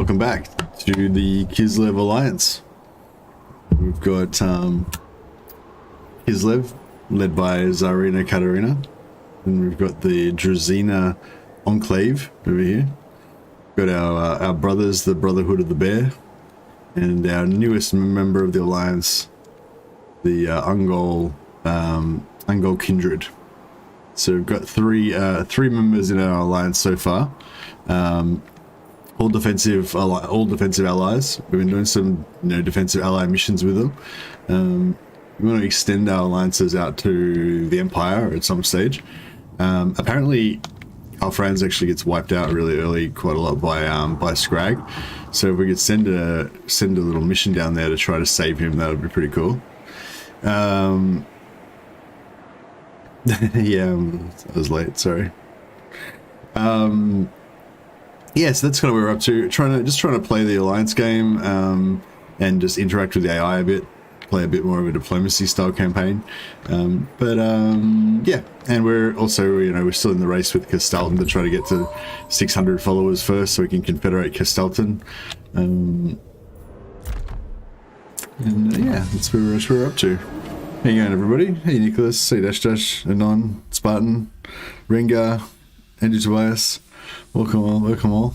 welcome back to the Kislev Alliance. We've got Kislev, led by Tsarina Katarina, and we've got the Drazina Enclave over here. We've got our brothers, the Brotherhood of the Bear, and our newest member of the Alliance, the Ungol Kindred. So we've got three members in our alliance so far. All defensive allies. We've been doing some defensive ally missions with them. We want to extend our alliances out to the Empire at some stage. Apparently, our friends actually gets wiped out really early, quite a lot by Scrag. So if we could send a little mission down there to try to save him, that would be pretty cool. Yeah, I was late. Sorry. Yeah, so that's kind of what we're up to. Trying to play the alliance game, and just interact with the AI a bit, play a bit more of a diplomacy style campaign. Yeah, and we're also, we're still in the race with Castelton to try to get to 600 followers first, so we can confederate Castelton. And yeah, that's what we're up to. How you going, everybody? Hey, Nicholas, C-Dash, Anon, Spartan, Rengar, Andrew Tobias. Welcome all.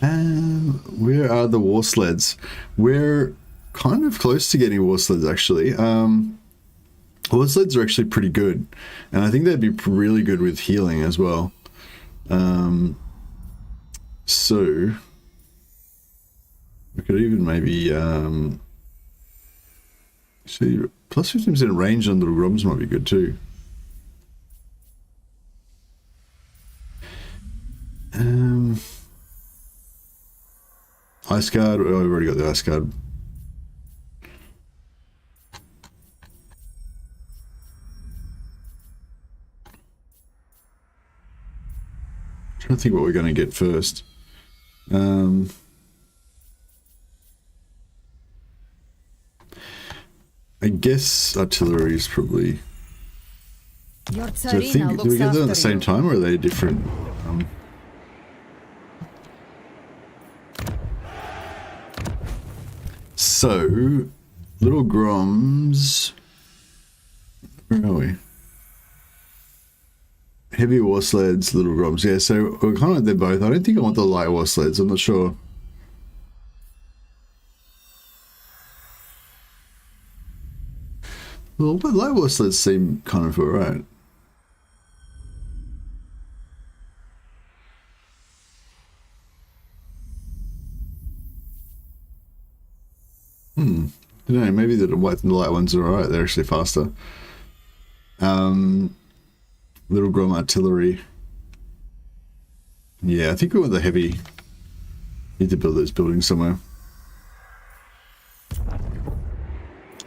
And where are the war sleds? We're kind of close to getting war sleds, actually. War sleds are actually pretty good, and I think they'd be really good with healing as well. So we could even maybe see plus 15% range on the ROMs might be good too. Ice guard. Oh, we've already got the ice guard. Trying to think what we're going to get first. I guess artillery is probably. So I think, do we get them at the same time, or are they different? So, little Groms. Where are we? Heavy war sleds, little Groms. Yeah, so we're kind of like they're both. I don't think I want the light war sleds. I'm not sure. Well, but light war sleds seem kind of alright. I don't know, maybe the light ones are alright, they're actually faster. Little Grom artillery. Yeah, I think we want the heavy. Need to build those buildings somewhere.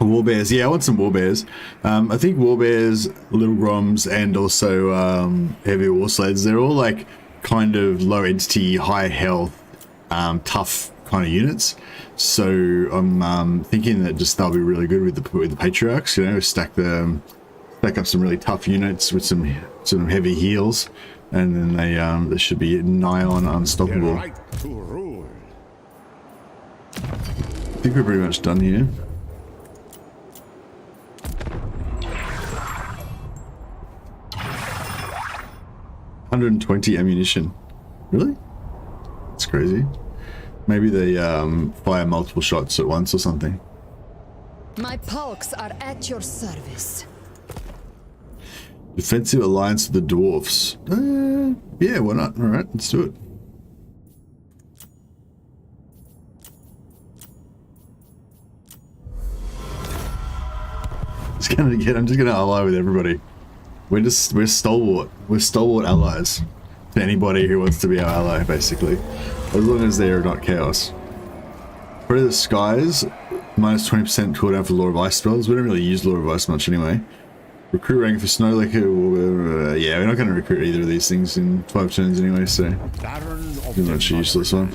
War bears, yeah, I want some war bears. I think war bears, little Groms, and also heavy war sleds, they're all like kind of low entity, high health, tough kind of units. So I'm thinking that just they'll be really good with the patriarchs. Stack up some really tough units with some heavy heals, and then they should be nigh on unstoppable. Right to rule. I think we're pretty much done here. $120 ammunition. Really? That's crazy. Maybe they fire multiple shots at once or something. My pulks are at your service. Defensive alliance with the dwarfs. Yeah, why not? All right, let's do it. I'm just gonna ally with everybody. We're stalwart. We're stalwart allies to anybody who wants to be our ally, basically. As long as they are not chaos. For the skies, minus 20% cooldown for Law of Ice spells. We don't really use Law of Ice much anyway. Recruit rank for Snow Licker. Yeah, we're not going to recruit either of these things in 5 turns anyway, so pretty much a useless one.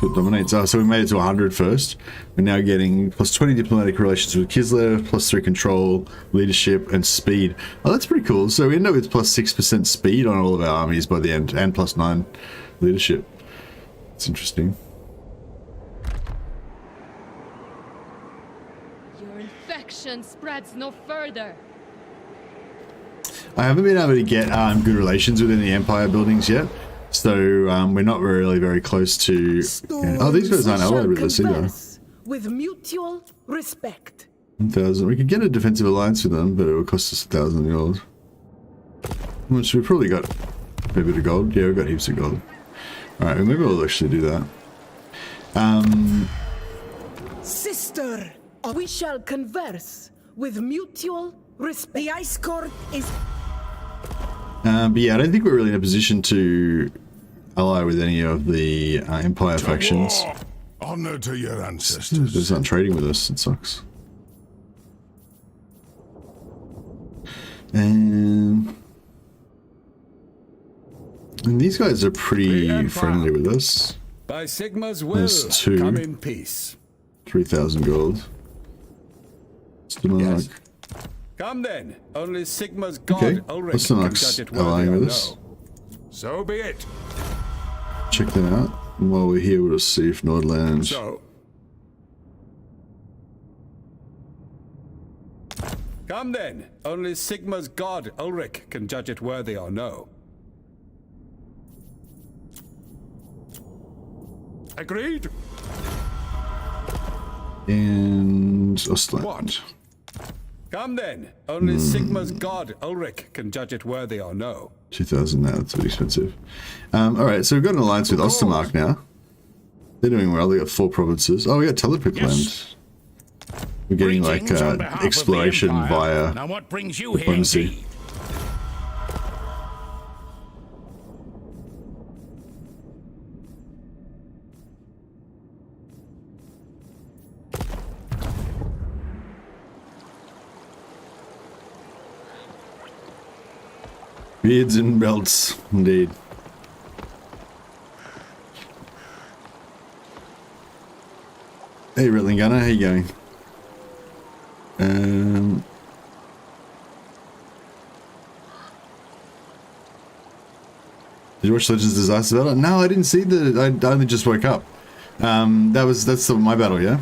what dominates. Oh, so we made it to 100 first. We're now getting plus 20 diplomatic relations with Kislev, plus 3 control, leadership, and speed. Oh, that's pretty cool. So we end up with plus 6% speed on all of our armies by the end, and plus 9 leadership. It's interesting. Your infection spreads no further. I haven't been able to get good relations with any Empire buildings yet. So we're not really very close to... Oh, these guys aren't allied with us either. With mutual respect. 1,000. We could get a defensive alliance with them, but it would cost us 1,000 gold. Which we probably got a bit of gold. Yeah, we've got heaps of gold. Alright, maybe we'll actually do that. Sister, we shall converse with mutual respect. The ice court is... but yeah, I don't think we're really in a position to ally with any of the Empire factions. Honor to your ancestors. They're not trading with us. It sucks. And these guys are pretty friendly with us. By Sigma's will, There's 2. come in peace. 3,000 gold. Yes. Come then. Only Sigma's god Okay, Ulrich can Ostermark's judge it worthy allying or with us. no. So be it. Check them out. And while we're here, we'll just see if Nordland... So. Come then. Only Sigma's god Ulrich can judge it worthy or no. Agreed. And Ostland. What? Come then. Only Sigma's god Ulrich can judge it worthy or no. 2,000 now, that's a bit expensive. Alright, so we've got an alliance with Ostermark now. They're doing well, they got 4 provinces. Oh, we got Telepic land. We're getting like exploration via Now what brings you diplomacy. here? Beards and belts, indeed. Hey, Rittling Gunner, how you going? Did you watch Legends Disaster Battle? No, I didn't see the. I only just woke up. That's my battle, yeah.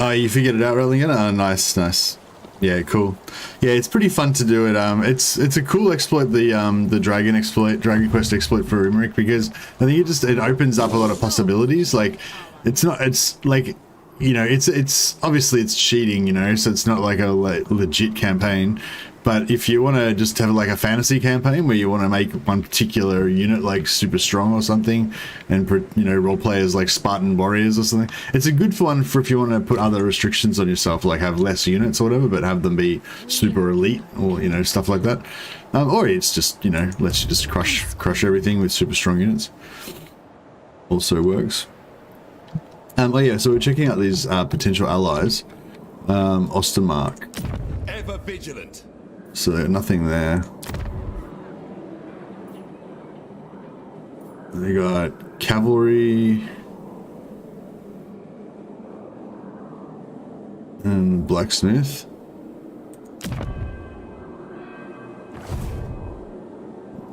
Oh, you figured it out, Rittling Gunner? Oh, nice, nice. Yeah, cool. Yeah, it's pretty fun to do it. It's a cool exploit, the Dragon Quest exploit for Imric, because I think it opens up a lot of possibilities. Like, it's like, you know, it's obviously it's cheating, you know, so it's not like a legit campaign. But if you want to just have like a fantasy campaign where you want to make one particular unit like super strong or something, and you know, role players like Spartan warriors or something, it's a good one for if you want to put other restrictions on yourself, like have less units or whatever, but have them be super elite or, you know, stuff like that. Or it's just, you know, lets you just crush everything with super strong units. Also works. Oh yeah, so we're checking out these potential allies. Ostermark. Ever vigilant. So nothing there. They got cavalry and blacksmith.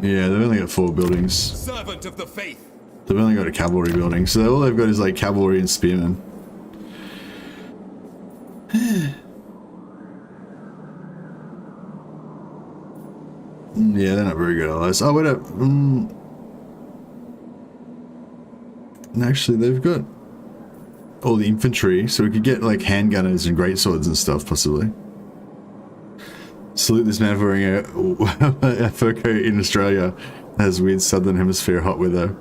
Yeah, they've only got 4 buildings. Servant of the faith. They've only got a cavalry building, so all they've got is like cavalry and spearmen. Yeah, they're not very good allies. Oh, wait up. Actually, they've got all the infantry, so we could get like handgunners and greatswords and stuff, possibly. Salute this man for wearing a fur coat in Australia. Has weird southern hemisphere hot weather.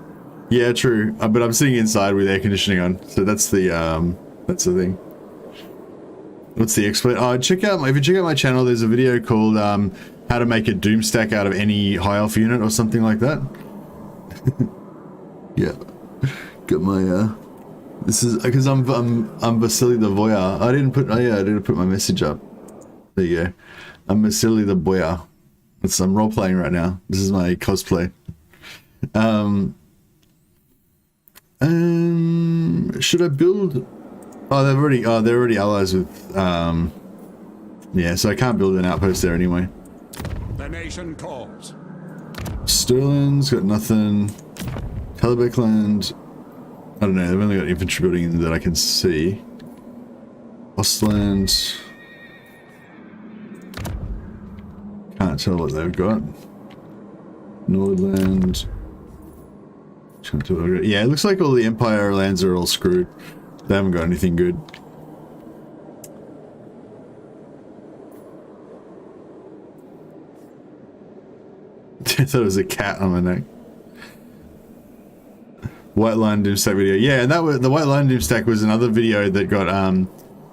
Yeah, true. But I'm sitting inside with air conditioning on, so that's the thing. What's the exploit? Oh, if you check out my channel, there's a video called how to make a doom stack out of any high elf unit or something like that. Yeah, got my this is because I'm Vasily the Voyar. I didn't put my message up. There you go. I'm Vasily the Boya. I'm role playing right now. This is my cosplay. Should I build? Oh, they're already allies with. Yeah, so I can't build an outpost there anyway. The nation calls. Sterling's got nothing. Telebeckland, I don't know, they've only got infantry building that I can see. Ostland, can't tell what they've got. Nordland, yeah, it looks like all the Empire lands are all screwed. They haven't got anything good. I thought it was a cat on my neck. White Line Doom Stack video, yeah, and that was the White Line Doom Stack was another video that got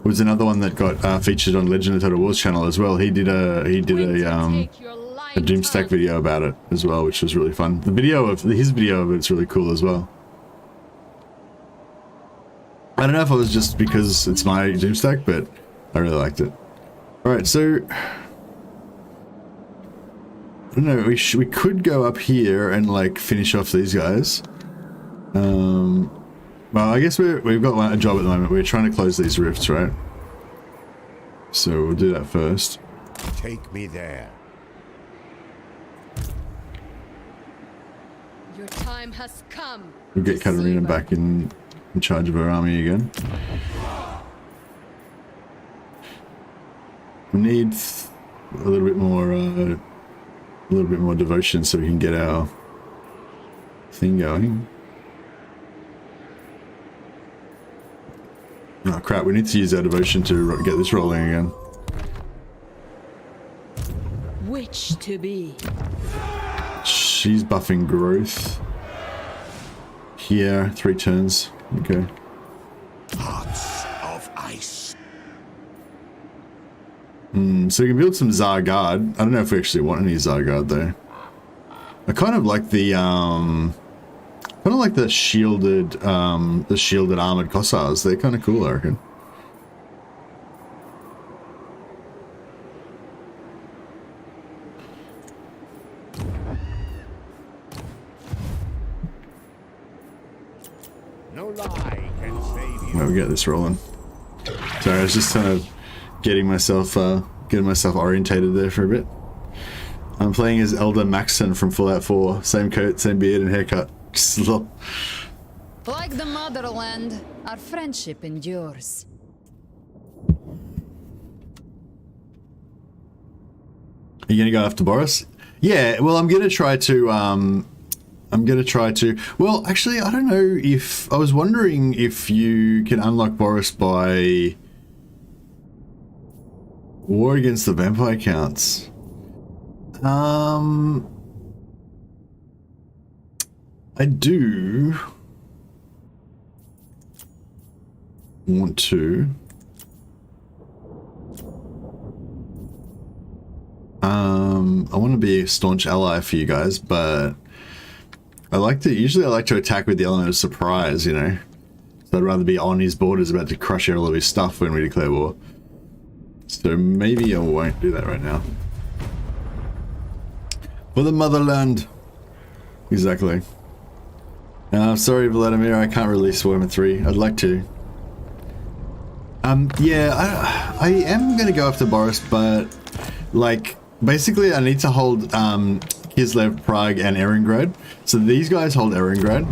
was another one that got featured on Legend of Total War's channel as well. He did a Doom Stack video about it as well, which was really fun. The video of his video of it's really cool as well. I don't know if it was just because it's my Doom Stack, but I really liked it. All right, so I don't know. We could go up here and like finish off these guys. Well, I guess we've got a job at the moment. We're trying to close these rifts, right? So we'll do that first. Take me there. Your time has come. We'll get Katarina back in charge of her army again. We need a little bit more devotion so we can get our thing going. Oh crap, we need to use our devotion to get this rolling again. Which to be? She's buffing growth. Here, 3 turns. Okay. Hearts of ice. So we can build some Zargard. I don't know if we actually want any Zargard though. I kind of like the shielded armored Kossars. They're kind of cool, I reckon. No lie can save you. Well, we get this rolling. Sorry, I was just kind of getting myself orientated there for a bit. I'm playing as Elder Maxson from Fallout 4. Same coat, same beard, and haircut. Like the motherland, our friendship endures. Are you gonna go after Boris? Yeah, well, I'm gonna try to, well, actually, I don't know if, I was wondering if you can unlock Boris by War Against the Vampire counts. I do want to I want to be a staunch ally for you guys, but usually I like to attack with the element of surprise, you know. So I'd rather be on his borders about to crush all of his stuff when we declare war. So maybe I won't do that right now. For the motherland. Exactly. Sorry, Vladimir, I can't release Warhammer 3. I'd like to. Yeah, I am going to go after Boris, but, like, basically I need to hold, Kislev, Prague, and Eringrad. So these guys hold Eringrad.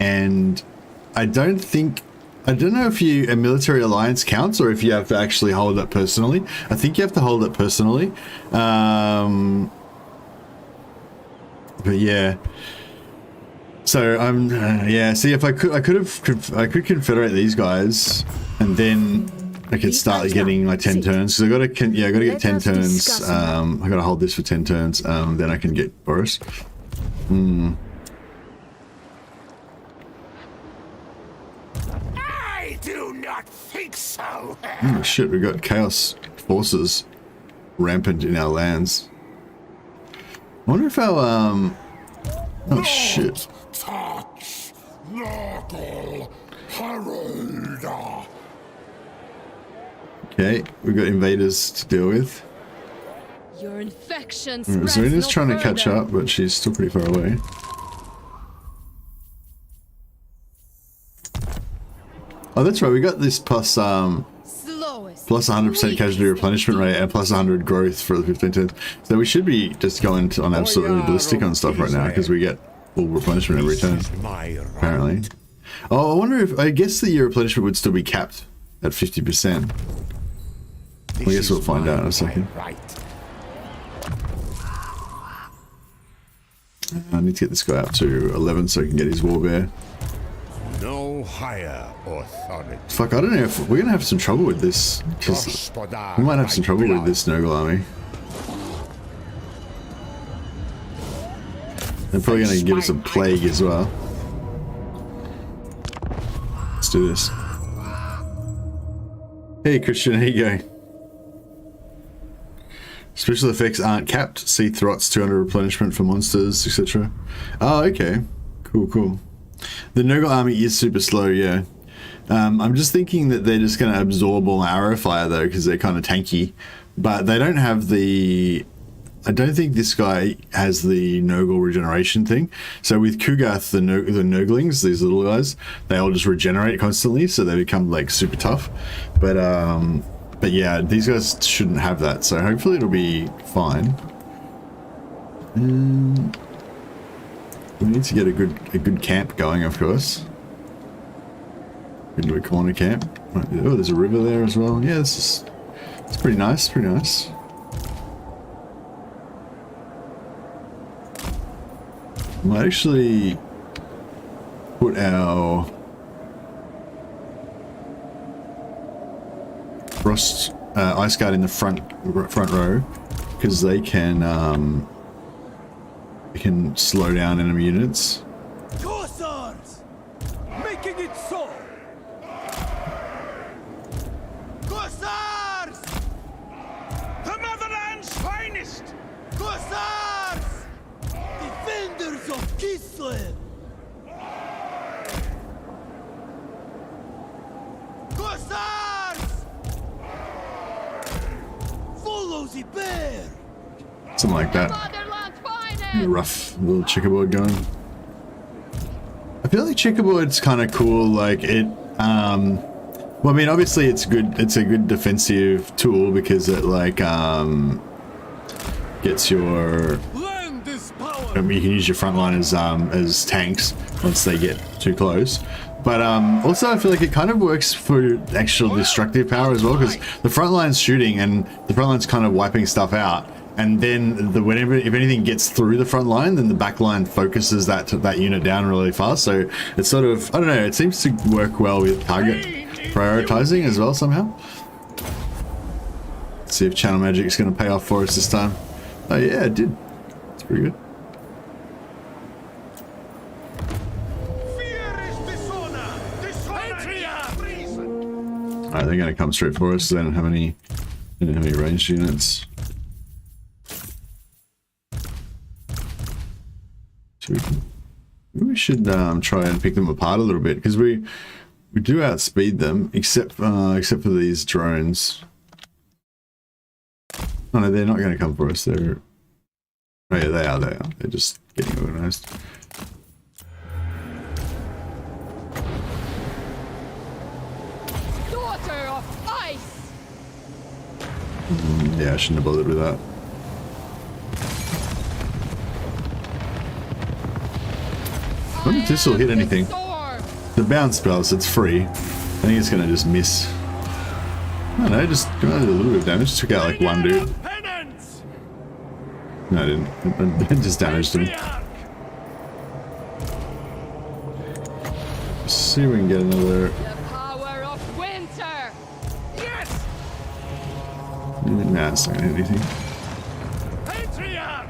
And I don't know if a military alliance counts or if you have to actually hold it personally. I think you have to hold it personally. But yeah. So yeah. See, if I could confederate these guys, and then I could start getting my 10 turns. So I gotta get 10 turns. I gotta hold this for 10 turns. Then I can get Boris. I do not think so. Oh shit! We got chaos forces rampant in our lands. I wonder if our oh shit. Touch Noggle Harolda. Okay, we've got invaders to deal with. Your infection spreads Zarina's no trying to catch further. up, but she's still pretty far away. Oh, that's right. We got this plus Slowest. plus 100% casualty replenishment rate and plus 100 growth for the 15th. So we should be just going on absolutely ballistic on stuff right now because we get full replenishment every turn. My right. Apparently. Oh, I wonder if I guess the your replenishment would still be capped at 50%. I guess we'll find out in a second. Right. I need to get this guy up to 11 so I can get his war bear. No higher authority. Fuck, I don't know if we're gonna have some trouble with this. 'Cause we might have some trouble with this Nurgle army. They're probably gonna give us a plague as well. Let's do this. Hey Christian, how you going? Special effects aren't capped. See Thrott's 200 replenishment for monsters, etc. Oh, okay. Cool, cool. The Nurgle army is super slow, yeah. I'm just thinking that they're just going to absorb all arrow fire though, because they're kind of tanky. But they don't have the... I don't think this guy has the Nurgle regeneration thing. So with Kugath, the Nurglings, these little guys, they all just regenerate constantly, so they become like super tough. But yeah, these guys shouldn't have that, so hopefully it'll be fine. We need to get a good camp going, of course. Into a corner camp. Oh, there's a river there as well. Yeah, it's pretty nice, pretty nice. Might actually put our Frost Ice Guard in the front row because they can slow down enemy units. Corsairs! Making it so! Corsairs! The motherland's finest! Corsairs! Defenders of Kislev! Corsairs! Follow the bear! Something like that. Motherland's finest. Rough little checkerboard going. I feel like checkerboard's kind of cool. Like it. Well, I mean, obviously it's good. It's a good defensive tool because it like gets your. Land is power! I mean, you can use your frontline as tanks once they get too close. But also I feel like it kind of works for actual destructive power as well because the frontline's shooting and the frontline's kind of wiping stuff out. And then whenever if anything gets through the front line, then the back line focuses that unit down really fast. So it's sort of, I don't know, it seems to work well with target prioritizing as well somehow. Let's see if channel magic's going to pay off for us this time. Oh yeah, it did. It's pretty good. Fear is dishonor! Dishonor is treason! Alright, they're going to come straight for us. They don't have any ranged units. So we should try and pick them apart a little bit because we do outspeed them, except for these drones. Oh no, they're not going to come for us. They're oh yeah, they are. They're just getting organized. Daughter of ice. Yeah, I shouldn't have bothered with that. I wonder if this will hit anything. The bounce spells, it's free. I think it's gonna just miss. I don't know, just did a little bit of damage. Took out like one dude. Penance! No, I didn't. It just damaged him. Let's see if we can get another. The power of winter. Yes! Nah, it's not gonna hit anything. Patriarch!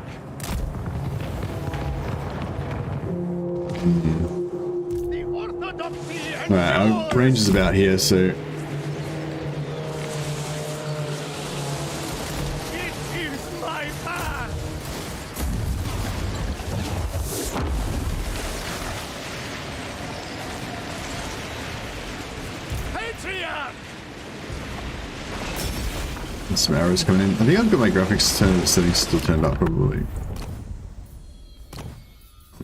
The orthodoxy and Alright, our range is about here, so it is my path! Patriarch! Some arrows coming in. I think I've got my graphics settings still turned up, probably.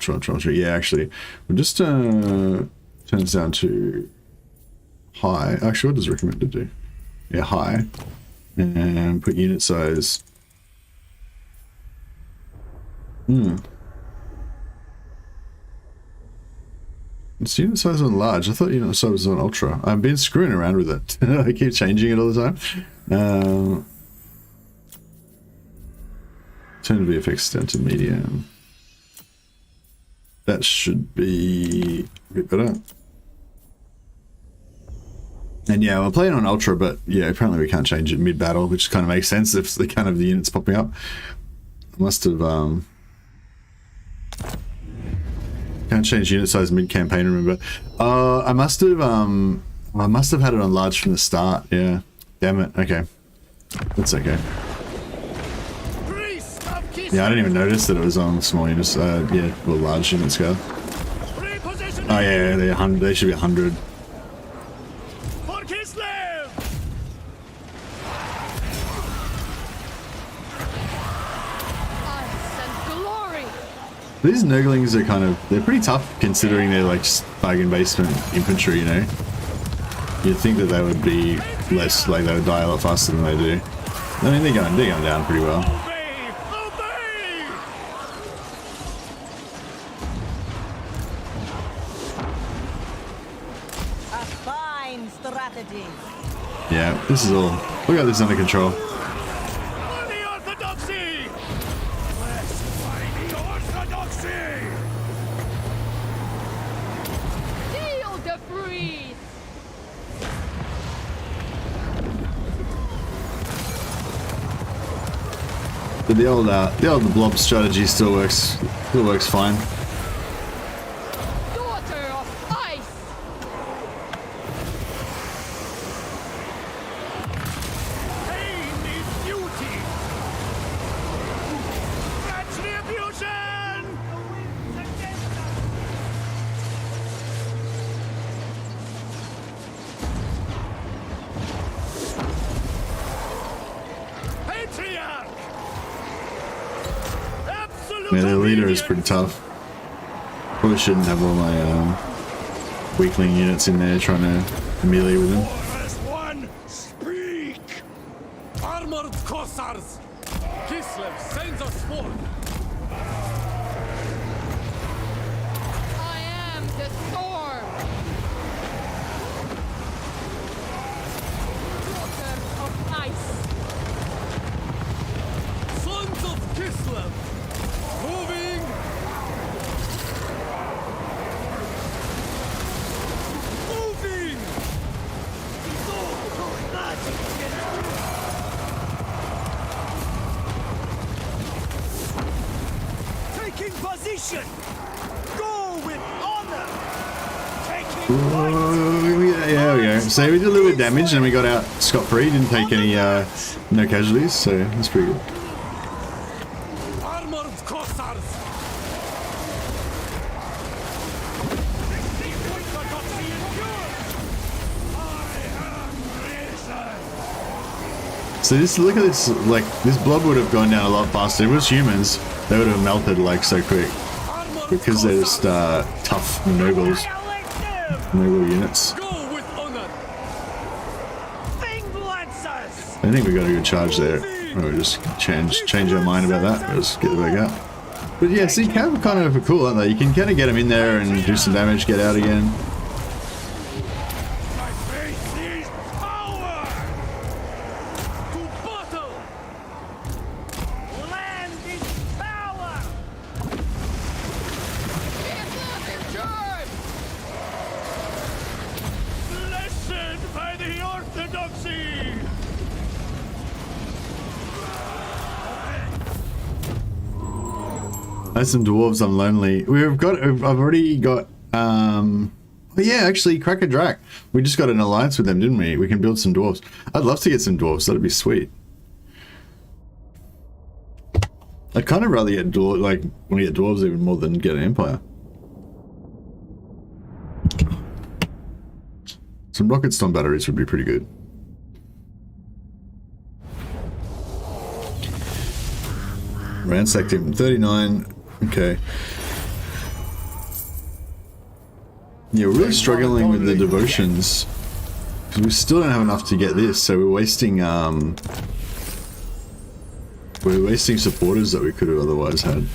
Ultra. Yeah, actually. We'll just turn this down to high. Actually, what does recommended do? Yeah, high. And put unit size. It's unit size on large. I thought unit size was on ultra. I've been screwing around with it. I keep changing it all the time. Turn VFX down to medium. That should be a bit better. And yeah, we're playing on ultra, but yeah, apparently we can't change it mid-battle, which kind of makes sense if the kind of the units popping up. I must have can't change unit size mid-campaign, remember. I must have had it on large from the start, yeah. Damn it, okay. That's okay. Yeah, I didn't even notice that it was on small units, yeah, well, large unit scale. Oh yeah, they should be 100. For Kislev! Ice and glory! These Nurglings are kind of, they're pretty tough considering they're like just bargain basement infantry, you know? You'd think that they would be less, like they would die a lot faster than they do. I mean, they're going down pretty well. Obey! Obey! A fine strategy. Yeah, this is all, we got this under control. For the Orthodoxy! Blessed by the Orthodoxy! Feel the breeze! But the old blob strategy still works fine. Daughter of ice! Pain is beauty! Retribution! Patriarch! Absolute Yeah, their leader is obedience! pretty tough. Probably shouldn't have all my weakling units in there trying to melee with them. War as one, speak! Armored Cossars! Kislev sends us forth! I am the storm! Daughter of ice! Sons of Kislev! Moving! Moving! Taking position! Go with honor! Taking Oh, yeah, we go. So we did a little bit of damage and we got out scot-free. Didn't take any no casualties, so that's pretty good. Armored Cossars! So this, look at this, like this blob would have gone down a lot faster. If it was humans, they would have melted like so quick because they're just tough Nurgle units. Go with honor! I think we got a good charge there. We'll just change our mind about that. We'll just get the back out. But yeah, see, Cav are kind of cool, aren't they? You can kind of get them in there and do some damage, get out again. My faith is power! To battle! Land is power! Blessed by the Orthodoxy! I had some dwarves on lonely. I've already got oh yeah, actually Cracker Drac. We just got an alliance with them, didn't we? We can build some dwarves. I'd love to get some dwarves, that'd be sweet. I'd kind of rather get want to get dwarves even more than get an empire. Some rocket storm batteries would be pretty good. Ransacked him. 39. Okay. Yeah, we're really struggling with the devotions. Because we still don't have enough to get this, so we're wasting supporters that we could have otherwise had.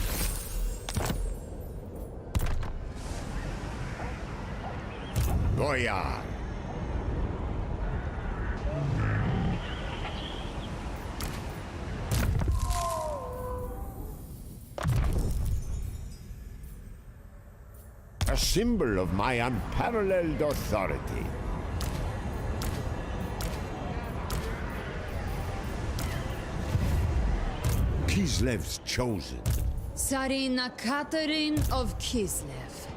Goya. A symbol of my unparalleled authority. Kislev's chosen. Tsarina Katarina of Kislev.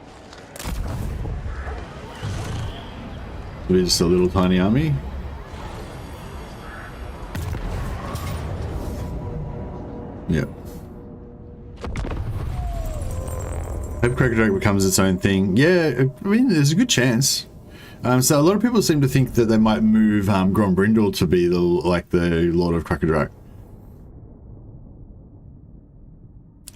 We're just a little tiny army. Yep. Hope Crocodile becomes its own thing. Yeah, I mean, there's a good chance. So a lot of people seem to think that they might move Grombrindal to be the Lord of Crocodile.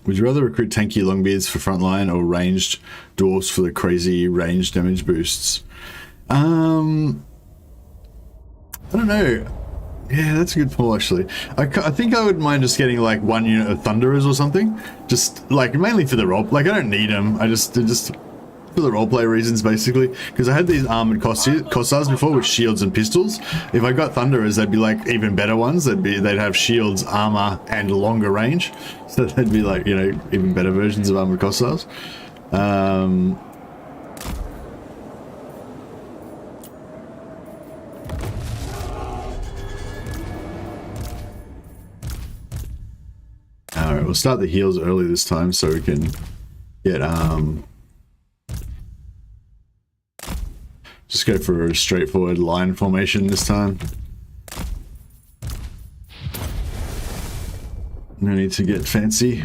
Would you rather recruit tanky longbeards for frontline or ranged dwarfs for the crazy range damage boosts? I don't know. Yeah, that's a good pull actually. I think I would mind just getting like one unit of Thunderers or something. Just like mainly for the role. Like I don't need them. I just for the roleplay reasons basically. Because I had these armored Cossars before with shields and pistols. If I got Thunderers, they'd be like even better ones. They'd have shields, armor, and longer range. So they'd be like, you know, even better versions of armored Cossars. Alright, we'll start the heals early this time so we can get just go for a straightforward line formation this time. No need to get fancy.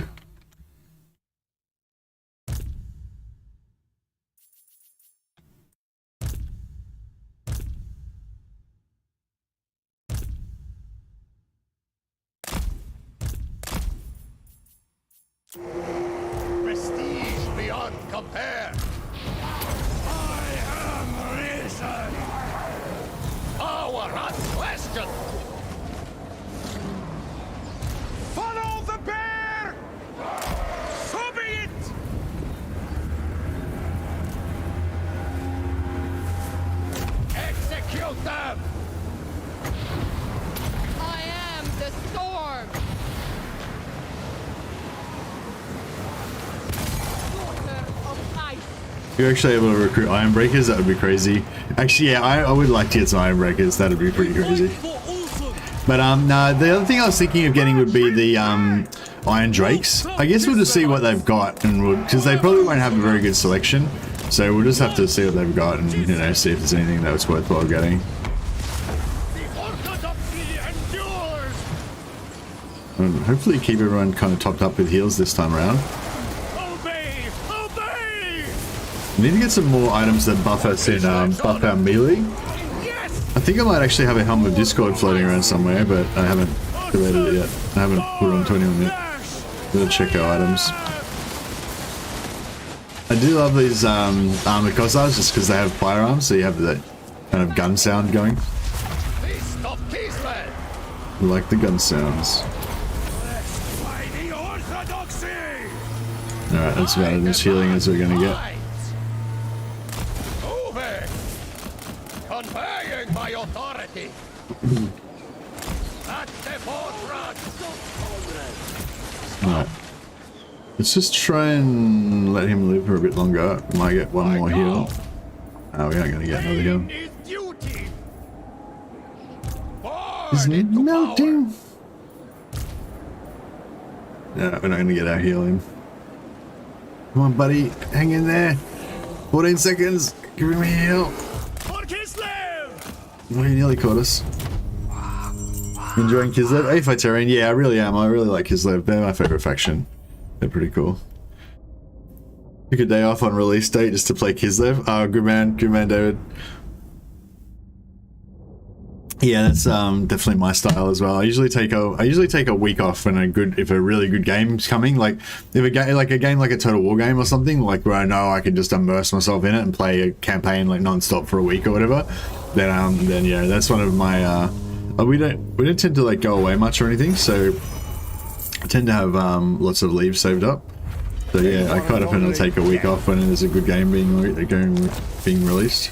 Prestige beyond compare. I am risen. Power unquestioned. Follow the bear. So be it. Execute them. I am the storm. You're actually able to recruit Iron Breakers, that would be crazy. Actually, yeah, I would like to get some Iron Breakers, that would be pretty crazy. But no, the other thing I was thinking of getting would be the Iron Drakes. I guess we'll just see what they've got, and because they probably won't have a very good selection. So we'll just have to see what they've got and, you know, see if there's anything that was worthwhile getting. The orthodoxy endures. And hopefully keep everyone kind of topped up with heals this time around. Obey. Obey. We need to get some more items that buff us in buff our melee. Yes. I think I might actually have a Helm of Discord floating around somewhere, but I haven't activated it yet. I haven't put it onto anyone yet. Gotta check our items. I do love these armored Cossars just because they have firearms, so you have that kind of gun sound going. Feast of Kislev. I like the gun sounds. By the orthodoxy. Alright, that's about as much healing as we're gonna get. Moving. Conveying my authority. At the forefront. Alright. Let's just try and let him live for a bit longer. We might get one more heal. Oh, we aren't gonna get another heal. Is duty. Isn't it Born into melting? Yeah, we're not gonna get our heal in. Come on, buddy. Hang in there. 14 seconds. Give me a heal. power. For Kislev. Oh, he nearly caught us. Enjoying Kislev? Hey, Katarina. Yeah, I really am. I really like Kislev. They're my favorite faction. They're pretty cool. Took a day off on release date just to play Kislev. Oh, good man, David. Yeah, that's definitely my style as well. I usually take a week off when if a really good game's coming, like if a game like a Total War game or something, like where I know I can just immerse myself in it and play a campaign like non-stop for a week or whatever. Then yeah, that's one of my. We don't tend to like go away much or anything, so I tend to have lots of leave saved up. So yeah, I quite often take a week off when there's a good game being released.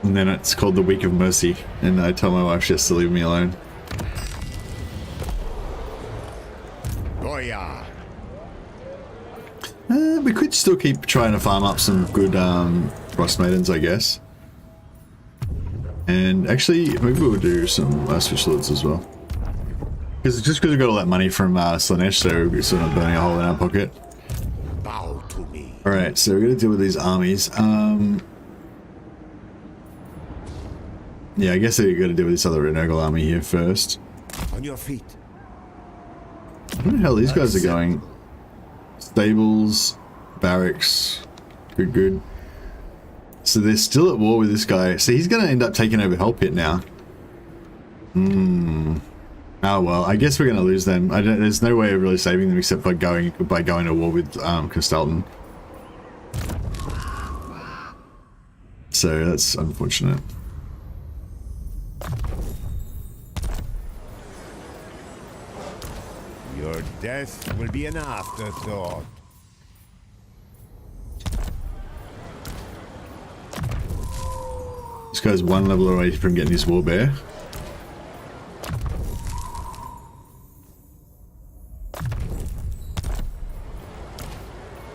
And then it's called the Week of Mercy, and I tell my wife she has to leave me alone. Goya. We could still keep trying to farm up some good Frost Maidens, I guess. And actually, maybe we'll do some Switch Lords as well. Because we've got all that money from Slanesh, so we're sort of burning a hole in our pocket. Bow to me. Alright, so we're going to deal with these armies. Yeah, I guess we got to deal with this other Renergal army here first. On your feet. Where the hell these guys are going? Stables, barracks, good. So they're still at war with this guy. So he's going to end up taking over Hell Pit now. Oh well, I guess we're going to lose them. There's no way of really saving them except by going to war with Castalton. So that's unfortunate. Your death will be an afterthought. This guy's one level away from getting his war bear.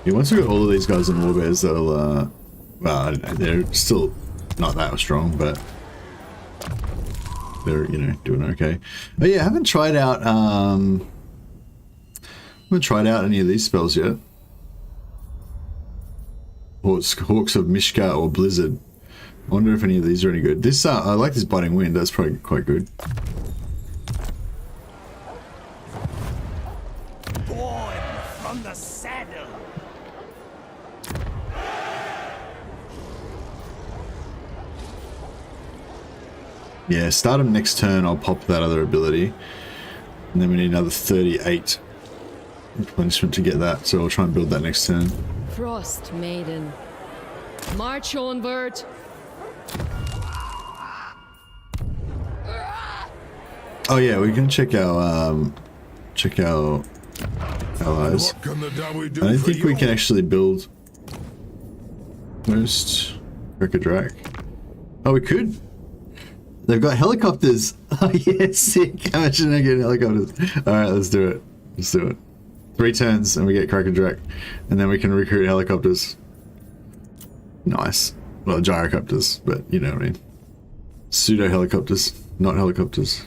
Yeah, once we got all of these guys in war bears, they'll well, they're still not that strong, but they're, you know, doing okay. But yeah, I haven't tried out any of these spells yet. Hawks of Mishka or Blizzard. I wonder if any of these are any good. This I like this Biting Wind. That's probably quite good. Born from the saddle. Yeah, start him next turn. I'll pop that other ability, and then we need another 38 replenishment to get that. So I'll try and build that next turn. Frost Maiden. March onward. Oh yeah, we can check our allies. What can the Dawi do I don't for think we you? can actually build most Drak. Oh, we could. They've got helicopters. Oh yeah, sick. Imagine they get helicopters. Alright, let's do it. Let's do it. 3 turns and we get Drak. And then we can recruit helicopters. Nice. Well, gyrocopters, but you know what I mean. Pseudo helicopters, not helicopters.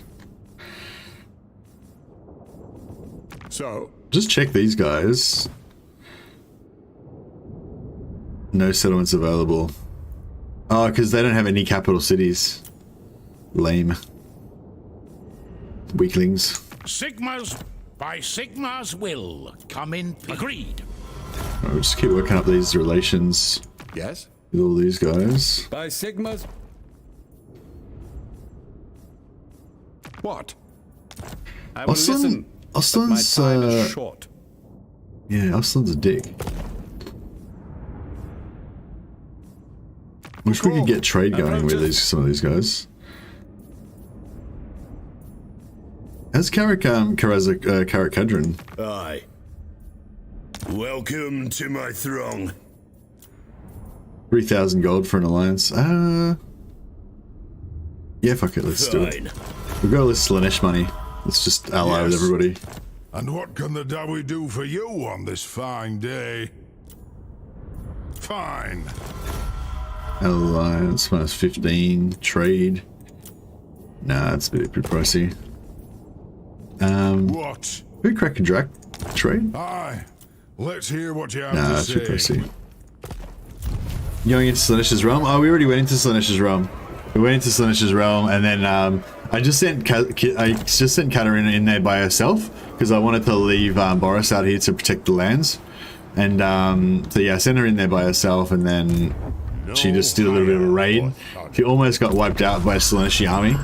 So, Just check these guys. No settlements available. Oh, because they don't have any capital cities. Lame. Weaklings. by Sigma's will, come in peace. Agreed. I'll just keep working up these relations Yes? with all these guys. By Sigma's... What? I will listen. but my Osland's, time is short. yeah, Osland's a dick. Wish we could get trade going with some of these guys. How's Karak Kadrin? Aye. Welcome to my throng. 3,000 gold for an alliance. Yeah, fuck it, let's do it. We've got all this Slanesh money. Let's just ally with everybody. And what can the Dawi do for you on this fine day? Fine. Alliance minus 15. Trade. Nah, it's a bit pricey. What? We crack a Drak trade? Aye. Let's hear what you have Nah, to that's too say. pricey. Going into Slanesh's realm? Oh, we already went into Slanesh's realm. We went into Slanesh's realm, and then I just sent Katarina in there by herself because I wanted to leave Boris out here to protect the lands. And so yeah, I sent her in there by herself, and then she just did a little bit of a raid. She almost got wiped out by a Slaaneshi army,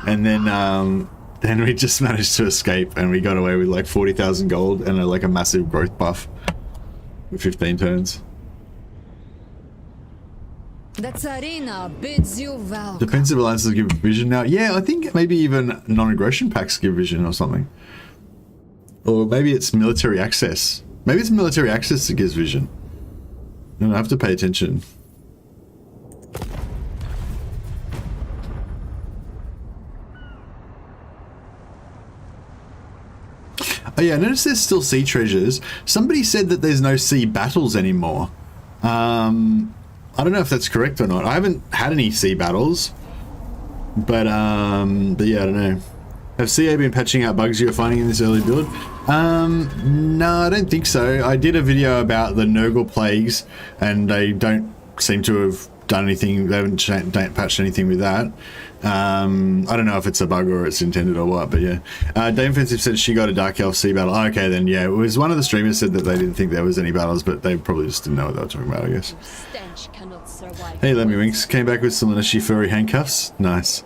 and then we just managed to escape, and we got away with like 40,000 gold and like a massive growth buff with 15 turns. The Katarina bids you welcome. Defensive alliances give vision now. Yeah, I think maybe even non-aggression packs give vision or something. Or maybe it's military access. Maybe it's military access that gives vision. I don't have to pay attention. Oh yeah, I noticed there's still sea treasures. Somebody said that there's no sea battles anymore. I don't know if that's correct or not. I haven't had any sea battles, but yeah, I don't know. Have CA been patching out bugs you're finding in this early build? No, I don't think so. I did a video about the Nurgle plagues, and they don't seem to have done anything. They haven't patched anything with that. I don't know if it's a bug or it's intended or what, but yeah. Dame Offensive said she got a Dark Elf sea battle. Oh, okay, then yeah. It was one of the streamers said that they didn't think there was any battles, but they probably just didn't know what they were talking about, I guess. Hey, Lemmy Winks came back with some Slaaneshi furry handcuffs. Nice.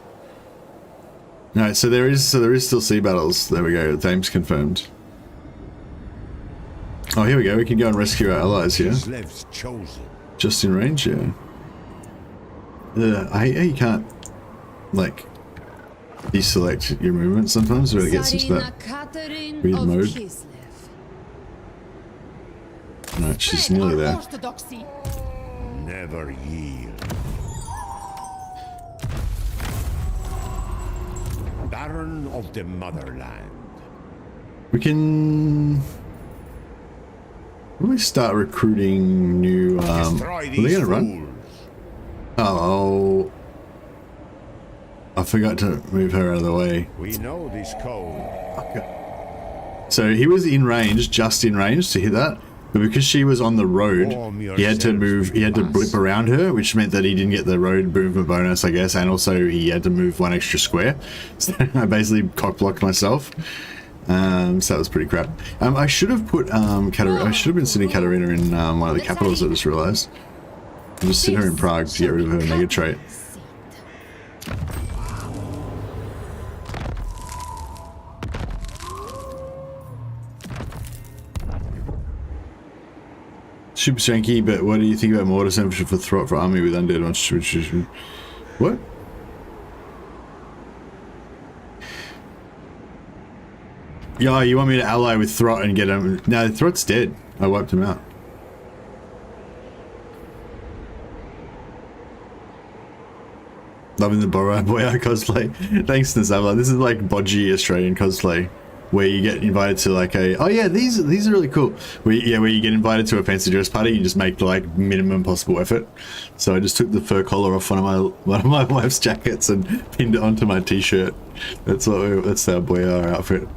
Alright, so there is still sea battles. There we go. Dame's confirmed. Oh, here we go. We can go and rescue our allies here. Kislev's chosen. Just in range, yeah. I hate how you can't, like, deselect your movement sometimes, or it gets into that weird mode. Alright, she's nearly there. Never yield. Baron of the Motherland. We can really start recruiting new. Are they gonna run? Oh, I forgot to move her out of the way. We know this code. Okay. So he was in range, just in range to hit that, but because she was on the road, he had to move. He had to blip around her, which meant that he didn't get the road movement bonus, I guess, and also he had to move one extra square. So I basically cock blocked myself. So that was pretty crap. I should have put Katarina. I should have been sitting Katarina in one of the capitals. I just realized. I'll just sit her in Prague to get rid of her mega trait. Super shanky, but what do you think about mortar temperature for Throt for army with undead on? What? Yeah, you want me to ally with Throt and get him? No, Throt's dead. I wiped him out. Loving the Boyar cosplay. Thanks, Nazavla. This is like bodgy Australian cosplay, where you get invited to like a, oh yeah, these are really cool. Where you get invited to a fancy dress party, you just make the like minimum possible effort. So I just took the fur collar off one of my wife's jackets and pinned it onto my t-shirt. That's our Boyar outfit.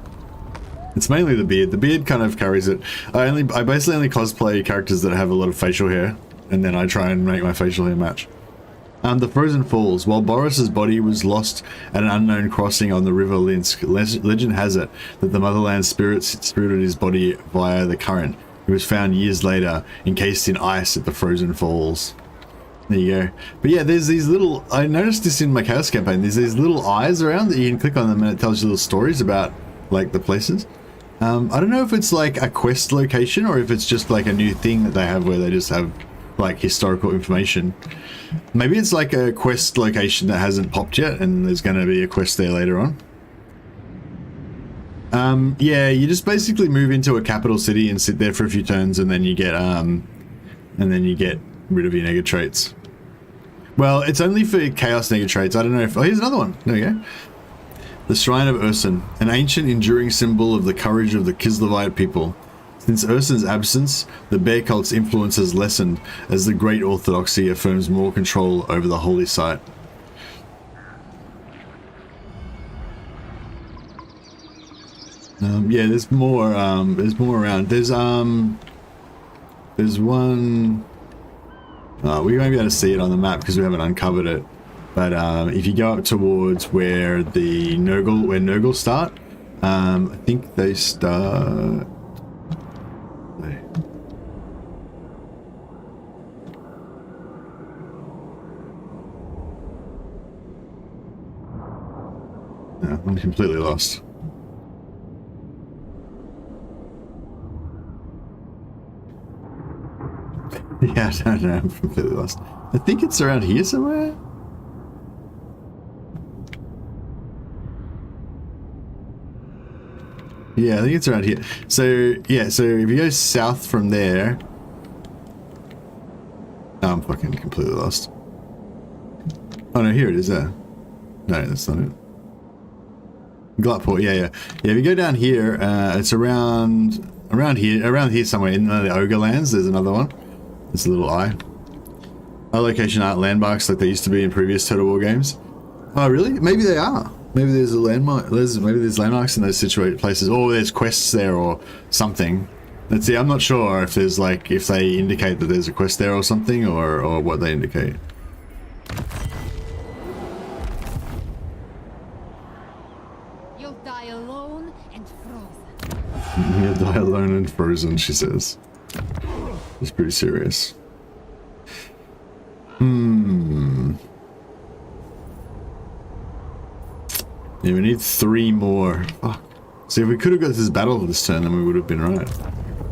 It's mainly the beard. The beard kind of carries it. I basically only cosplay characters that have a lot of facial hair, and then I try and make my facial hair match. The Frozen Falls. While Boris's body was lost at an unknown crossing on the River Linsk, legend has it that the Motherland spirited his body via the current. He was found years later, encased in ice at the Frozen Falls. There you go. But yeah, there's these little, I noticed this in my Chaos campaign, there's these little eyes around that you can click on them and it tells you little stories about, like, the places. I don't know if it's like a quest location or if it's just like a new thing that they have where they just have like historical information. Maybe it's like a quest location that hasn't popped yet and there's going to be a quest there later on. Yeah, you just basically move into a capital city and sit there for a few turns and then you get rid of your nega traits. Well, it's only for chaos nega traits. I don't know if, oh, here's another one. There we go. The Shrine of Ursin, an ancient enduring symbol of the courage of the Kislevite people. Since Ursin's absence, the bear cult's influence has lessened as the Great Orthodoxy affirms more control over the holy site. Yeah, there's more around. There's one. We won't be able to see it on the map because we haven't uncovered it. But if you go up towards where the Nurgle start, I think they start. No, I'm completely lost. Yeah, I don't know, I'm completely lost. I think it's around here somewhere. Yeah, I think it's around here. So, yeah, so if you go south from there... Oh, I'm fucking completely lost. Oh no, here it is there. No, that's not it. Gluttport, yeah. Yeah, if you go down here, it's around here somewhere in the Ogre Lands. There's another one. There's a little eye. Our location aren't landmarks like they used to be in previous Total War games. Oh, really? Maybe they are. Maybe there's a landmark. Maybe there's landmarks in those situated places, or there's quests there or something. Let's see. I'm not sure if there's like if they indicate that there's a quest there or something, or what they indicate. You'll die alone and frozen. You'll die alone and frozen, she says. It's pretty serious. Yeah, we need 3 more. Fuck. See, if we could have got this battle this turn, then we would have been right.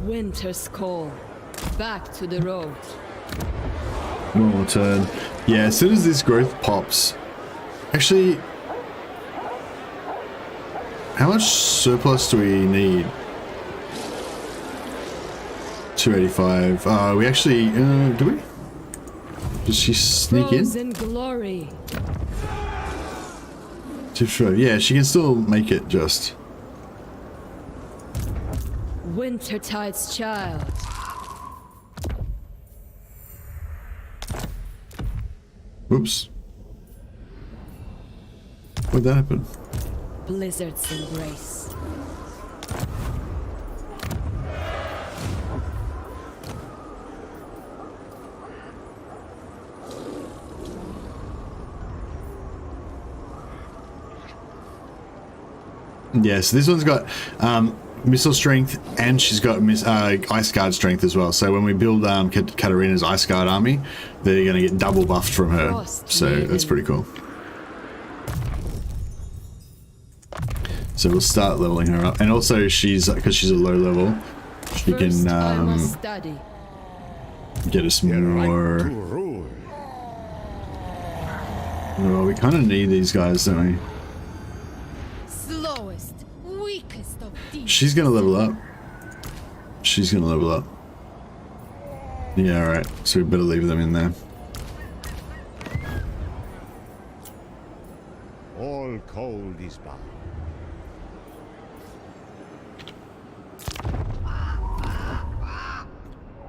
Winter's call. Back to the road. One more turn. Yeah, as soon as this growth pops... Actually... How much surplus do we need? 285. We actually... do we? Does she sneak in? Frozen glory. 255. Yeah, she can still make it just... Wintertide's child. Whoops. What'd that happen? Blizzard's embrace. Yeah, so this one's got missile strength, and she's got ice guard strength as well. So when we build Katarina's ice guard army, they're going to get double buffed from her. So that's pretty cool. So we'll start leveling her up, and also because she's a low level, she can get us more. Well, we kind of need these guys, don't we? Slowest, weakest of these. She's gonna level up. She's gonna level up. Yeah, alright. So we better leave them in there. All cold is bound.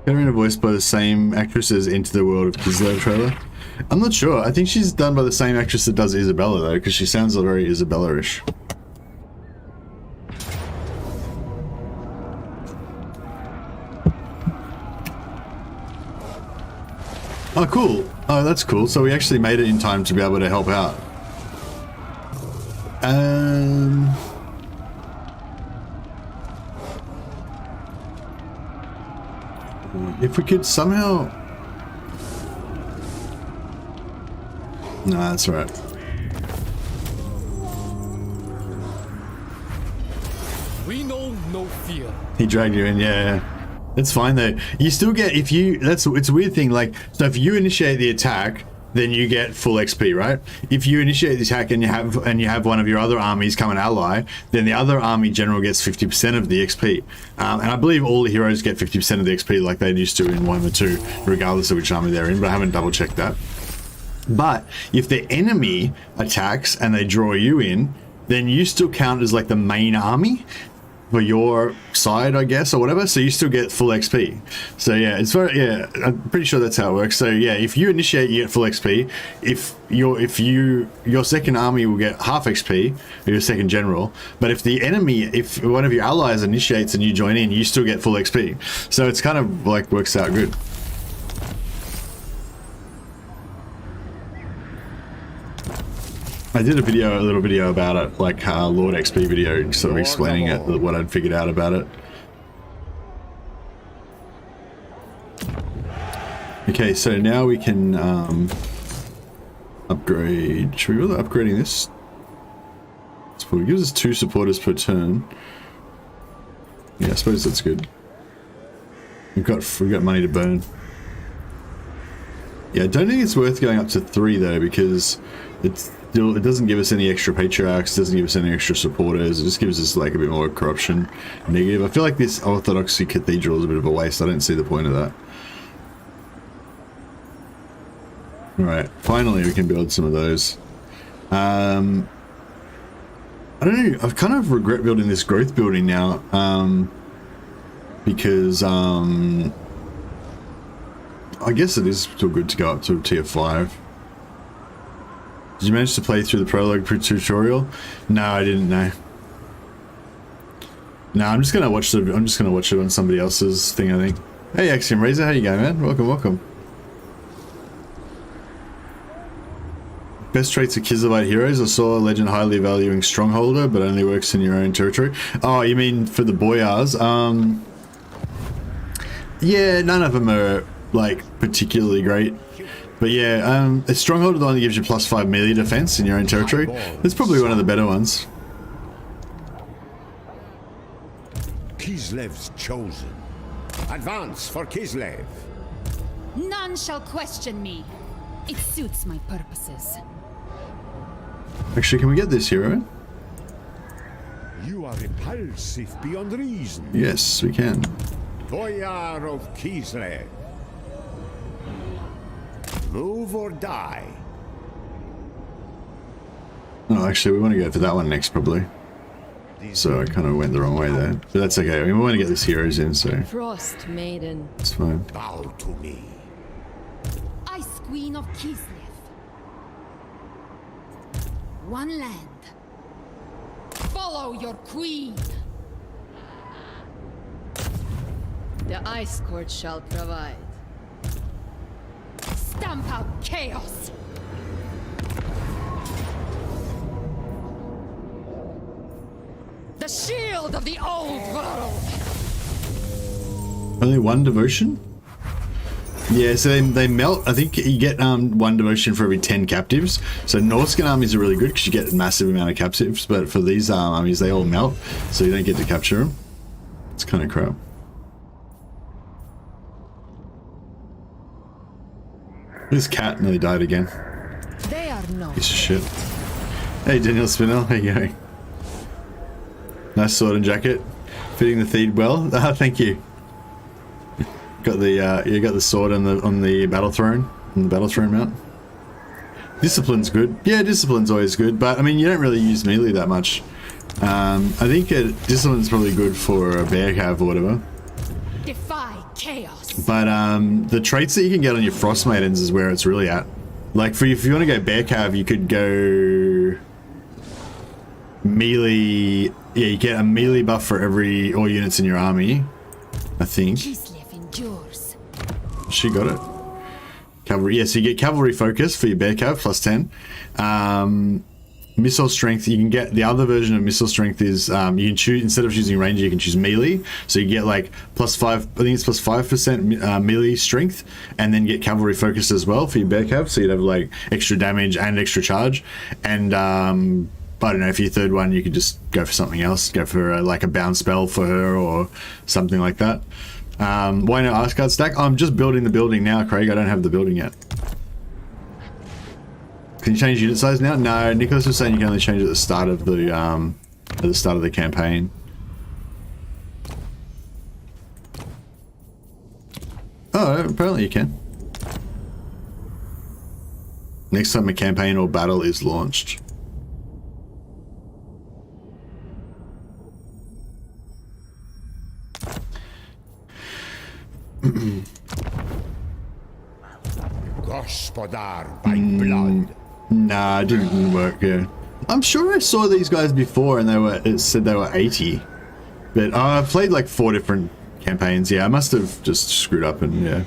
Katarina voiced by the same actress as Into the World of Kislev trailer. I'm not sure. I think she's done by the same actress that does Isabella though, because she sounds very Isabella-ish. Oh, cool. Oh, that's cool. So we actually made it in time to be able to help out. If we could somehow... No, that's all right. We know no fear. He dragged you in, yeah. That's fine though. You still get, if you, it's a weird thing, like, so if you initiate the attack, then you get full XP, right? If you initiate the attack and you have one of your other armies come and ally, then the other army general gets 50% of the XP. And I believe all the heroes get 50% of the XP like they used to in Warhammer 2, regardless of which army they're in, but I haven't double checked that. But if the enemy attacks and they draw you in, then you still count as like the main army for your side, I guess, or whatever, so you still get full XP. So yeah, it's very, yeah, I'm pretty sure that's how it works. So yeah, if you initiate, you get full XP. If your second army will get half XP, or your second general, but if the enemy, if one of your allies initiates and you join in, you still get full XP. So it's kind of like works out good. I did a little video about it, like Lord XP video, sort of explaining it, what I'd figured out about it. Okay, so now we can upgrade. Should we bother upgrading this? So it gives us 2 supporters per turn. Yeah, I suppose that's good. We've got money to burn. Yeah, I don't think it's worth going up to 3 though, because it doesn't give us any extra patriarchs, doesn't give us any extra supporters. It just gives us like a bit more corruption negative. I feel like this Orthodoxy Cathedral is a bit of a waste. I don't see the point of that. Alright, finally we can build some of those. I don't know, I kind of regret building this growth building now, because I guess it is still good to go up to tier 5. Did you manage to play through the prologue tutorial? No, I didn't know. No, I'm just gonna watch it on somebody else's thing, I think. Hey Axiom Razor, how you going, man? Welcome. Best traits of Kislevite heroes. I saw a legend highly valuing Strongholder, but only works in your own territory. Oh, you mean for the boyars? Yeah, none of them are like particularly great. But yeah, a Strongholder only gives you +5 melee defense in your own territory. That's probably one of the better ones. Kislev's chosen. Advance for Kislev. None shall question me. It suits my purposes. Actually, can we get this hero? You are repulsive beyond reason. Yes, we can. Boyar of Kislev. Move or die. Oh, actually, we want to go for that one next, probably. So I kind of went the wrong way there. But that's okay. I mean, we want to get these heroes in, so Frost Maiden. it's fine. Bow to me. Ice Queen of Kislev. One land. Follow your queen. The Ice Court shall provide. Stamp out chaos. The shield of the old world. Only 1 devotion? Yeah, so they melt. I think you get 1 devotion for every 10 captives. So Norscan armies are really good because you get a massive amount of captives, but for these armies they all melt, so you don't get to capture them. It's kind of crap. This cat nearly died again. They are no. Piece of shit. Hey Daniel Spinell, how you going? Nice sword and jacket. Fitting the theed well. Thank you. Got the you got the sword on the battle throne, on the battle throne mount. Discipline's good. Yeah, discipline's always good, but I mean you don't really use melee that much. I think discipline's probably good for a bear cav or whatever. Defy chaos. But the traits that you can get on your Frost Maidens is where it's really at. Like if you want to go bear cav, you could go melee. Yeah, you get a melee buff for all units in your army, I think. Kislev endures. She got it. Cavalry. Yeah, so you get cavalry focus for your bear cav +10. Missile strength, you can get the other version of missile strength is you can choose, instead of choosing ranger, you can choose melee. So you get like +5, I think it's +5% melee strength, and then get cavalry focus as well for your bear cav. So you'd have like extra damage and extra charge. And I don't know, if your third one, you could just go for something else. Go for like a bound spell for her or something like that. Why no Asgard stack? I'm just building the building now, Craig. I don't have the building yet. Can you change unit size now? No, Nicholas was saying you can only change at the start of the campaign. Oh, apparently you can. Next time a campaign or battle is launched. Gospodar by blood. Nah, it didn't work, yeah. I'm sure I saw these guys before and it said they were 80. But I've played like 4 different campaigns. Yeah, I must have just screwed up and yeah.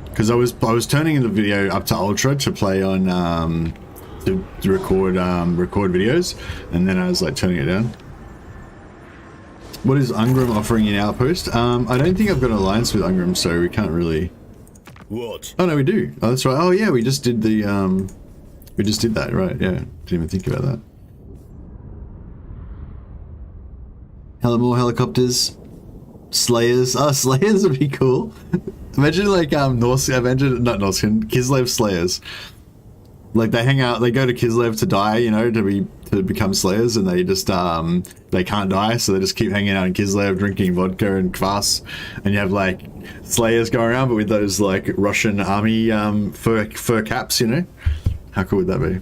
Because I was turning the video up to ultra to play on to record videos, and then I was like turning it down. What is Ungram offering in Outpost? I don't think I've got an alliance with Ungram, so we can't really. What? Oh no, we do. Oh, that's right. Oh yeah, we just did the we just did that, right? Yeah, didn't even think about that. More helicopters. Slayers. Oh, Slayers would be cool. Imagine like not Norskin, Kislev Slayers. Like they hang out, they go to Kislev to die, you know, to become Slayers, and they just they can't die, so they just keep hanging out in Kislev, drinking vodka and kvass, and you have like Slayers going around, but with those like Russian army fur caps, you know. How cool would that be?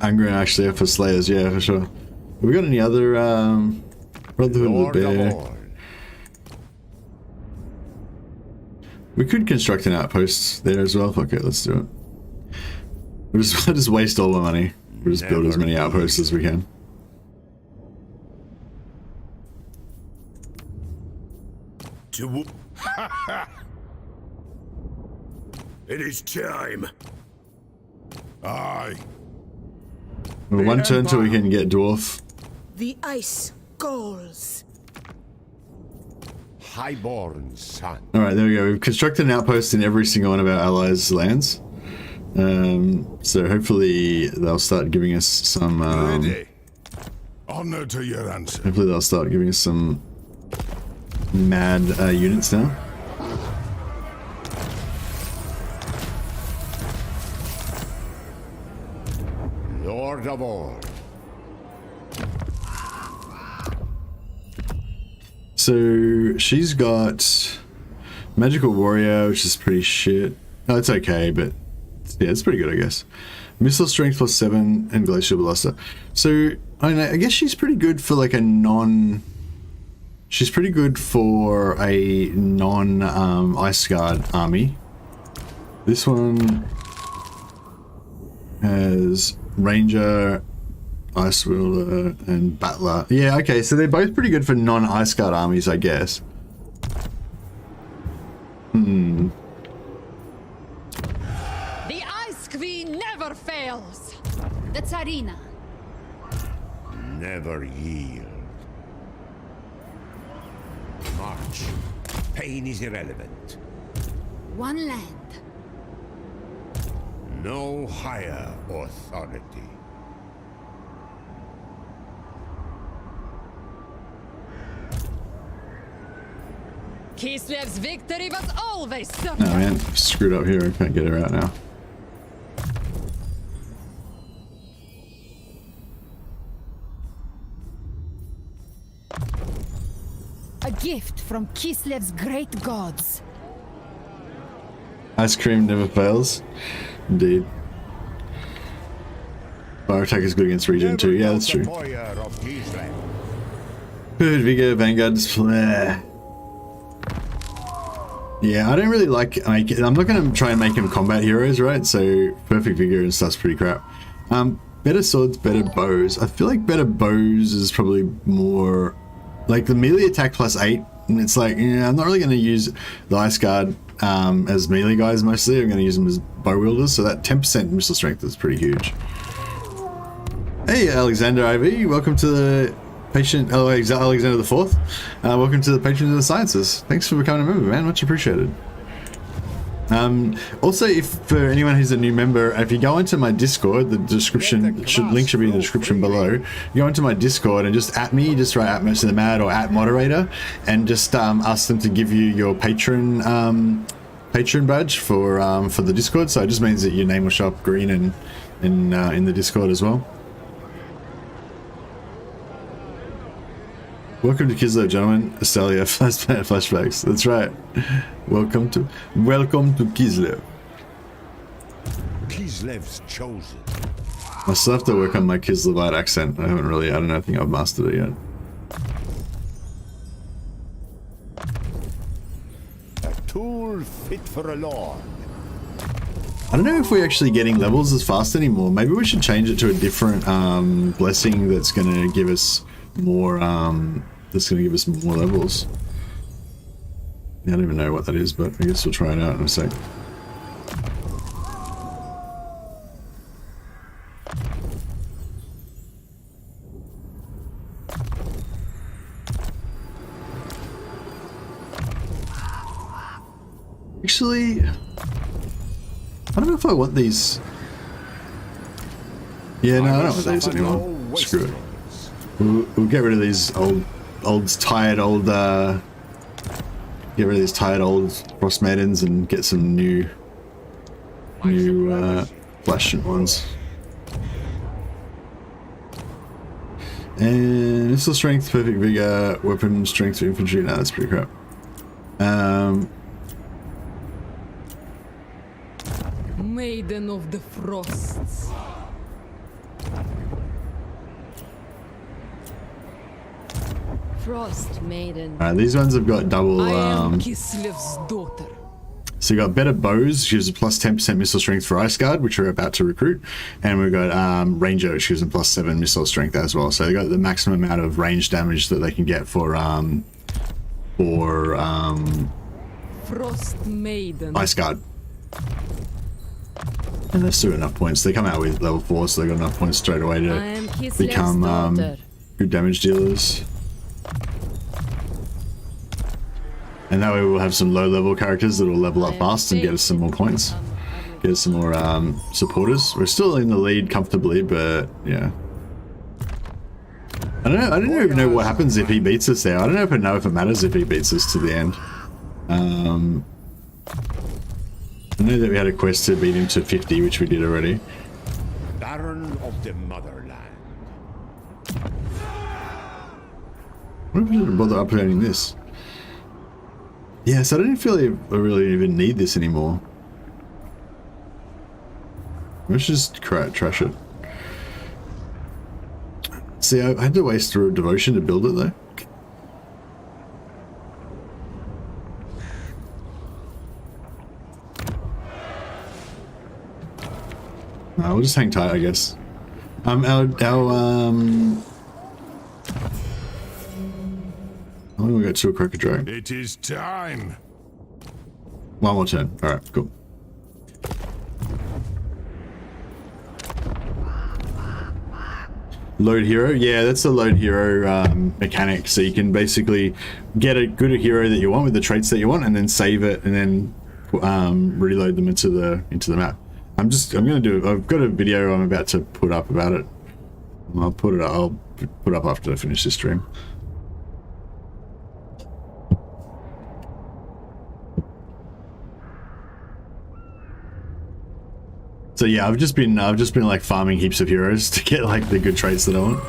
Angry actually for Slayers, yeah, for sure. Have we got any other Brotherhood of the Bear? We could construct an outpost there as well. Okay, let's do it. We'll just waste all the money. We'll just build as many outposts as we can. It is time. Aye. Well, one turn till we can get dwarf. The ice calls. Highborn son. Alright, there we go. We've constructed an outpost in every single one of our allies' lands. So hopefully they'll start giving us some... Ready. Honor to your answer. Hopefully they'll start giving us some mad units now. Lord of all. So she's got Magical Warrior, which is pretty shit. No, it's okay, but yeah, it's pretty good, I guess. Missile Strength +7 and Glacial Blaster. So I mean, I guess she's pretty good for like a non. She's pretty good for a non Ice Guard army. This one has Ranger, Ice Wielder, and Battler. Yeah, okay, so they're both pretty good for non-Ice Guard armies, I guess. The Ice Queen never fails. The Katarina. Never yield. March. Pain is irrelevant. One land. No higher authority. Kislev's victory was always Oh certain. man, screwed up here. I can't get her out now. A gift from Kislev's great gods. Ice cream never fails. Indeed. Fire attack is good against regen too. Yeah, that's true. Good Vigor, Vanguard display. Yeah, I don't really like. I'm not going to try and make him combat heroes, right? So perfect Vigor and stuff's pretty crap. Better swords, better bows. I feel like better bows is probably more like the melee attack +8. And it's like, yeah, I'm not really going to use the Ice Guard as melee guys mostly. I'm going to use them as bow wielders. So that 10% missile strength is pretty huge. Hey, Alexander IV, welcome to the patient. Oh, Alexander the Fourth. Welcome to the Patrons of the Sciences. Thanks for becoming a member, man. Much appreciated. Also, if for anyone who's a new member, if you go into my Discord, the description link should be in the description below. You go into my Discord and just @ me, just write @most of the mad or @moderator, and just ask them to give you your patron badge for the Discord. So it just means that your name will show up green and in the Discord as well. Welcome to Kislev, gentlemen. Estalia flashbacks. That's right. Welcome to Kislev. Kislev's chosen. I still have to work on my Kislevite accent. I don't think I've mastered it yet. A tool fit for a lord. I don't know if we're actually getting levels as fast anymore. Maybe we should change it to a different blessing that's going to give us more levels. I don't even know what that is, but I guess we'll try it out in a sec. Actually, I don't know if I want these. Yeah, no, I don't want these anymore. Screw it. We'll get rid of these tired old frost maidens and get some new flashing ones. And missile strength, perfect vigor, weapon strength for infantry. No, that's pretty crap. Maiden of the Frosts. Frost Maiden. These ones have got double. I am Kislev's daughter. So we got better bows, which gives a plus 10% missile strength for Ice Guard, which we're about to recruit, and we've got Ranger, which gives them plus 7 missile strength as well. So they got the maximum amount of range damage that they can get for Frost Maiden. Ice Guard. And they're still enough points. They come out with level 4, so they got enough points straight away to become good damage dealers. And that way we'll have some low-level characters that will level up fast and get us some more points. Get us some more supporters. We're still in the lead comfortably, but yeah. I don't even know what happens if he beats us there. I don't even know if it matters if he beats us to the end. I know that we had a quest to beat him to 50, which we did already. Baron of the Motherland. What if we didn't bother uploading this? Yes, I don't feel like I really even need this anymore. Let's just trash it. See, I had to waste a devotion to build it though. We'll just hang tight, I guess. How long we got to a crocodile? It is time. One more turn. All right, cool. Load hero, yeah, that's the load hero mechanic. So you can basically get a good hero that you want with the traits that you want, and then save it, and then reload them into the map. I've got a video I'm about to put up about it. I'll put it up after I finish this stream. So yeah, I've just been like farming heaps of heroes to get like the good traits that I want.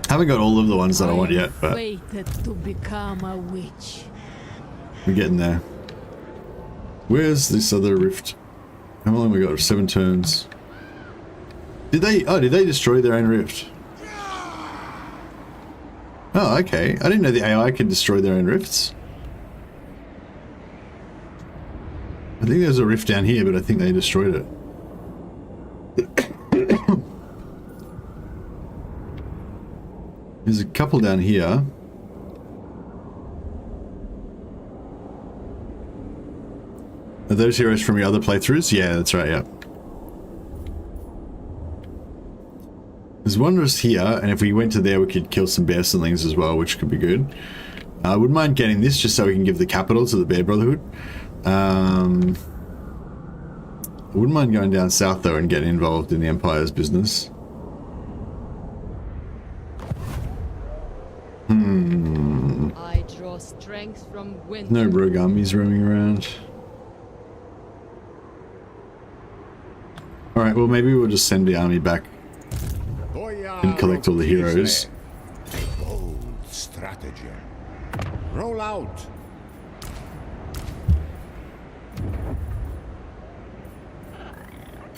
Haven't got all of the ones that I want yet, but Waited to become a witch. we're getting there. Where's this other rift? How long have we got? 7 turns. Did they destroy their own rift? Oh, okay. I didn't know the AI could destroy their own rifts. I think there's a rift down here, but I think they destroyed it. There's a couple down here. Are those heroes from your other playthroughs? Yeah, that's right, yeah. There's one just here, and if we went to there, we could kill some bear slings as well, which could be good. I wouldn't mind getting this just so we can give the capital to the Bear Brotherhood. I wouldn't mind going down south though and getting involved in the Empire's business. I draw strength from winter. No rogue armies roaming around. Alright, well maybe we'll just send the army back and collect all the heroes. Bold strategy. Roll out.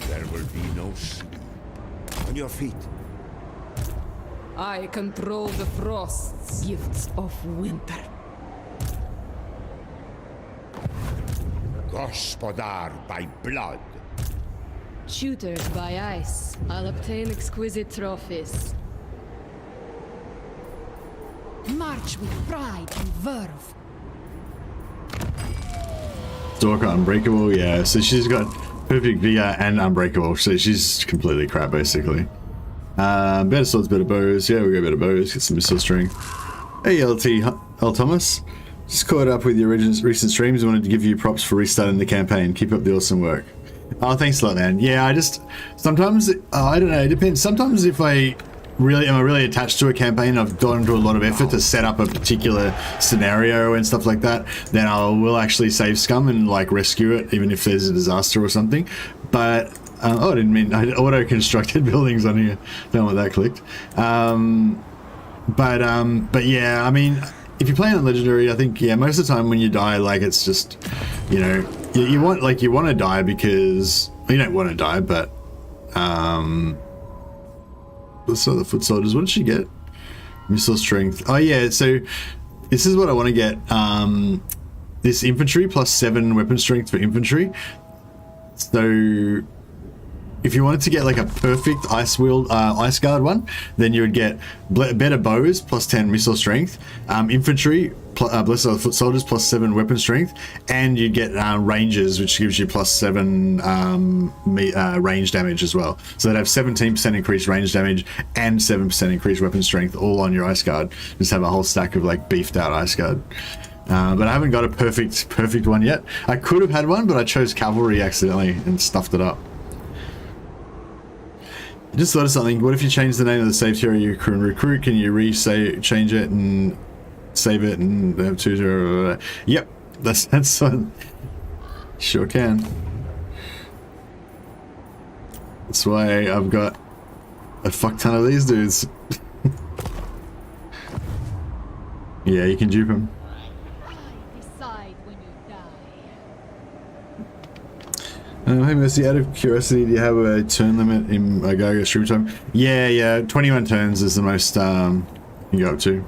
There will be no sleep. On your feet. I control the frosts, gifts of winter. Gospodar by blood. Shooters by ice, I'll obtain exquisite trophies. March with pride and verve. Stalker Unbreakable, yeah, so she's got perfect vigor and Unbreakable, so she's completely crap basically. Better swords, better bows, yeah, we got better bows, get some missile strength. Hey LT Thomas, Just caught up with your recent streams. Wanted to give you props for restarting the campaign. Keep up the awesome work. Oh, thanks a lot, man. Yeah, I just sometimes I don't know. It depends. Sometimes if I am really attached to a campaign, I've gone into a lot of effort to set up a particular scenario and stuff like that, then I will actually save scum and like rescue it, even if there's a disaster or something. But oh, I didn't mean I auto constructed buildings on here. Don't want that clicked. But yeah, I mean, if you're playing on legendary, I think most of the time when you die, like it's just, you know, you want to die because you don't want to die, but let's know the foot soldiers. What did she get? Missile strength. Oh yeah, so this is what I want to get. This infantry plus 7 weapon strength for infantry. So if you wanted to get like a perfect ice guard one, then you would get better bows plus 10 missile strength, infantry blessed are the foot soldiers plus 7 weapon strength, and you get rangers, which gives you plus 7 range damage as well. So they'd have 17% increased range damage and 7% increased weapon strength, all on your ice guard. Just have a whole stack of like beefed out ice guard. But I haven't got a perfect one yet. I could have had one, but I chose cavalry accidentally and stuffed it up. I just thought of something. What if you change the name of the saved hero you can recruit? Can you change it and save it and have 2? Yep, that's fun. Sure can. That's why I've got a fuck ton of these dudes. Yeah, you can dupe them. Hey Mercy, out of curiosity, do you have a turn limit in Gaga stream time? Yeah, 21 turns is the most you can go up to.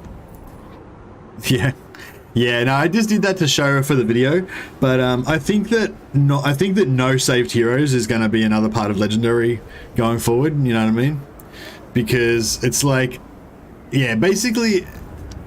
Yeah, no, I just did that to show for the video, but I think that no saved heroes is going to be another part of Legendary going forward. You know what I mean? Because it's like, yeah, basically,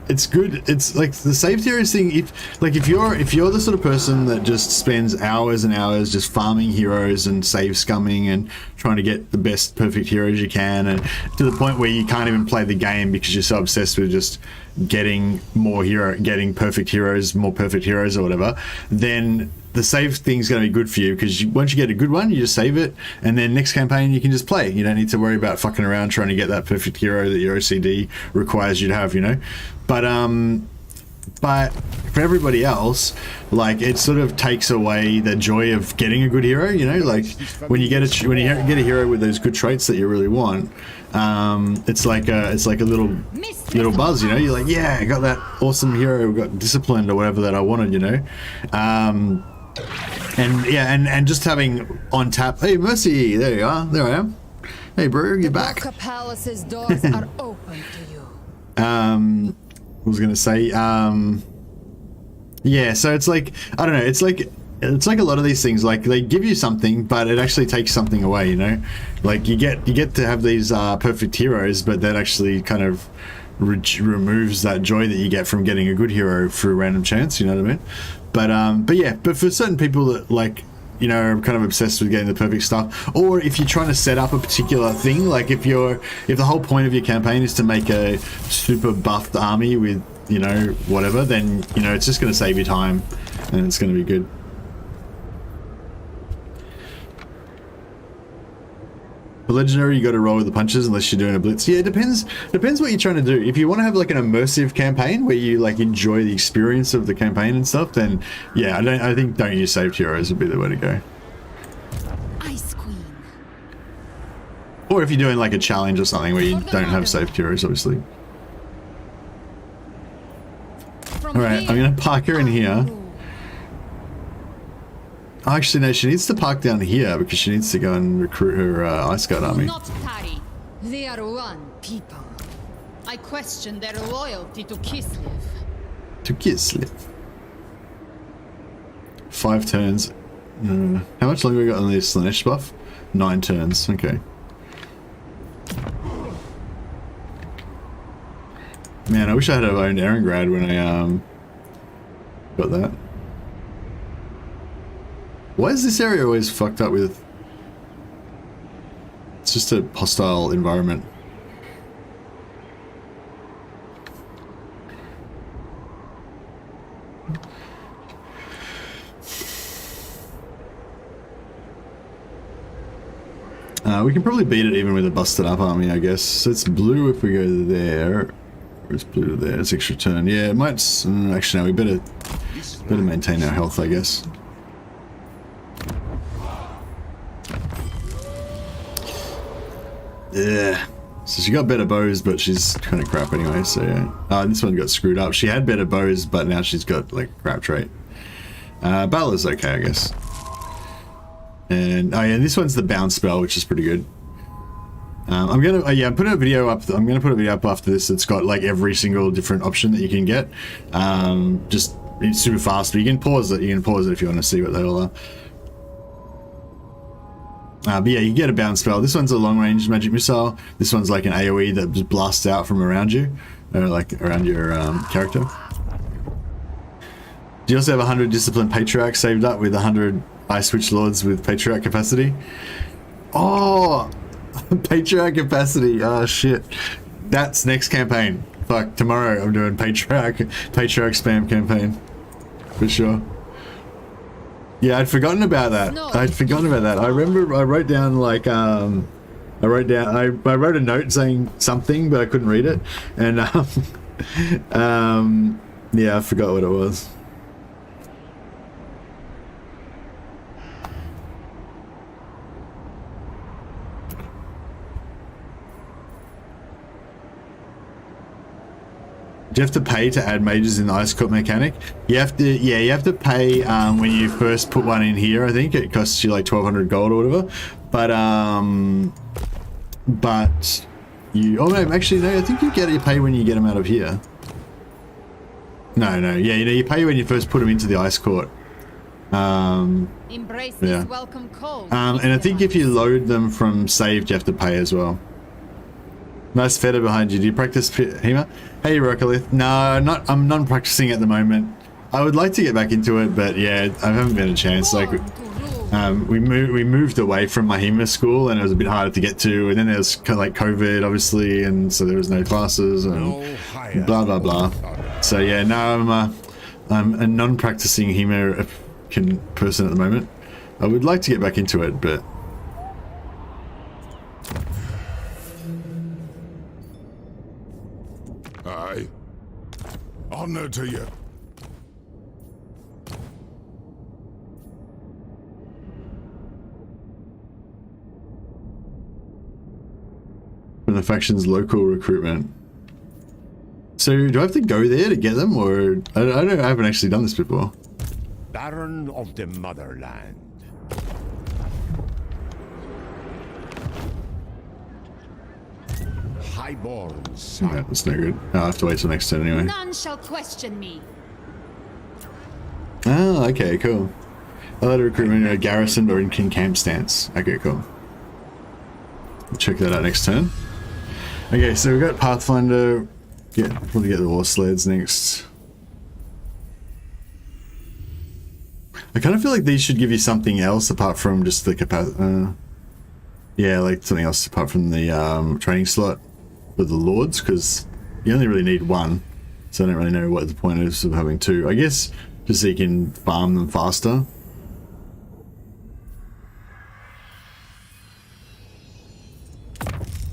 it's good. It's like the saved heroes thing. If you're the sort of person that just spends hours and hours just farming heroes and save scumming and trying to get the best perfect heroes you can, and to the point where you can't even play the game because you're so obsessed with just getting more perfect heroes or whatever, then the save thing's going to be good for you, because once you get a good one, you just save it, and then next campaign you can just play. You don't need to worry about fucking around trying to get that perfect hero that your OCD requires you to have, you know. But for everybody else, like, it sort of takes away the joy of getting a good hero, you know. Like when you get a hero with those good traits that you really want, it's like a little buzz, you know. You're like, yeah, I got that awesome hero, got disciplined or whatever that I wanted, you know. And yeah, and just having on tap. Hey Mercy, there you are. There I am. Hey bro, you're back. The Palace's doors are open to you. I was gonna say, yeah, so it's like, I don't know, it's like a lot of these things, like they give you something, but it actually takes something away, you know. Like you get to have these perfect heroes, but that actually kind of removes that joy that you get from getting a good hero through random chance, you know what I mean? But yeah, but for certain people that, like, you know, are kind of obsessed with getting the perfect stuff, or if you're trying to set up a particular thing, like if the whole point of your campaign is to make a super buffed army with, you know, whatever, then, you know, it's just going to save you time and it's going to be good. For Legendary, you got to roll with the punches unless you're doing a blitz. Yeah, it depends what you're trying to do. If you want to have like an immersive campaign where you like enjoy the experience of the campaign and stuff, then yeah, I think don't use saved heroes would be the way to go. Ice Queen. Or if you're doing like a challenge or something where you don't have saved heroes, obviously. Alright, I'm gonna park her in here. Actually, no, she needs to park down here because she needs to go and recruit her Ice Guard army. Not tarry. They are one people. I question their loyalty to Kislev. To Kislev. 5 turns. How much longer we got on this Slanesh buff? 9 turns. Okay. Man, I wish I had owned Erengrad when I got that. Why is this area always fucked up with? It's just a hostile environment. We can probably beat it even with a busted up army, I guess. So it's blue if we go there. Where's blue to there? It's extra turn. Yeah, it might... actually, no, we better maintain our health, I guess. Yeah. So she got better bows, but she's kind of crap anyway, so yeah. This one got screwed up. She had better bows, but now she's got, like, crap trait. Balla's okay, I guess. And, oh yeah, this one's the bounce spell, which is pretty good. I'm gonna, I'm putting a video up. I'm gonna put a video up after this. It's got like every single different option that you can get. Just it's super fast, but you can pause it. You can pause it if you want to see what they all are. But yeah, you get a bounce spell. This one's a long range magic missile. This one's like an AOE that just blasts out from around you, or like around your character. Do you also have 100 disciplined patriarchs saved up with 100 Ice Witch Lords with patriarch capacity? Oh. Patriarch capacity. Oh shit, that's next campaign. Fuck, tomorrow I'm doing patriarch spam campaign for sure. Yeah, I'd forgotten about that. I remember I wrote down like I wrote a note saying something, but I couldn't read it, and yeah, I forgot what it was. Do you have to pay to add mages in the Ice Court mechanic? You have to, yeah, you have to pay when you first put one in here. I think it costs you like 1,200 gold or whatever. But you, oh no, actually no, I think you pay when you get them out of here. No, yeah, you pay when you first put them into the Ice Court. Embrace this welcome call. And I think if you load them from saved, you have to pay as well. Nice feather behind you. Do you practice HEMA? Hey, Rokalith. No, I'm not practicing at the moment. I would like to get back into it, but yeah, I haven't been a chance. Like, we moved away from my HEMA school, and it was a bit harder to get to. And then there was kind of like COVID, obviously, and so there was no classes and blah blah blah. So yeah, now I'm a non-practicing HEMA person at the moment. I would like to get back into it, but. Aye. Honor to you. From the faction's local recruitment. So do I have to go there to get them, or I haven't actually done this before. Baron of the Motherland. Highborn son. Yeah, that's no good. I'll have to wait till next turn anyway. None shall question me. Oh, okay, cool. I'll let a recruitment in a garrison or in camp stance. Okay, cool. We'll check that out next turn. Okay, so we've got Pathfinder. Probably get the war sleds next. I kind of feel like these should give you something else apart from just the capacity. Yeah, like something else apart from the training slot for the lords, because you only really need one, so I don't really know what the point is of having two. I guess just so you can farm them faster.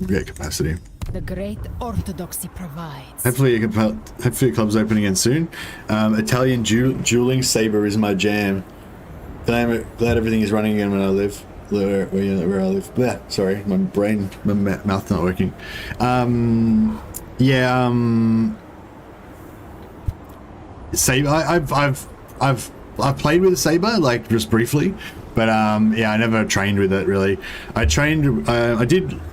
Get capacity. The great orthodoxy provides. Hopefully your club's open again soon. Italian dueling saber is my jam. Glad everything is running again when I live. Where I live. Blah, sorry, my mouth not working. Saber. I've played with a saber, like just briefly, but yeah, I never trained with it really. I trained.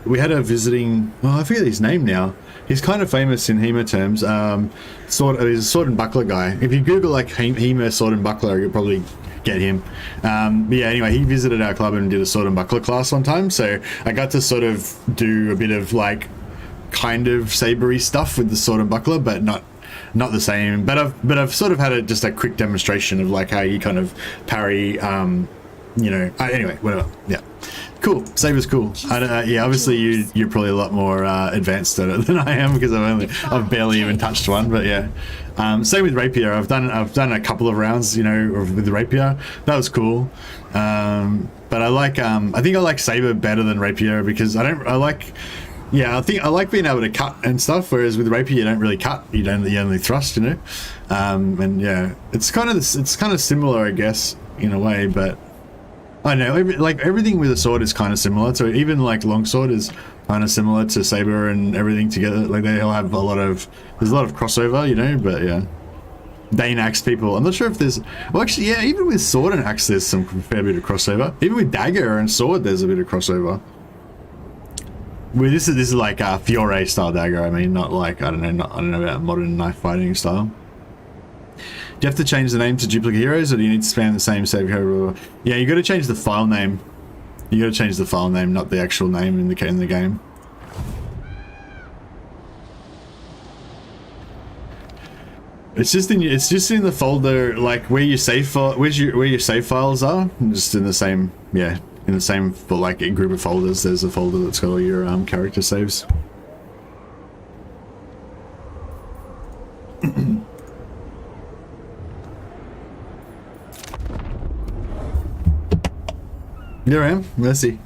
We had a visiting. Oh, I forget his name now. He's kind of famous in HEMA terms. He's a sword and buckler guy. If you Google like HEMA sword and buckler, you'll probably get him. But yeah, anyway, he visited our club and did a sword and buckler class one time, so I got to sort of do a bit of like kind of sabery stuff with the sword and buckler, but not the same. But I've sort of had just a quick demonstration of like how you kind of parry. Anyway, whatever. Yeah, cool. Saber's cool. Yeah, obviously you're probably a lot more advanced at it than I am, because I've barely even touched one. But yeah. Same with rapier. I've done a couple of rounds, with the rapier. That was cool. But but I like I think I like saber better than rapier because I like being able to cut and stuff, whereas with rapier you don't really cut, you only thrust, you know. And yeah, it's kind of similar, I guess, in a way, but I don't know, like everything with a sword is kind of similar. So even like longsword is kind of similar to saber and everything together. Like they all have there's a lot of crossover, you know. But yeah, Dane axe people, I'm not sure if there's, well actually yeah, even with sword and axe there's some fair bit of crossover. Even with dagger and sword there's a bit of crossover. Well, this is like a Fiore style dagger. I mean, not like I don't know about modern knife fighting style. Do you have to change the name to duplicate heroes, or do you need to spam the same save code? Yeah, you got to change the file name. You got to change the file name, not the actual name in the game. It's just in the folder, like where your save where your save files are. Just in the same, yeah, in the same like a group of folders. There's a folder that's got all your character saves. There I am, Mercy.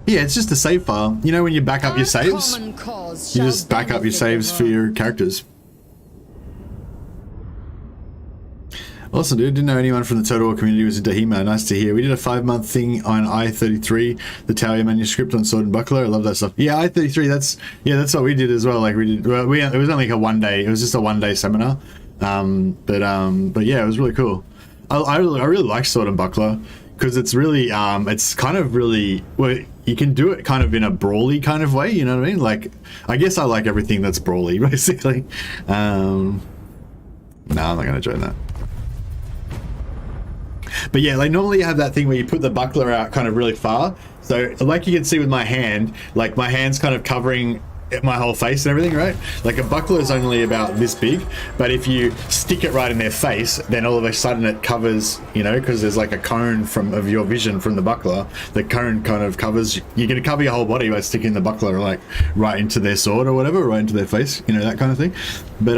Yeah, it's just a save file. You know when you back up your saves? You just back up your saves for your characters. Awesome, dude. Didn't know anyone from the Total War community was into HEMA. Nice to hear. We did a 5-month thing on I-33, the Talia manuscript on Sword and Buckler. I love that stuff. Yeah, I-33, that's what we did as well. Like it was only like a one-day, it was just a one-day seminar. But yeah, it was really cool. I really like Sword and Buckler because it's really, it's kind of really, well, you can do it kind of in a brawly kind of way, you know what I mean? Like, I guess I like everything that's brawly, basically. No, I'm not going to join that. But yeah, like normally you have that thing where you put the buckler out kind of really far. So like you can see with my hand, like my hand's kind of covering my whole face and everything, right? Like a buckler is only about this big, but if you stick it right in their face, then all of a sudden it covers, you know, because there's like a cone of your vision from the buckler. The cone kind of covers, you're going to cover your whole body by sticking the buckler like right into their sword or whatever, right into their face, you know, that kind of thing. But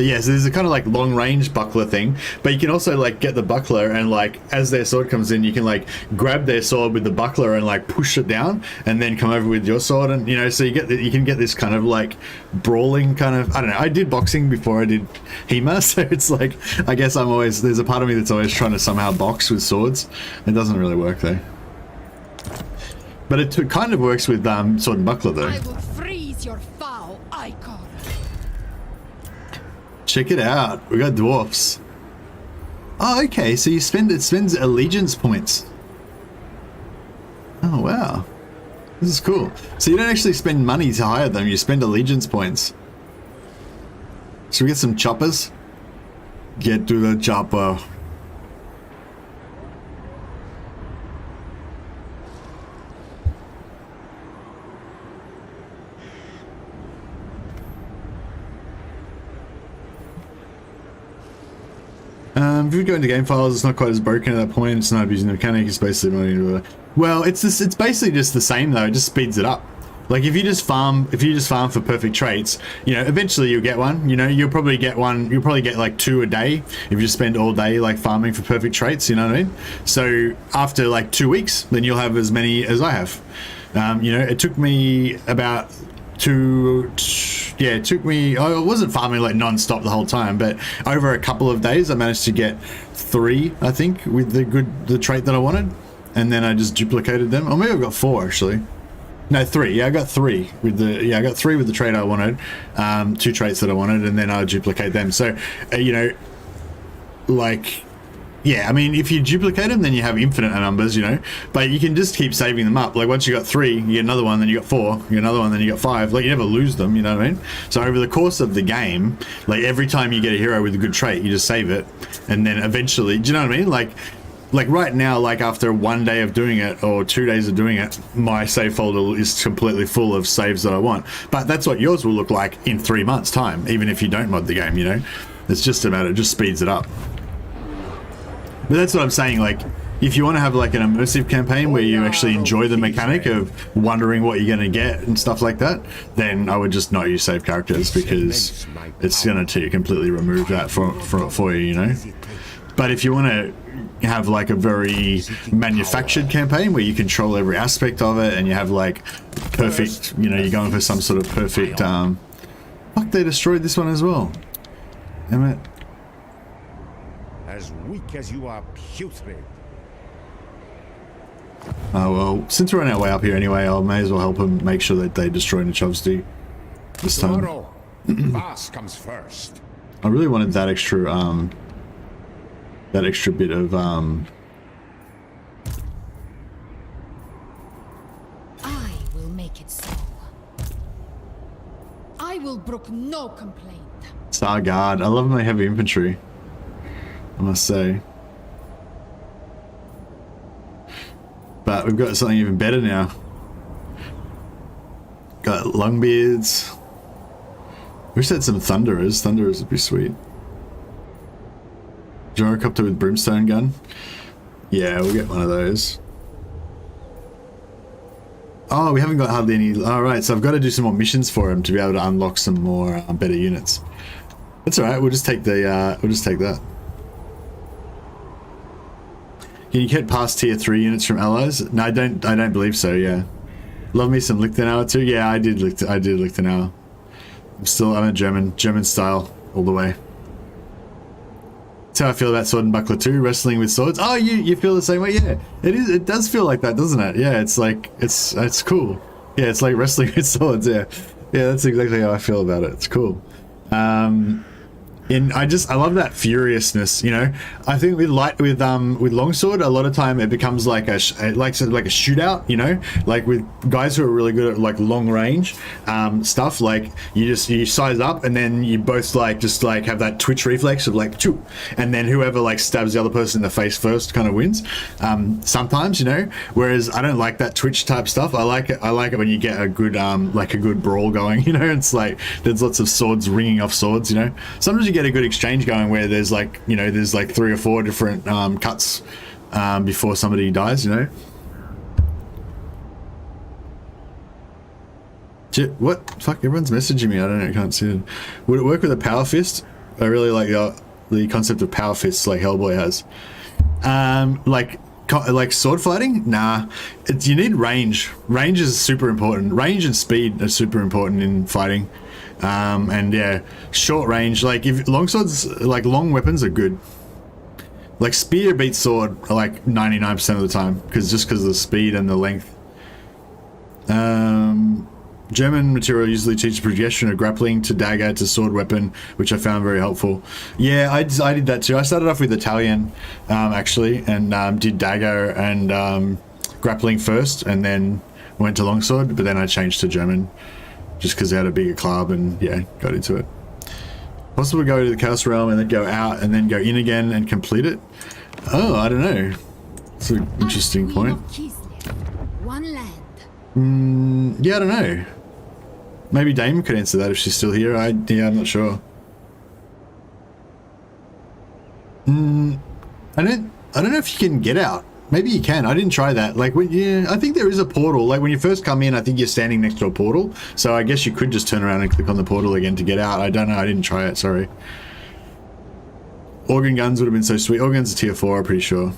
yeah, so there's a kind of like long range buckler thing, but you can also like get the buckler and like as their sword comes in, you can like grab their sword with the buckler and like push it down and then come over with your sword, and you know, so you can get this kind of like brawling kind of, I don't know, I did boxing before I did HEMA, so it's like, I guess there's a part of me that's always trying to somehow box with swords. It doesn't really work though. But it kind of works with Sword and Buckler though. I will freeze your foul icon. Check it out, we got dwarfs. Oh, okay, so it spends allegiance points. Oh wow, this is cool. So you don't actually spend money to hire them, you spend allegiance points. Should we get some choppers? Get to the chopper. If you go into game files, it's not quite as broken at that point. It's not abusing the mechanic. It's basically, well, it's basically just the same though. It just speeds it up. Like if you just farm for perfect traits, you know, eventually you'll get one. You know, you'll probably get one. You'll probably get like 2 a day if you spend all day like farming for perfect traits. You know what I mean? So after like 2 weeks, then you'll have as many as I have. You know, it took me about I wasn't farming like non-stop the whole time, but over a couple of days I managed to get 3, I think, with the trait that I wanted, and then I just duplicated them. Or maybe I've got 4 actually. No, 3. Yeah, I got 3 with the trait I wanted, 2 traits that I wanted, and then I duplicate them. So you know, like, yeah, I mean, if you duplicate them, then you have infinite numbers, you know, but you can just keep saving them up. Like once you got 3, you get another one, then you got 4, you get another one, then you got 5. Like you never lose them, you know what I mean? So over the course of the game, like every time you get a hero with a good trait, you just save it, and then eventually, do you know what I mean? Like right now, like after 1 day of doing it or 2 days of doing it, my save folder is completely full of saves that I want. But that's what yours will look like in 3 months' time, even if you don't mod the game, you know? It's just about, it just speeds it up. But that's what I'm saying, like, if you want to have like an immersive campaign where you actually enjoy the mechanic of wondering what you're going to get and stuff like that, then I would just not use save characters, because it's going to completely remove that for you, you know. But if you want to have like a very manufactured campaign where you control every aspect of it and you have like perfect, you know, you're going for some sort of perfect fuck, they destroyed this one as well. Damn it. As weak as you are putrid. Oh well, since we're on our way up here anyway, I may as well help them make sure that they destroy Nechovsky this time. Tomorrow, Vass comes first. I really wanted that extra bit of I will make it so. I will brook no complaint. Star Guard. I love my heavy infantry, I must say. But we've got something even better now. Got Longbeards. Wish they had some Thunderers. Thunderers would be sweet. Gyrocopter with Brimstone gun. Yeah, we'll get one of those. Oh, we haven't got hardly any. Alright, so I've got to do some more missions for him to be able to unlock some more better units. That's alright, we'll just take the we'll just take that. Can you get past tier 3 units from allies? No, I don't believe so, yeah. Love me some Lichtenauer too? Yeah, I did Lichtenauer. I'm a German style all the way. That's how I feel about Sword and Buckler too, wrestling with swords. Oh, you feel the same way? Yeah, it does feel like that, doesn't it? Yeah, it's like, it's cool. Yeah, it's like wrestling with swords, yeah. Yeah, that's exactly how I feel about it. It's cool. And I love that furiousness, you know. I think with longsword, a lot of time it becomes like a shootout, you know, like with guys who are really good at like long range stuff. Like you size up and then you both just have that twitch reflex of like choo, and then whoever like stabs the other person in the face first kind of wins. Sometimes, you know, whereas I don't like that twitch type stuff. I like it when you get a good like a good brawl going, you know. It's like there's lots of swords ringing off swords, you know. Sometimes you get a good exchange going where there's like, you know, there's like 3 or 4 different cuts before somebody dies, you know. What? Fuck, everyone's messaging me. I don't know, I can't see it. Would it work with a power fist? I really like the concept of power fists like Hellboy has. Like sword fighting? Nah. You need range. Range is super important. Range and speed are super important in fighting. And yeah, short range, like if longswords, like long weapons are good. Like spear beats sword like 99% of the time, because of the speed and the length. German material usually teaches progression of grappling to dagger to sword weapon, which I found very helpful. Yeah, I did that too. I started off with Italian actually, and did dagger and grappling first, and then went to longsword, but then I changed to German just because they had a bigger club, and yeah, got into it. Possible to go to the Chaos Realm and then go out and then go in again and complete it? Oh, I don't know. It's an interesting point. One land. Yeah, I don't know. Maybe Dame could answer that if she's still here. I'm not sure. I don't know if you can get out. Maybe you can. I didn't try that. Like, I think there is a portal. Like when you first come in, I think you're standing next to a portal. So I guess you could just turn around and click on the portal again to get out. I don't know. I didn't try it. Sorry. Organ guns would have been so sweet. Organ guns are tier 4, I'm pretty sure.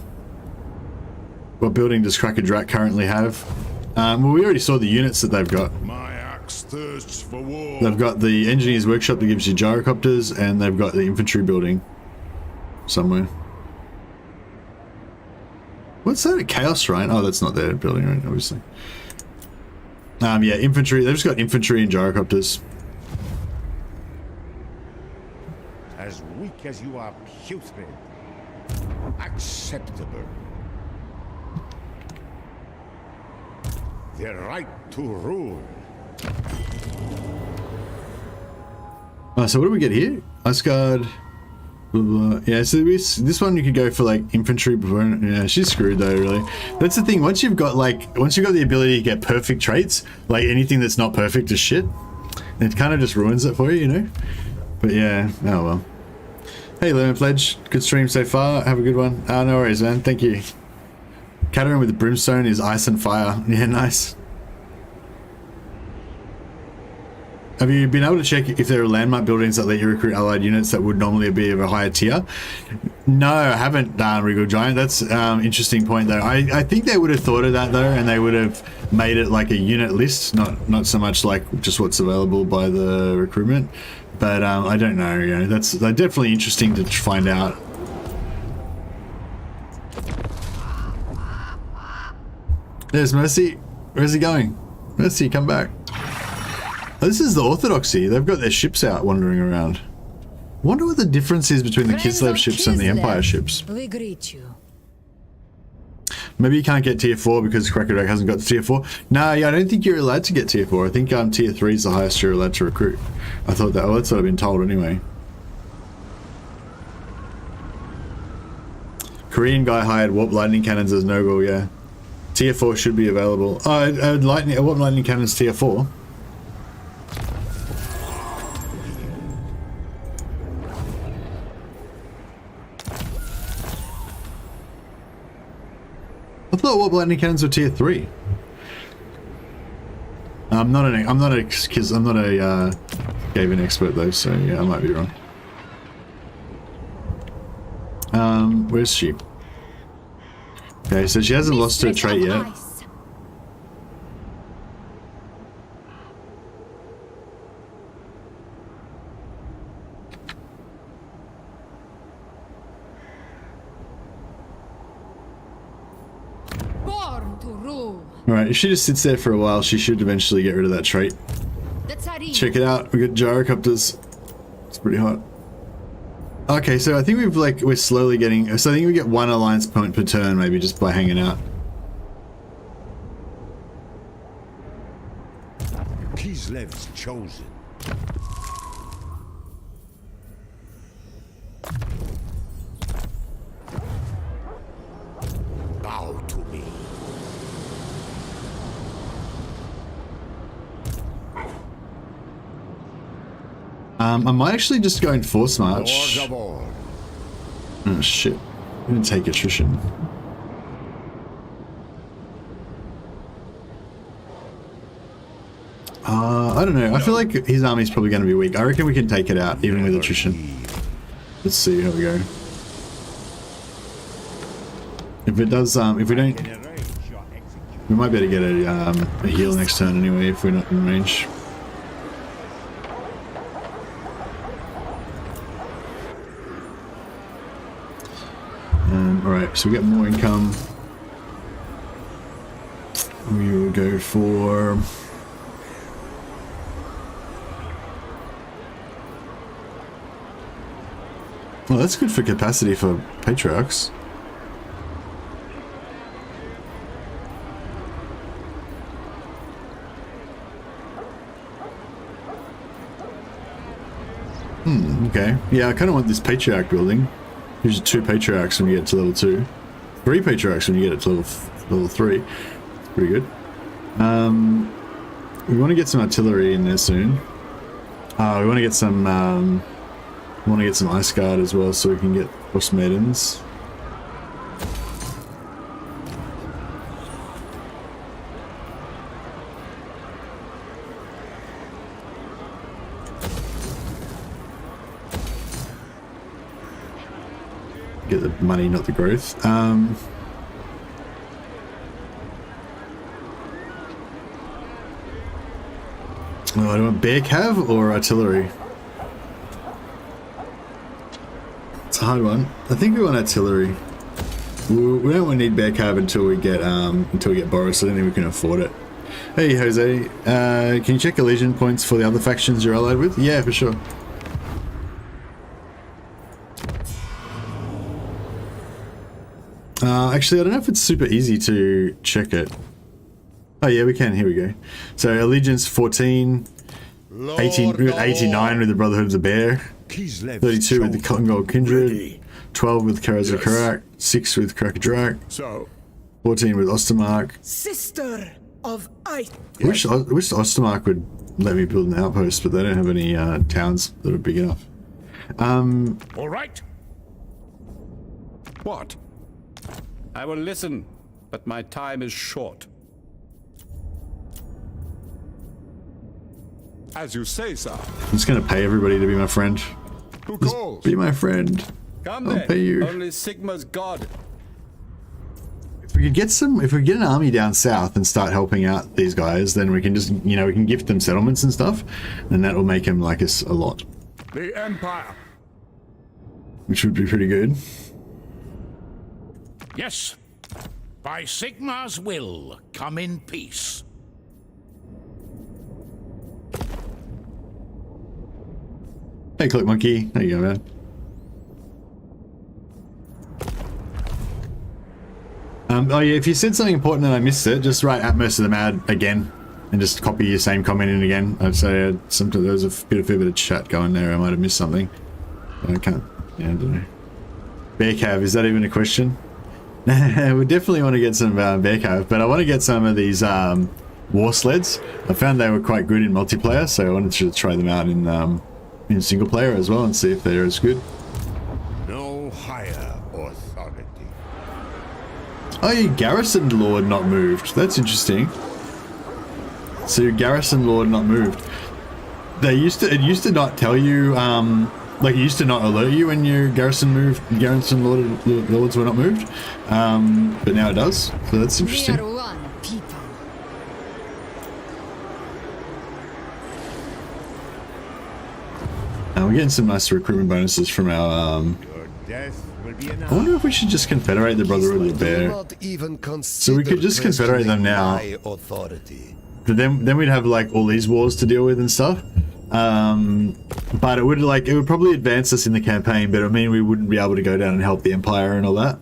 What building does Cracker Drat currently have? Well, we already saw the units that they've got. My axe thirsts for war. They've got the Engineer's Workshop that gives you gyrocopters, and they've got the infantry building somewhere. What's that? A Chaos Shrine? Oh, that's not their building, right? Obviously. Yeah, infantry. They've just got infantry and gyrocopters. As weak as you are putrid. Acceptable. The right to rule. So what do we get here? Asgard. Blah, blah. Yeah, so this one you could go for like infantry. Yeah, she's screwed though, really. That's the thing. Once you've got the ability to get perfect traits, like anything that's not perfect is shit. It kind of just ruins it for you, you know. But yeah, oh well. Hey, Lemon Pledge, good stream so far. Have a good one. No worries, man. Thank you. Katarina with the brimstone is ice and fire. Yeah, nice. Have you been able to check if there are landmark buildings that let you recruit allied units that would normally be of a higher tier? No, I haven't done Regal Giant. That's interesting point though. I think they would have thought of that though, and they would have made it like a unit list, not so much like just what's available by the recruitment. But I don't know. You know, they're definitely interesting to find out. There's Mercy. Where's he going? Mercy, come back. Oh, this is the Orthodoxy. They've got their ships out wandering around. Wonder what the difference is between the Kislev ships and the Empire ships. We greet you. Maybe you can't get tier 4 because Crackerjack hasn't got to tier 4. No, yeah, I don't think you're allowed to get tier 4. I think tier 3 is the highest you're allowed to recruit. I thought that, well, that's what I've been told anyway. Korean guy hired warp lightning cannons as Noggle, yeah. Tier 4 should be available. Oh, warp lightning cannons tier 4. I thought warp lightning cannons were tier 3. I'm not a Skaven expert though, so yeah, I might be wrong. Where's she? Okay, so she hasn't lost her trait yet. Alright, if she just sits there for a while, she should eventually get rid of that trait. Check it out, we got gyrocopters. It's pretty hot. Okay, so I think we're slowly getting, so I think we get 1 alliance point per turn maybe just by hanging out. Kislev's chosen. Bow to me. I might actually just go in force march. Oh shit. I'm gonna take attrition. I don't know. I feel like his army's probably going to be weak. I reckon we can take it out even with attrition. Let's see how we go. If it does, if we don't, we might be able to get a heal next turn anyway if we're not in range. Alright, so we get more income. We will go for... Well, that's good for capacity for Patriarchs. Okay. Yeah, I kind of want this Patriarch building. Usually 2 Patriarchs when you get to level 2. 3 Patriarchs when you get it to level 3. It's pretty good. We want to get some artillery in there soon. We want to get some Ice Guard as well so we can get Horse Maidens. Get the money, not the growth. Oh, do I want bear cav or artillery? It's a hard one. I think we want artillery. We don't need bear cav until we get Boris. I don't think we can afford it. Hey Jose, can you check Elysian points for the other factions you're allied with? Yeah, for sure. Actually, I don't know if it's super easy to check it. Oh yeah, we can. Here we go. So allegiance 14, 89 with the Brotherhood of the Bear, 32 with the Cotton Gold Kindred, 12 with Karazar Karak, 6 with Krakadrak, 14 with Ostermark. Sister of Ice. I wish Ostermark would let me build an outpost, but they don't have any towns that are big enough. All right. What? I will listen. but my time is short. As you say, sir. I'm just gonna pay everybody to be my friend. Who Just calls? be my friend. Come I'll then. pay you. Only Sigma's god. If we could get an army down south and start helping out these guys, then we can just, you know, we can gift them settlements and stuff, and that will make them like us a lot. The Empire. Which would be pretty good. Yes. By Sigma's will, come in peace. Hey, Click Monkey. How you going, man? Oh yeah, if you said something important and I missed it, just write at Mercy the Mad again and just copy your same comment in again. I'd say sometimes there was a fair bit of chat going there. I might have missed something. I can't. Yeah, I don't know. Bear Cav, is that even a question? We definitely want to get some Bear Cav, but I want to get some of these war sleds. I found they were quite good in multiplayer, so I wanted to try them out in single player as well and see if they're as good. No higher authority. Oh, your Garrison Lord not moved. That's interesting. So your Garrison Lord not moved. It used to not tell you, like it used to not alert you when your Garrison Lords were not moved. But now it does. So that's interesting. We are one people. We're getting some nice recruitment bonuses from our, Your death will be enough. I wonder if we should just confederate the Brotherhood of the Bear. So we could just confederate them now. But then we'd have like all these wars to deal with and stuff. But it would probably advance us in the campaign, but I mean we wouldn't be able to go down and help the Empire and all that.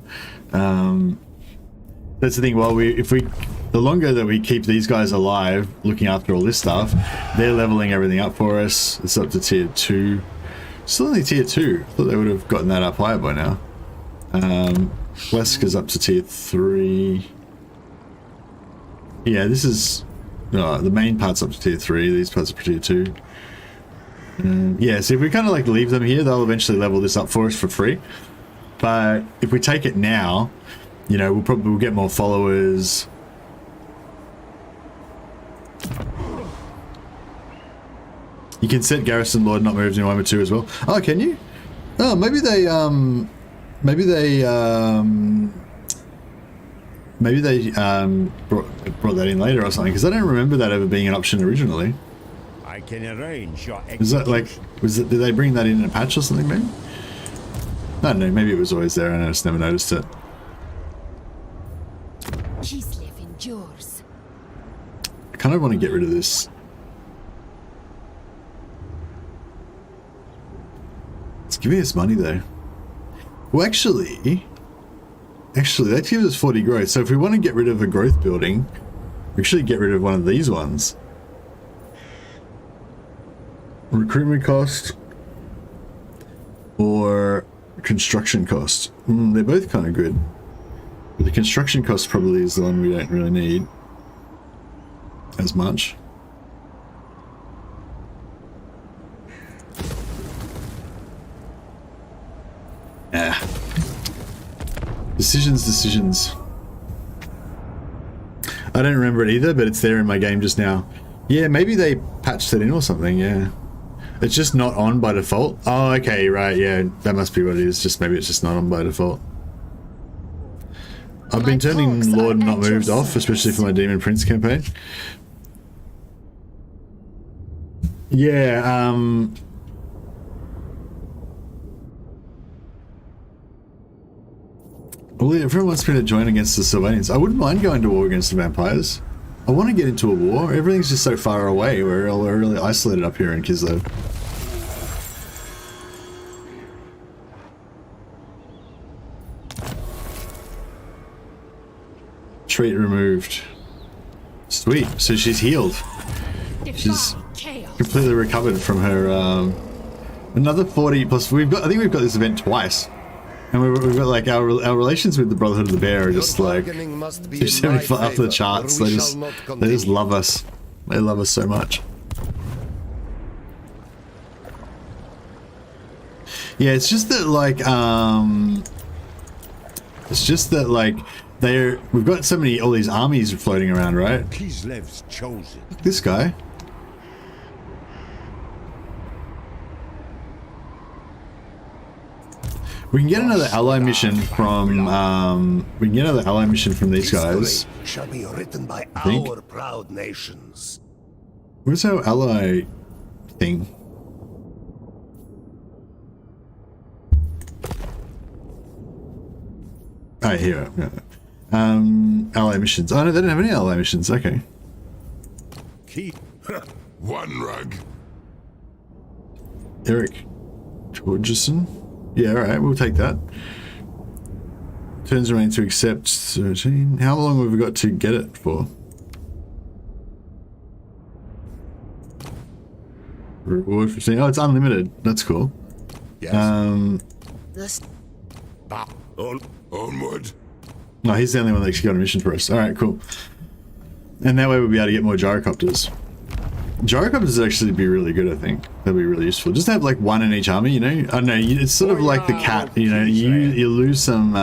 That's the thing. Well, the longer that we keep these guys alive, looking after all this stuff, they're leveling everything up for us. It's up to tier 2. Still only tier 2. I thought they would have gotten that up higher by now. Leska's up to tier 3. Yeah, this is the main part's up to tier 3. These parts are tier 2. Yeah, so if we kind of like leave them here, they'll eventually level this up for us for free. But if we take it now, you know, we'll get more followers. You can set Garrison Lord not moved in Warhammer 2 as well. Oh, can you? Oh, maybe they brought that in later or something, because I don't remember that ever being an option originally. I can arrange your Is that like, did they bring that in a patch or something maybe? I don't know, maybe it was always there and I just never noticed it. Kislev endures. I kind of want to get rid of this. It's giving us money though. Well, actually that gives us 40 growth. So if we want to get rid of a growth building, we actually get rid of one of these ones. Recruitment cost or construction cost. They're both kind of good. But the construction cost probably is the one we don't really need as much. Yeah. Decisions. I don't remember it either, but it's there in my game just now. Yeah, maybe they patched it in or something, yeah. It's just not on by default. Oh, okay, right, yeah, that must be what it is. Just maybe it's just not on by default. I've been turning Lord Not Moved off, especially for my Demon Prince campaign. Yeah, well, everyone wants me to join against the Sylvanians. I wouldn't mind going to war against the vampires. I want to get into a war. Everything's just so far away. We're really isolated up here in Kislev. Trait removed. Sweet. So she's healed. She's completely recovered from her. Another 40 plus. I think we've got this event twice. And we've got like our relations with the Brotherhood of the Bear are just like 275 off the charts. They just love us. They love us so much. Yeah, it's just that like we've got so many, all these armies floating around, right? Kislev's chosen. This guy. We can get another ally mission from these guys. Shall be written by think. our proud nations. Where's our ally thing? Oh, here. Yeah. Ally missions. Oh no, they don't have any ally missions. Okay. Keep One rug. Eric Georgeson. Yeah, alright, we'll take that. Turns remain to accept 13. How long have we got to get it for? Reward 15. Oh, it's unlimited. That's cool. Yes. Onward. No, he's the only one that actually got a mission for us. Alright, cool. And that way we'll be able to get more gyrocopters. Gyrocopters would actually be really good, I think. That'd be really useful. Just to have like one in each army, you know? I don't know, it's sort of like the cat, you know, you lose some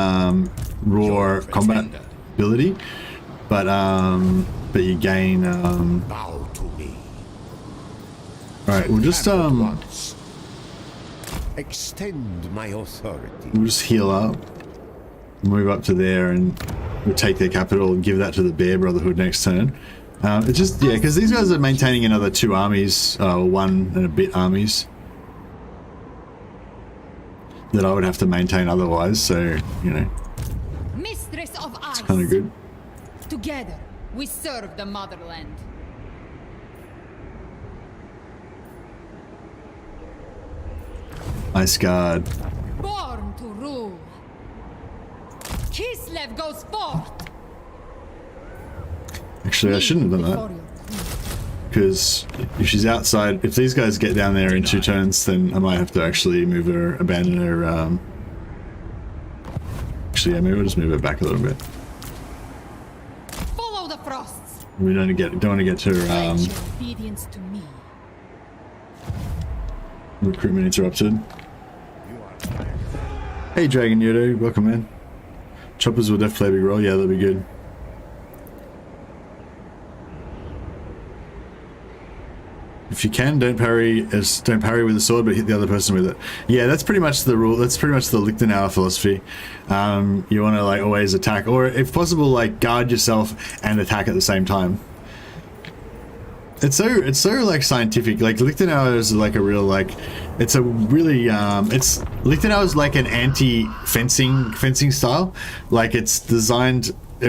raw combat ability, but you gain bow to me. Alright, we'll just Extend my authority. we'll just heal up, move up to there, and we'll take their capital and give that to the Bear Brotherhood next turn. It's just, yeah, because these guys are maintaining another 2 armies, one and a bit armies that I would have to maintain otherwise, so, you know, Mistress of Ice. it's kind of good. Together, we serve the motherland. Ice Guard. Born to rule. Kislev goes forth. Actually, I shouldn't have done that, because if she's outside, if these guys get down there in 2 turns, then I might have to actually move her, abandon her, actually, yeah, maybe we'll just move her back a little bit. Follow the frosts. We don't want to get her, Pledge your obedience to me. recruitment interrupted. Hey Dragon Yodo, welcome in. Choppers will definitely play a big role, yeah, that'll be good. If you can, don't parry with the sword, but hit the other person with it. Yeah, that's pretty much the rule. That's pretty much the Lichtenauer philosophy. You want to like always attack, or if possible, like guard yourself and attack at the same time. It's so like scientific. Like Lichtenauer is like a real like, it's a really Lichtenauer is like an anti-fencing style. Like it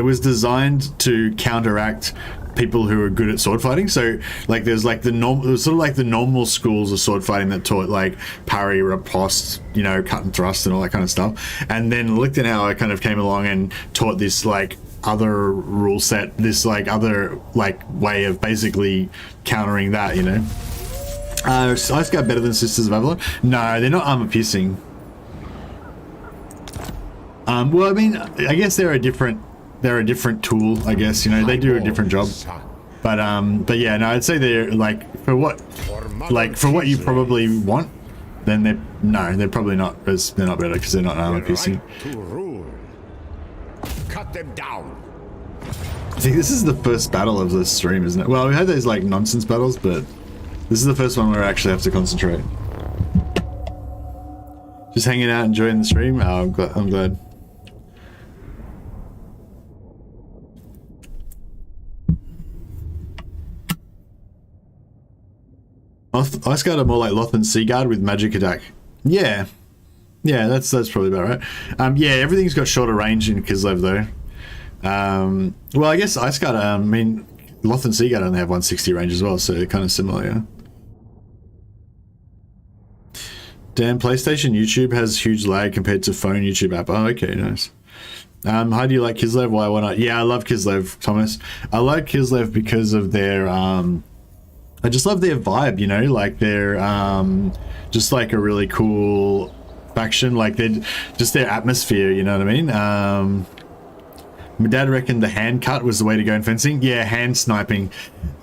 was designed to counteract people who are good at sword fighting. So like there's like sort of like the normal schools of sword fighting that taught like parry, riposte, you know, cut and thrust and all that kind of stuff. And then Lichtenauer kind of came along and taught this like other rule set, this like other like way of basically countering that, you know. Ice Guard better than Sisters of Avalon? No, they're not armor piercing. Well, I mean, I guess they're a different tool, I guess, you know, they do a different job. But yeah, no, I'd say they're like for what you probably want, then they're probably not they're not better because they're not armor piercing. To rule. Cut them down. I think this is the first battle of the stream, isn't it? Well, we had those like nonsense battles, but this is the first one where I actually have to concentrate. Just hanging out, enjoying the stream. Oh, I'm glad. Ice Guard are more like Loth and Sea Guard with magic attack. Yeah, that's probably about right. Yeah, everything's got shorter range in Kislev though. Well, I guess Ice Guard. I mean, Loth and Sea Guard only have 160 range as well, so they're kind of similar. Yeah. Damn, PlayStation YouTube has huge lag compared to phone YouTube app. Oh, okay, nice. How do you like Kislev? Why not? Yeah, I love Kislev, Thomas. I like Kislev because of their I just love their vibe, you know, like they're just like a really cool faction, like they're just their atmosphere, you know what I mean? My dad reckoned the hand cut was the way to go in fencing. Yeah, hand sniping.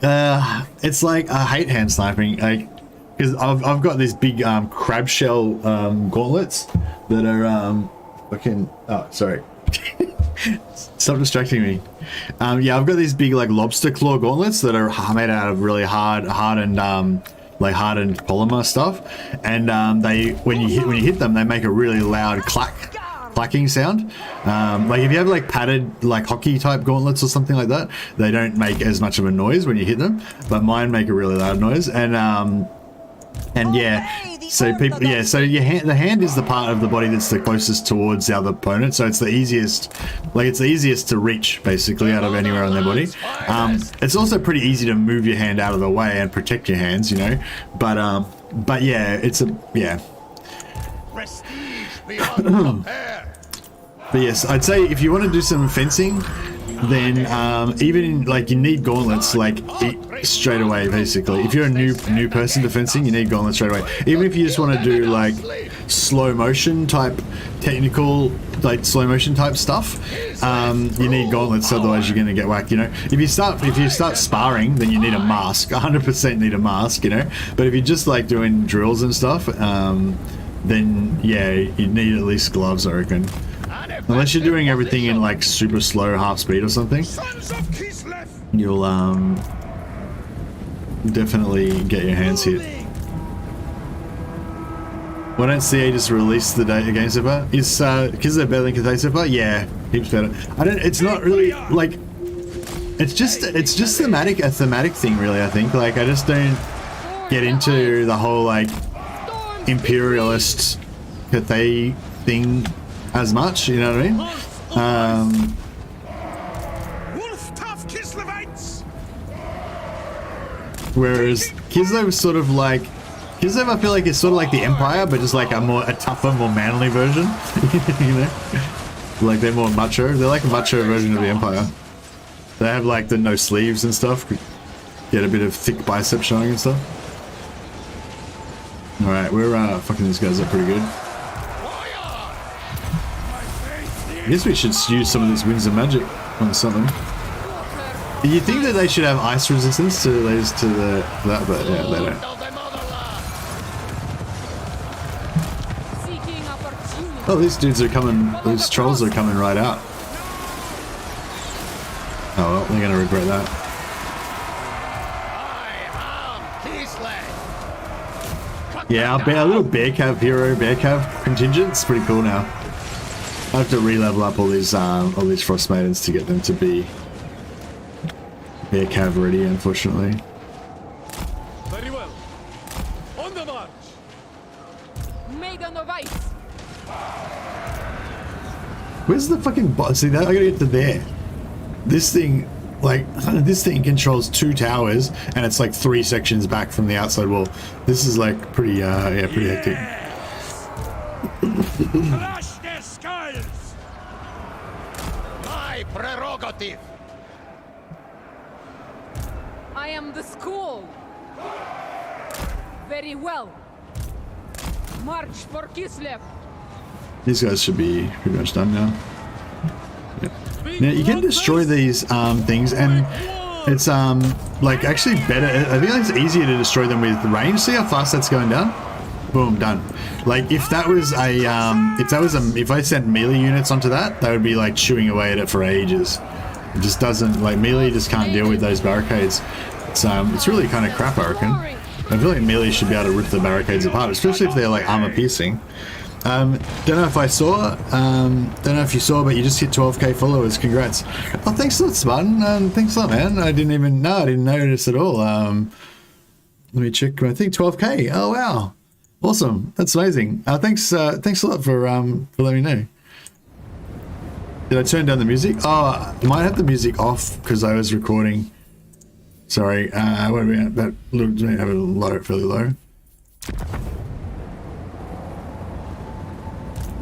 It's like, I hate hand sniping, like, because I've got these big crab shell gauntlets that are fucking, oh, sorry. Stop distracting me. Yeah, I've got these big like lobster claw gauntlets that are made out of really hardened polymer stuff, and they when you hit them, they make a really loud clacking sound. Like if you have like padded like hockey type gauntlets or something like that, they don't make as much of a noise when you hit them, but mine make a really loud noise. And yeah, so people, yeah, so your hand, the hand is the part of the body that's the closest towards the other opponent, so it's the easiest, like it's the easiest to reach basically out of anywhere on their body. It's also pretty easy to move your hand out of the way and protect your hands, you know, but yeah, Prestige beyond compare. But yes, I'd say if you want to do some fencing, then even like you need gauntlets like straight away. Basically, if you're a new person to fencing, you need gauntlets straight away. Even if you just want to do like slow motion type technical, like slow motion type stuff, you need gauntlets. Otherwise, you're gonna get whacked. You know, if you start sparring, then you need a mask. 100% need a mask. You know, but if you're just like doing drills and stuff, then yeah, you need at least gloves, I reckon. Unless you're doing everything in like super slow half speed or something, you'll definitely get your hands hit. Why don't CA just release the data game so far? Is Kislev better than Cathay so far? Yeah, heaps better. It's not really like, it's just a thematic thing really, I think. Like I just don't get into the whole like imperialist Cathay thing as much, you know what I mean? Whereas Kislev is sort of like, Kislev I feel like it's sort of like the Empire, but just like a tougher, more manly version. You know? Like they're more macho. They're like a macho version of the Empire. They have like the no sleeves and stuff. Get a bit of thick bicep showing and stuff. Alright, we're fucking these guys up pretty good. I guess we should use some of this Winds of Magic on something. You think that they should have ice resistance to that, but yeah, they don't. Oh, these dudes are coming. These trolls are coming right out. Oh well, they're gonna regret that. Yeah, our little bear cav hero, bear cav contingent's pretty cool now. I have to re-level up all these frost maidens to get them to be bear cav ready, unfortunately. Very well. On the march. Maiden of Ice. Where's the fucking bot? See that? I gotta get to there. This thing, like, this thing controls 2 towers, and it's like 3 sections back from the outside wall. This is like pretty, yeah, pretty hectic. My prerogative. I am the school. Very well. March for Kislev. These guys should be pretty much done now. Yeah. Now you can destroy these things, and it's like actually better. I think it's easier to destroy them with range. See how fast that's going down? Boom, done. Like if that was if I sent melee units onto that, they would be like chewing away at it for ages. It just doesn't, like melee just can't deal with those barricades. It's really kind of crap, I reckon. I feel like melee should be able to rip the barricades apart, especially if they're like armor piercing. Don't know if I saw, don't know if you saw, but you just hit 12k followers. Congrats. Oh, thanks a lot, Spartan. Thanks a lot, man. I didn't notice at all. Let me check. I think 12k. Oh wow, awesome. That's amazing. Thanks a lot for letting me know. Did I turn down the music? Oh, I might have the music off because I was recording. Sorry. What are we at? That looked have it low, fairly low.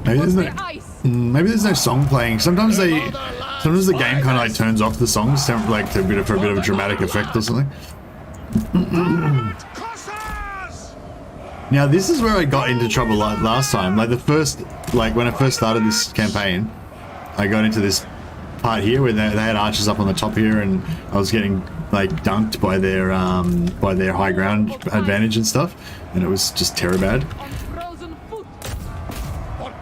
Maybe there's no song playing. Sometimes the game kind of like turns off the songs like for a bit of a dramatic effect or something. Now this is where I got into trouble last time. Like when I first started this campaign, I got into this part here where they had archers up on the top here, and I was getting like dunked by their high ground advantage and stuff, and it was just terror bad.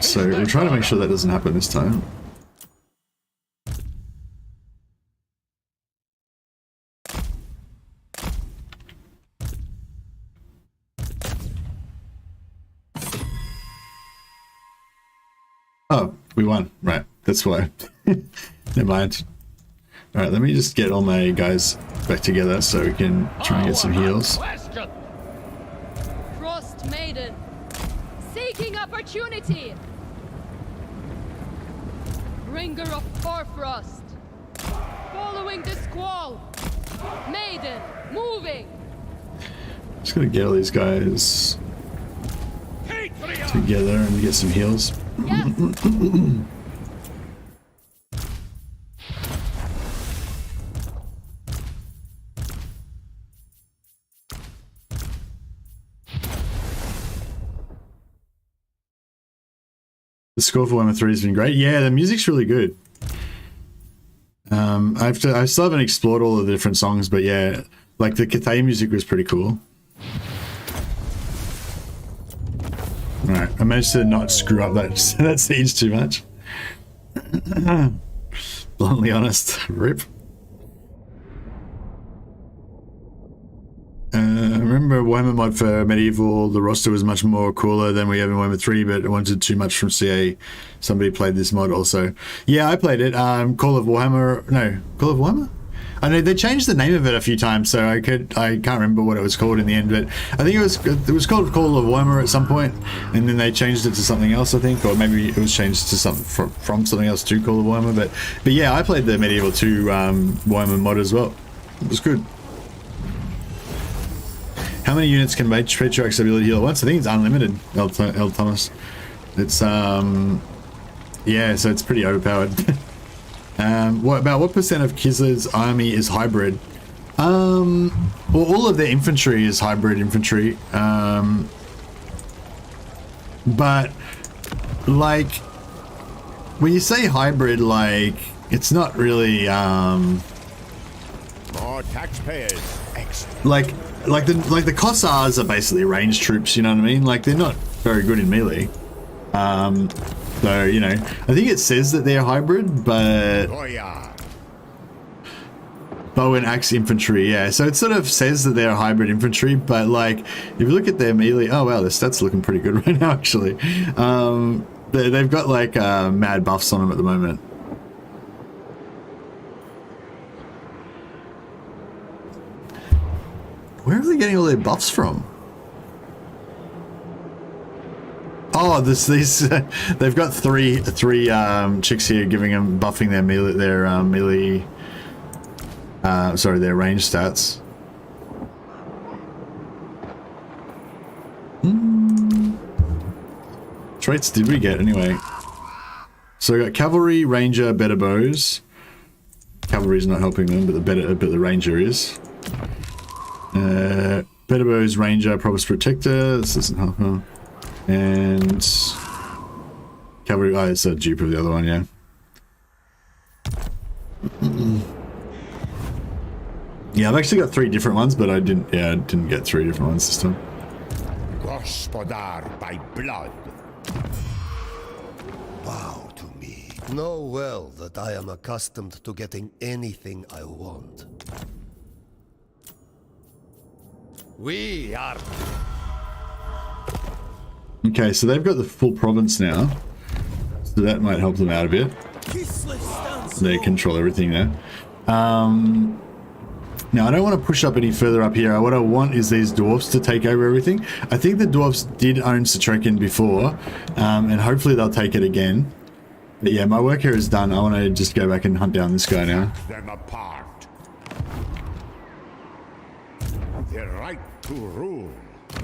So we're trying to make sure that doesn't happen this time. Oh, we won. Right. That's why. Never mind. Alright, let me just get all my guys back together so we can try and get some heals. Frost Maiden, seeking opportunity. Bringer of Hoarfrost, following the squall. Maiden, moving. Just gonna get all these guys together and get some heals. Yes. The score for Warhammer 3 has been great. Yeah, the music's really good. I still haven't explored all of the different songs, but yeah, like the Cathay music was pretty cool. Alright, I managed to not screw up that siege too much. Bluntly honest, rip. Remember Warhammer mod for Medieval, the roster was much more cooler than we have in Warhammer 3, but it wanted too much from CA. Somebody played this mod also. Yeah, I played it. Call of Warhammer? I know they changed the name of it a few times, so I can't remember what it was called in the end, but I think it was called Call of Warhammer at some point, and then they changed it to something else, I think, or maybe it was changed to something from something else to Call of Warhammer. But yeah, I played the Medieval 2 Warhammer mod as well. It was good. How many units can Patriarch's ability heal at once? I think it's unlimited, L. Thomas. It's yeah, so it's pretty overpowered. What percent of Kislev's army is hybrid? Well, all of their infantry is hybrid infantry. But like when you say hybrid, like it's not really More taxpayers. Excellent. like the Kossars are basically range troops, you know what I mean? Like they're not very good in melee. So, you know, I think it says that they're hybrid, but bow and axe infantry, yeah. So it sort of says that they're hybrid infantry, but like if you look at their melee, oh wow, their stats are looking pretty good right now actually. They've got like mad buffs on them at the moment. Where are they getting all their buffs from? Oh, they've got three chicks here giving them buffing their melee their range stats. Traits did we get anyway? So we got cavalry, ranger, better bows. Cavalry's not helping them, but the ranger is. Better bows, ranger, provost protector. This doesn't help her. And cavalry, oh, it's a dupe of the other one, yeah. Yeah, I've actually got 3 different ones, but I didn't get 3 different ones this time. Gospodar by blood. Bow to me. Know well that I am accustomed to getting anything I want. We are... Okay, so they've got the full province now, so that might help them out a bit. They control everything now. Now I don't want to push up any further up here. What I want is these dwarfs to take over everything. I think the dwarfs did own Sotrekin before, and hopefully they'll take it again. But yeah, my work here is done. I want to just go back and hunt down this guy now. Them apart. The right to rule.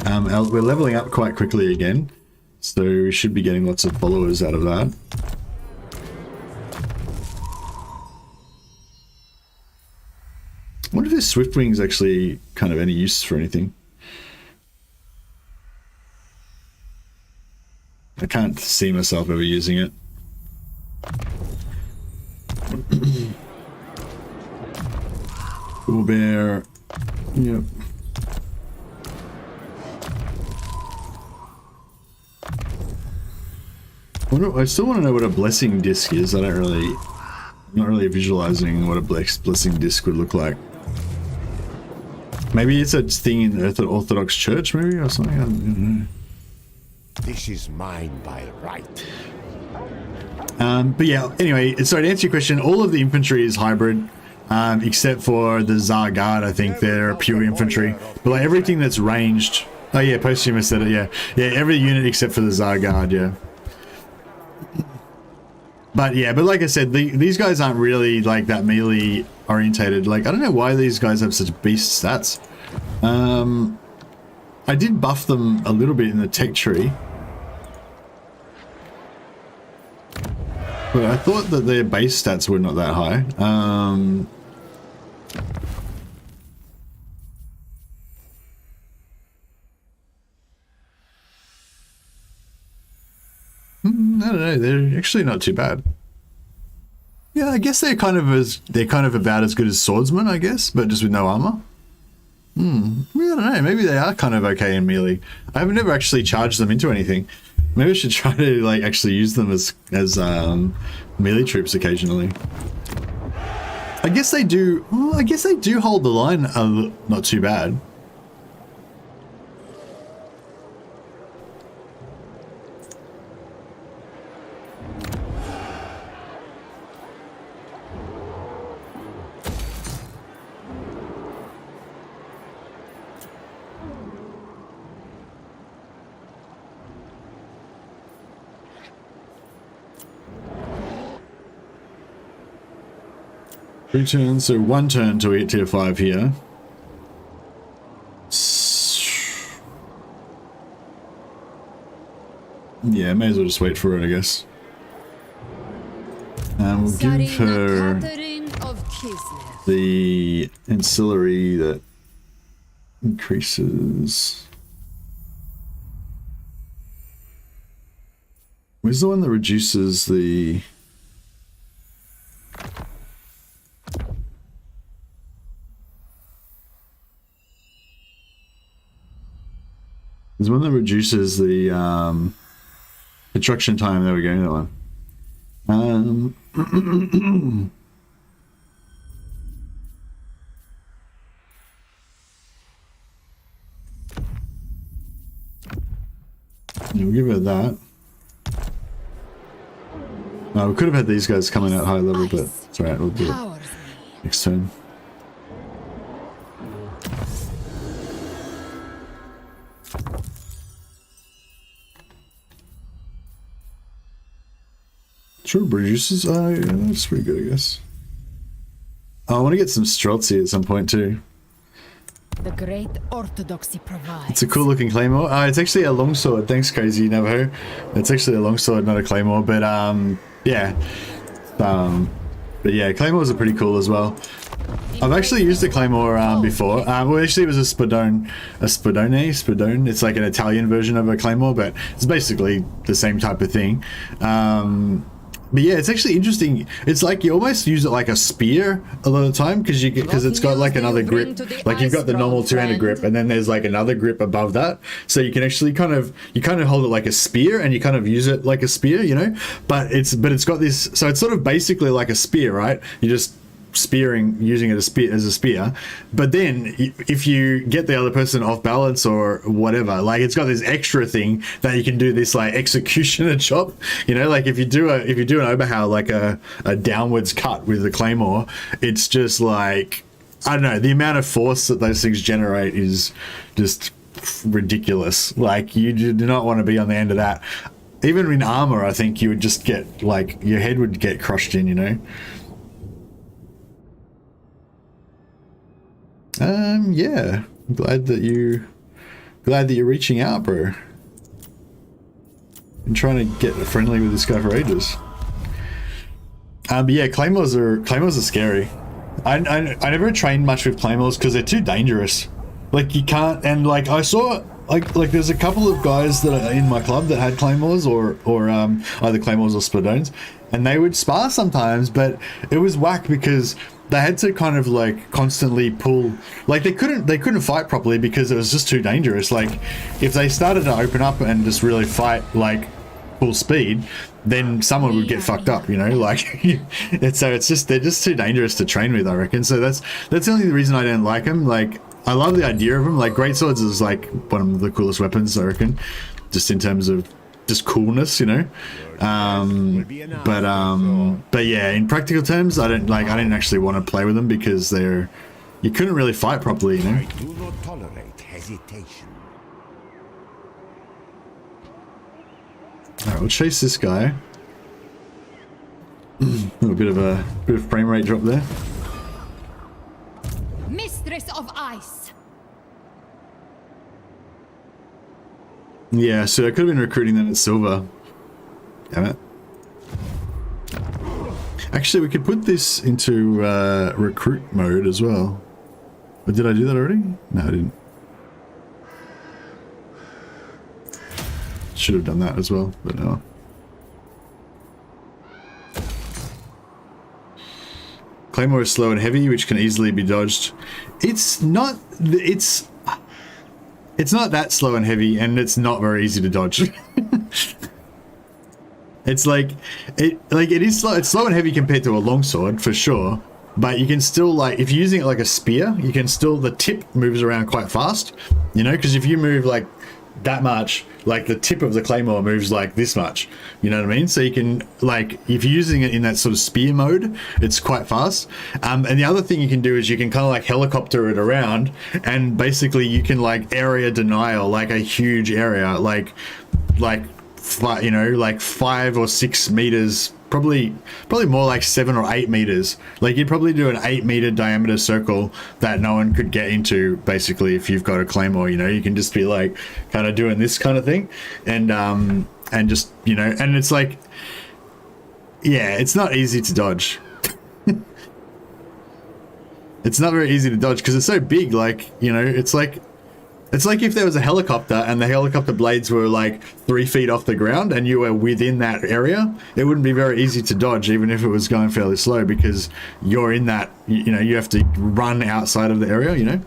We're leveling up quite quickly again, so we should be getting lots of followers out of that. I wonder if this Swift Wing's actually kind of any use for anything. I can't see myself ever using it. Bull bear. Yep. I still want to know what a blessing disc is. I'm not really visualizing what a blessing disc would look like. Maybe it's a thing in the Orthodox Church, maybe, or something. I don't know. This is mine by right. But yeah, anyway, so to answer your question, all of the infantry is hybrid, except for the Tsar Guard. I think they're pure infantry. But like everything that's ranged. Oh yeah, Posthumous said it. Yeah, every unit except for the Tsar Guard. Yeah. But yeah, but like I said, these guys aren't really like that melee orientated. Like I don't know why these guys have such beast stats. I did buff them a little bit in the tech tree. But I thought that their base stats were not that high. I don't know, they're actually not too bad. Yeah, I guess they're kind of about as good as swordsmen, I guess, but just with no armor. I don't know, maybe they are kind of okay in melee. I've never actually charged them into anything. Maybe I should try to like actually use them as melee troops occasionally. I guess they do. Well, I guess they do hold the line not too bad. Three turns, so one turn to hit tier 5 here. Yeah, may as well just wait for it, I guess. And we'll give her the ancillary that increases. Where's the one that reduces the... There's one that reduces the construction time. There we go, that one. We'll give her that. We could have had these guys coming out high level, but it's alright, we'll do it next turn. Sure, reduces. Yeah, that's pretty good, I guess. I want to get some Streltsy at some point too. The great orthodoxy provides. It's a cool looking claymore. It's actually a longsword. Thanks, Crazy Navajo. It's actually a longsword, not a claymore. But yeah. But yeah, claymores are pretty cool as well. I've actually used a claymore before. Well, actually, it was a Spadone. Spadone. It's like an Italian version of a claymore, but it's basically the same type of thing. But yeah, it's actually interesting. It's like you almost use it like a spear a lot of the time because it's got like another grip. Like you've got the normal two-handed grip, and then there's like another grip above that. So you can actually kind of hold it like a spear, and you kind of use it like a spear, you know. But it's got this. So it's sort of basically like a spear, right? You just using it as a spear, but then if you get the other person off balance or whatever, like it's got this extra thing that you can do this like executioner chop, you know, like if you do an Oberhau, like a downwards cut with the claymore, it's just like, I don't know, the amount of force that those things generate is just ridiculous. Like you do not want to be on the end of that. Even in armor, I think you would just get like your head would get crushed in, you know. Yeah, I'm glad that you're reaching out, bro. I'm trying to get friendly with this guy for ages. But yeah, claymores are scary. I never trained much with claymores because they're too dangerous. Like you can't, and like I saw like there's a couple of guys that are in my club that had claymores or either claymores or Spadones, and they would spar sometimes, but it was whack because they had to kind of like constantly pull, like they couldn't fight properly because it was just too dangerous. Like if they started to open up and just really fight like full speed, then someone would get fucked up, you know, like and so it's just, they're just too dangerous to train with, I reckon. So that's the only reason I don't like them. Like I love the idea of them. Like greatswords is like one of the coolest weapons, I reckon, just in terms of just coolness, you know. But yeah, in practical terms, I didn't actually want to play with them because you couldn't really fight properly, you know. I do not tolerate hesitation. Alright, we'll chase this guy. A bit of frame rate drop there. Mistress of Ice. Yeah, so I could have been recruiting them at silver. Damn it. Actually, we could put this into recruit mode as well. But did I do that already? No, I didn't. Should have done that as well, but no. Claymore is slow and heavy, which can easily be dodged. It's not that slow and heavy, and it's not very easy to dodge. It's like it is slow. It's slow and heavy compared to a longsword for sure, but you can still, like, if you're using it like a spear, you can still, the tip moves around quite fast, you know, because if you move like that much, like the tip of the claymore moves like this much, you know what I mean? So you can, like, if you're using it in that sort of spear mode, it's quite fast. And the other thing you can do is you can kind of like helicopter it around, and basically you can like area denial like a huge area, like 5 or 6 meters, probably more like 7 or 8 meters. Like, you'd probably do an 8-meter diameter circle that no one could get into, basically, if you've got a claymore, you know. You can just be like kind of doing this kind of thing, and just, you know, and it's like, yeah, it's not easy to dodge. It's not very easy to dodge because it's so big, like, you know, it's like if there was a helicopter and the helicopter blades were like 3 feet off the ground and you were within that area, it wouldn't be very easy to dodge, even if it was going fairly slow, because you're in that, you know, you have to run outside of the area, you know.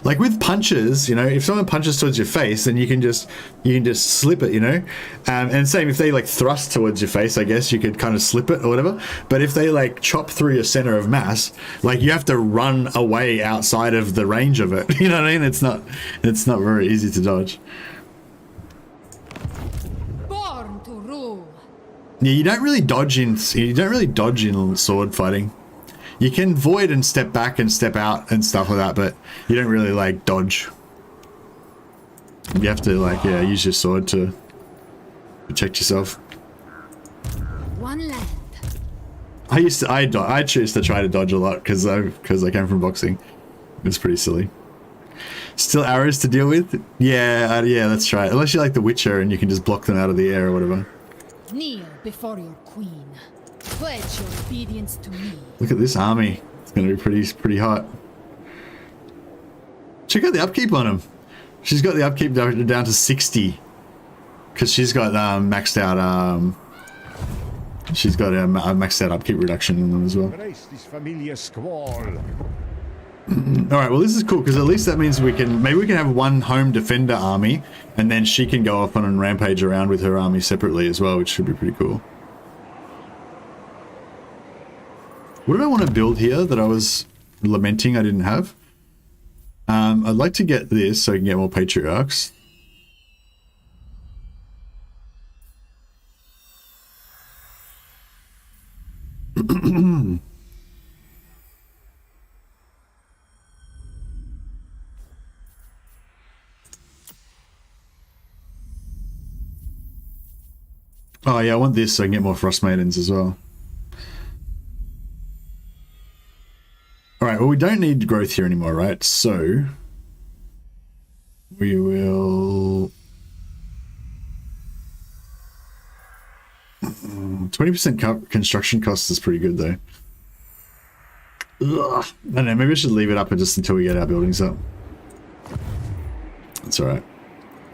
Like with punches, you know, if someone punches towards your face, then you can just slip it, you know. And same if they like thrust towards your face, I guess you could kind of slip it or whatever. But if they like chop through your center of mass, like you have to run away outside of the range of it. You know what I mean? It's not very easy to dodge. Born to rule. Yeah, you don't really dodge in sword fighting. You can void and step back and step out and stuff like that, but you don't really like dodge. You have to, like, yeah, use your sword to protect yourself. One land. I choose to try to dodge a lot because I came from boxing. It's pretty silly. Still arrows to deal with? Yeah, that's right. Unless you like The Witcher and you can just block them out of the air or whatever. Kneel before your queen. Pledge your obedience to me. Look at this army. It's going to be pretty hot. Check out the upkeep on him. She's got the upkeep down to 60 because she's got maxed out. She's got a maxed out upkeep reduction in them as well. Embrace this familiar squall. All right. Well, this is cool because at least that means maybe we can have one home defender army, and then she can go off on and rampage around with her army separately as well, which should be pretty cool. What did I want to build here that I was lamenting I didn't have? I'd like to get this so I can get more patriarchs. Oh yeah, I want this so I can get more Frost Maidens as well. Alright, well, we don't need growth here anymore, right? So we will 20% construction costs is pretty good though. Ugh. I don't know, maybe I should leave it up just until we get our buildings up. That's alright.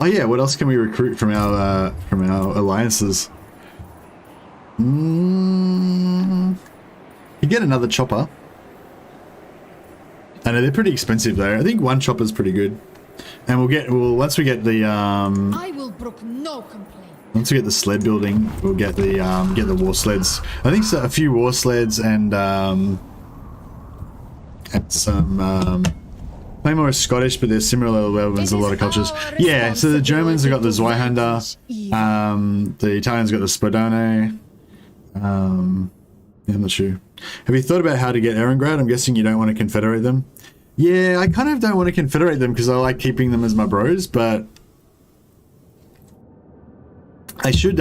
Oh yeah, what else can we recruit from our alliances? You get another chopper. I know they're pretty expensive though. I think one chopper is pretty good, and once we get the I will brook no complaint. Once we get the sled building, we'll get the war sleds. I think so, a few war sleds and some Claymore is Scottish, but they're similar weapons in a lot of cultures. Yeah, so the Germans have got the Zweihander, the Italians got the Spadone. Yeah, I'm not sure. Have you thought about how to get Erengrad? I'm guessing you don't want to confederate them. Yeah, I kind of don't want to confederate them because I like keeping them as my bros, but I should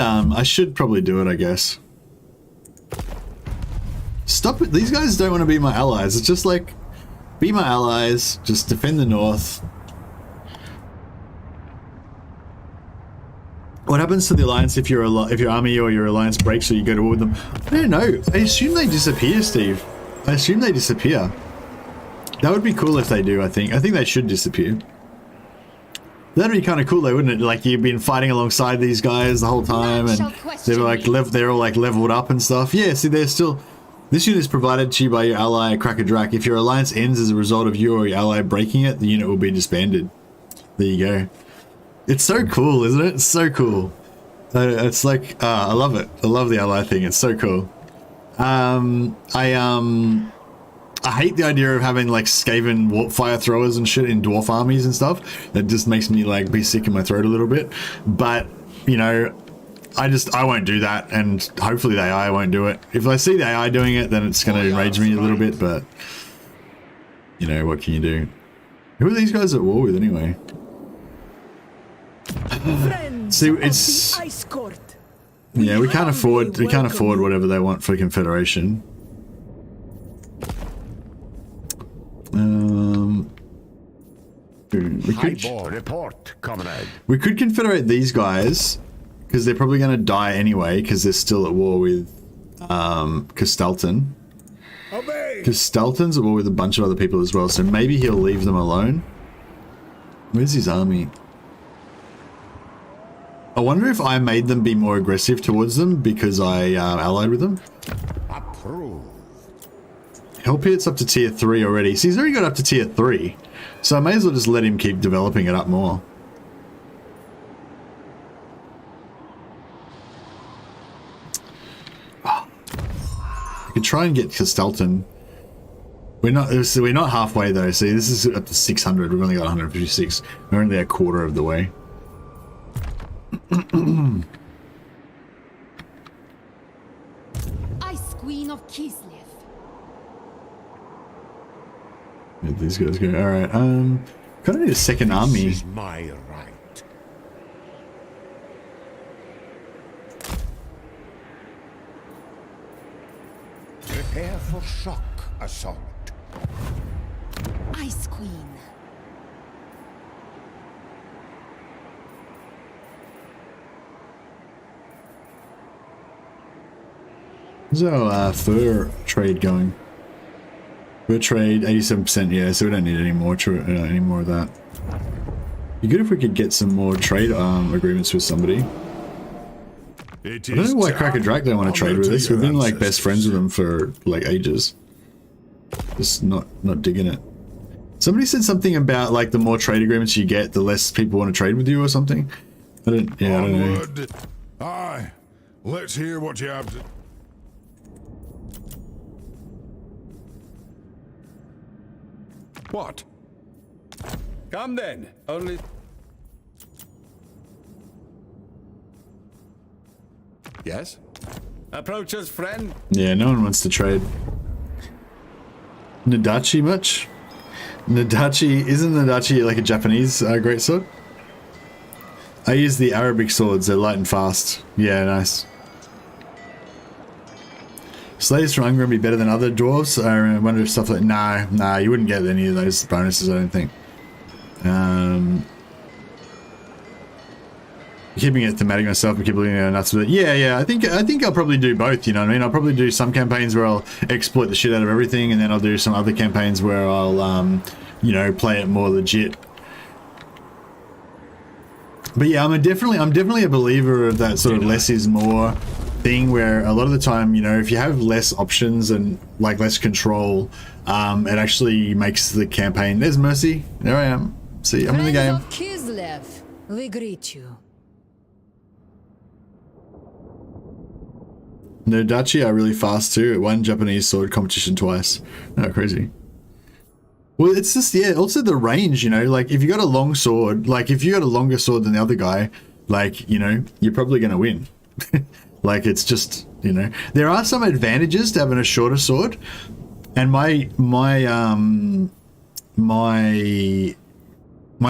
probably do it, I guess. Stop it. These guys don't want to be my allies. It's just like, be my allies, just defend the north. What happens to the alliance if your army or your alliance breaks or you go to war with them? I don't know. I assume they disappear, Steve. I assume they disappear. That would be cool if they do, I think. I think they should disappear. That'd be kind of cool though, wouldn't it? Like, you've been fighting alongside these guys the whole time and they were like, they're all like leveled up and stuff. Yeah, see, they're still... This unit is provided to you by your ally, Cracker Drac. If your alliance ends as a result of you or your ally breaking it, the unit will be disbanded. There you go. It's so cool, isn't it? It's so cool. It's like, I love it. I love the ally thing. It's so cool. I hate the idea of having like Skaven fire throwers and shit in dwarf armies and stuff. That just makes me like be sick in my throat a little bit. But, you know, I won't do that, and hopefully the AI won't do it. If I see the AI doing it, then it's going to enrage me a little bit, but, you know, what can you do? Who are these guys at war with anyway? See, it's... Yeah, we can't afford whatever they want for Confederation. We could confederate these guys because they're probably going to die anyway because they're still at war with Castelton. Castelton's at war with a bunch of other people as well, so maybe he'll leave them alone. Where's his army? I wonder if I made them be more aggressive towards them because I allied with them. Help hit's up to tier 3 already. See, he's already got up to tier 3. So I may as well just let him keep developing it up more. I could try and get Castelton. We're not halfway though. See, this is up to 600. We've only got 156. We're only a quarter of the way. Ice Queen of Kislev. Yeah, these guys go. All right. Kind of need a second army. This is my right. Prepare for shock assault. Ice Queen. How's our fur trade going? Fur trade 87%. Yeah, so we don't need any more of that. Be good if we could get some more trade agreements with somebody. I don't know why Cracker Drac don't want to trade with us. We've been like best friends with them for like ages. Just not digging it. Somebody said something about like the more trade agreements you get, the less people want to trade with you or something. I don't know. Aye, let's hear what you have to. What? Come then. Only... Yes? Approach us, friend. Yeah, no one wants to trade. Nadachi much? Nadachi, isn't Nadachi like a Japanese greatsword? I use the Arabic swords, they're light and fast. Yeah, nice. Slaves from Ungarn be better than other dwarves? I wonder if stuff like... Nah, you wouldn't get any of those bonuses, I don't think. Keeping it thematic myself and keep looking at nuts with it. Yeah, I think I'll probably do both, you know what I mean? I'll probably do some campaigns where I'll exploit the shit out of everything, and then I'll do some other campaigns where I'll, you know, play it more legit. But yeah, I'm definitely a believer of that sort of less is more thing, where a lot of the time, you know, if you have less options and like less control, it actually makes the campaign. There's Mercy. There I am. See, I'm in the game. Kislev, we greet you. Nadachi are really fast too. It won Japanese sword competition twice. Oh, crazy. Well, it's just, yeah, also the range, you know, like if you got a long sword, like if you got a longer sword than the other guy, like, you know, you're probably going to win. Like, it's just, you know, there are some advantages to having a shorter sword. And my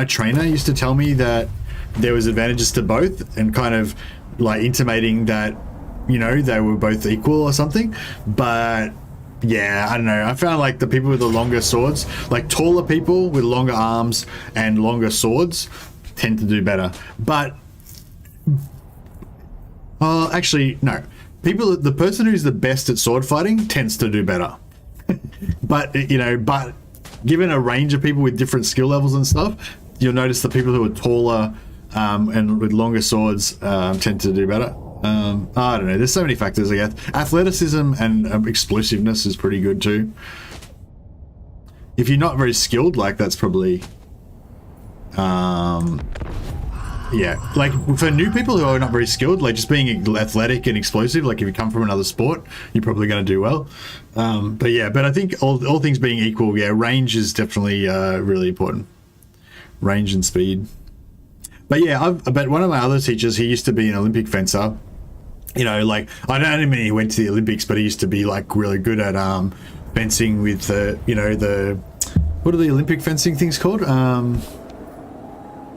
trainer used to tell me that there was advantages to both and kind of like intimating that, you know, they were both equal or something. But yeah, I don't know. I found like the people with the longer swords, like taller people with longer arms and longer swords tend to do better. But actually, no. The person who's the best at sword fighting tends to do better. But, you know, but given a range of people with different skill levels and stuff, you'll notice the people who are taller and with longer swords tend to do better. I don't know. There's so many factors, I guess. Athleticism and explosiveness is pretty good too. If you're not very skilled, like that's probably... yeah, like for new people who are not very skilled, like just being athletic and explosive, like if you come from another sport, you're probably going to do well. But yeah, but I think all things being equal, yeah, range is definitely really important. Range and speed. But yeah, but one of my other teachers, he used to be an Olympic fencer. You know, like I don't mean he went to the Olympics, but he used to be like really good at fencing with the, you know, the, what are the Olympic fencing things called? I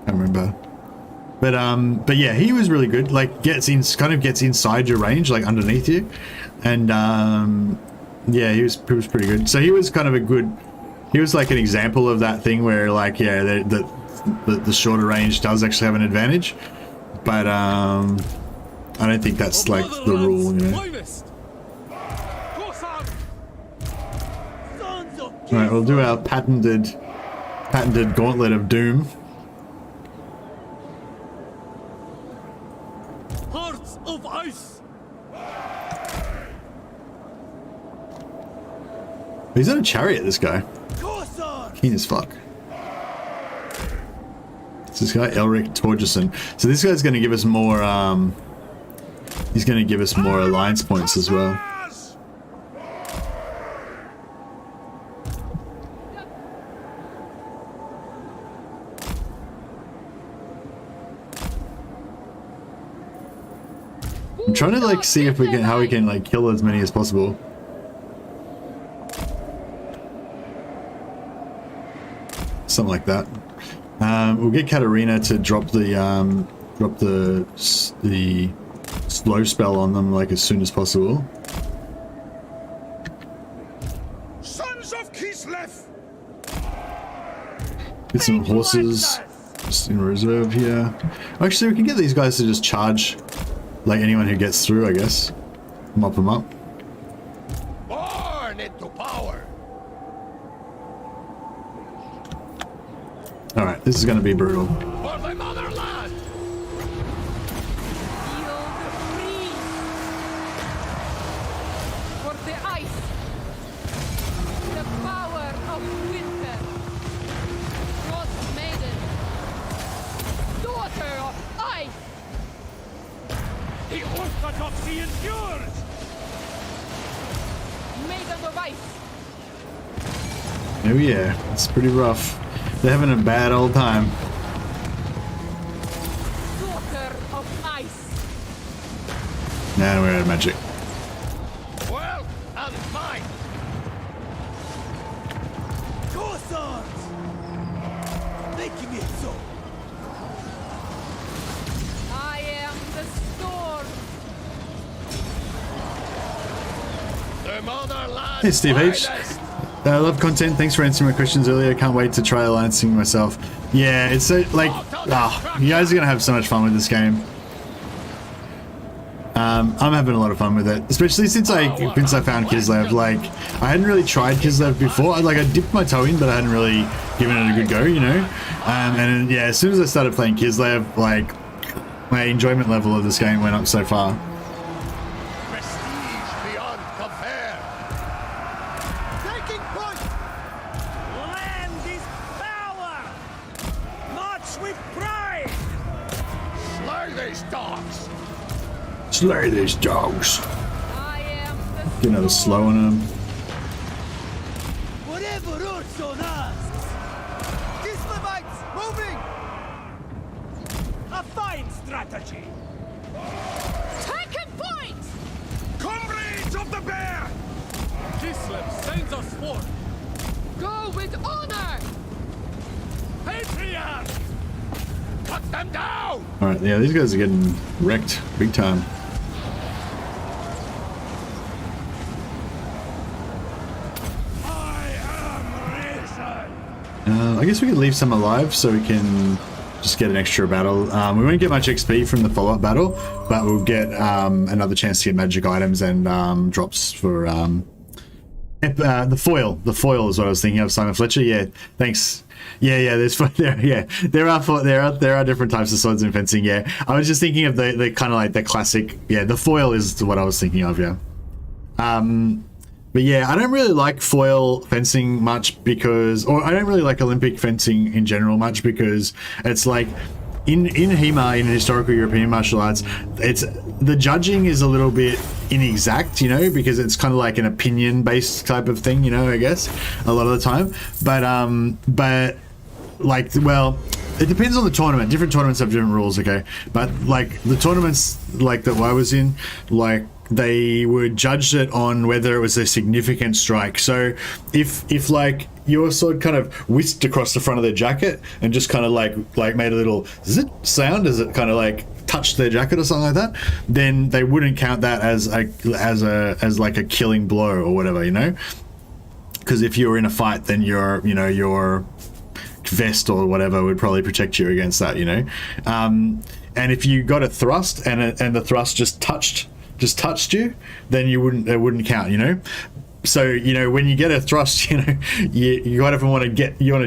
can't remember. But yeah, he was really good. Like gets inside your range, like underneath you, and yeah, he was pretty good. So he was kind of he was like an example of that thing where like, yeah, the shorter range does actually have an advantage, but I don't think that's like the rule, you know. All right, we'll do our patented gauntlet of doom. Hearts of ice. He's on a chariot, this guy. Keen as fuck. It's this guy, Elric Torgerson. So this guy's going to give us more, he's going to give us more alliance points as well. I'm trying to like see if how we can like kill as many as possible. Something like that. We'll get Katarina to drop the slow spell on them like as soon as possible. Sons of Kislev. Get some horses just in reserve here. Actually, we can get these guys to just charge. Like anyone who gets through, I guess. Mop them up. Born into power. Alright, this is going to be brutal. For the motherland. For the ice. The power of winter. Frost maiden. Daughter of ice. The orthodoxy endures. Maiden of ice. Oh yeah, it's pretty rough. They're having a bad old time. Daughter of ice. Nah, we're out of magic. Well, and mine. Corsons. Making it so. I am the storm. The motherland. Hey Steve H. I love content. Thanks for answering my questions earlier. Can't wait to try alliancing myself. Yeah, it's so like, you guys are gonna have so much fun with this game. I'm having a lot of fun with it, especially since I found Kislev. Like, I hadn't really tried Kislev before. I dipped my toe in, but I hadn't really given it a good go, you know. And yeah, as soon as I started playing Kislev, like, my enjoyment level of this game went up so far. Slay these dogs. Get another slow on them. Whatever Ursin asks. Kislevites, moving! A fine strategy. Taken point! Comrades of the bear! Kislev sends us forth. Go with honor! Patriarch! Put them down! Alright, yeah, these guys are getting wrecked big time. I guess we could leave some alive so we can just get an extra battle. We won't get much XP from the follow-up battle, but we'll get another chance to get magic items and drops for the foil. The foil is what I was thinking of, Simon Fletcher. Yeah, thanks. Yeah, there are different types of swords in fencing. Yeah, I was just thinking of the kind of like the classic. Yeah, the foil is what I was thinking of. Yeah. But yeah, I don't really like foil fencing much because, or I don't really like Olympic fencing in general much because it's like in HEMA, in historical European martial arts, it's the judging is a little bit inexact, you know, because it's kind of like an opinion based type of thing, you know, I guess a lot of the time. But like, well, it depends on the tournament. Different tournaments have different rules, okay? But like the tournaments like that I was in, like they would judge it on whether it was a significant strike. So if like your sword kind of whisked across the front of their jacket and just kind of like made a little zit sound as it kind of like touched their jacket or something like that, then they wouldn't count that as like a killing blow or whatever, you know? Because if you were in a fight, then your vest or whatever would probably protect you against that, you know? And if you got a thrust and the thrust just touched you, then it wouldn't count, you know? So, you know, when you get a thrust, you know, you kind of want to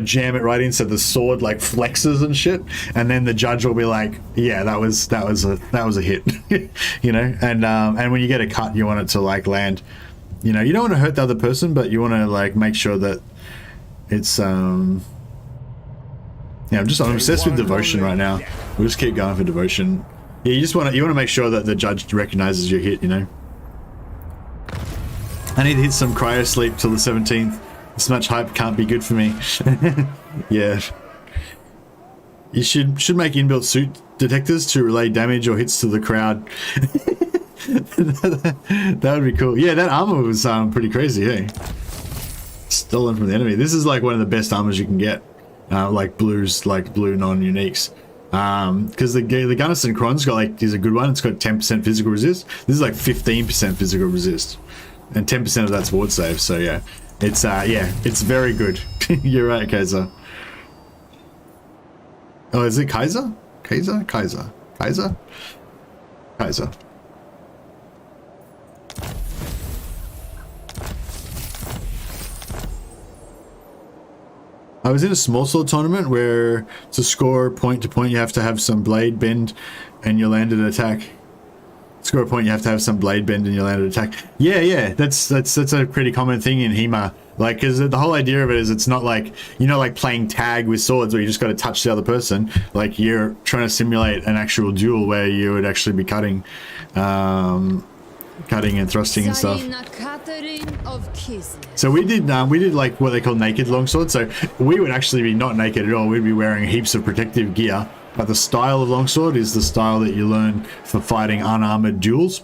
jam it right in so the sword like flexes and shit, and then the judge will be like, yeah, that was a hit. You know? And when you get a cut, you want it to like land, you know, you don't want to hurt the other person, but you want to like make sure that it's yeah, I'm obsessed with devotion right now. We'll just keep going for devotion. Yeah, you want to make sure that the judge recognizes your hit, you know. I need to hit some cryo sleep till the 17th. This much hype can't be good for me. Yeah. You should make inbuilt suit detectors to relay damage or hits to the crowd. That would be cool. Yeah, that armor was pretty crazy, hey? Stolen from the enemy. This is like one of the best armors you can get. Like blue non-uniques. Because the Gunnison Cron's got like, is a good one. It's got 10% physical resist. This is like 15% physical resist. And 10% of that's ward save, so yeah. It's very good. You're right, Kaiser. Oh, is it Kaiser? Kaiser? I was in a small sword tournament where to score point to point you have to have some blade bend and you land an attack. Score a point you have to have some blade bend and you land an attack. Yeah, that's a pretty common thing in HEMA. Like, because the whole idea of it is it's not like, you know, like playing tag with swords where you just got to touch the other person. Like you're trying to simulate an actual duel where you would actually be cutting and thrusting and stuff. Of Kislev. So we did like what they call naked longsword. So we would actually be not naked at all. We'd be wearing heaps of protective gear. But the style of longsword is the style that you learn for fighting unarmored duels.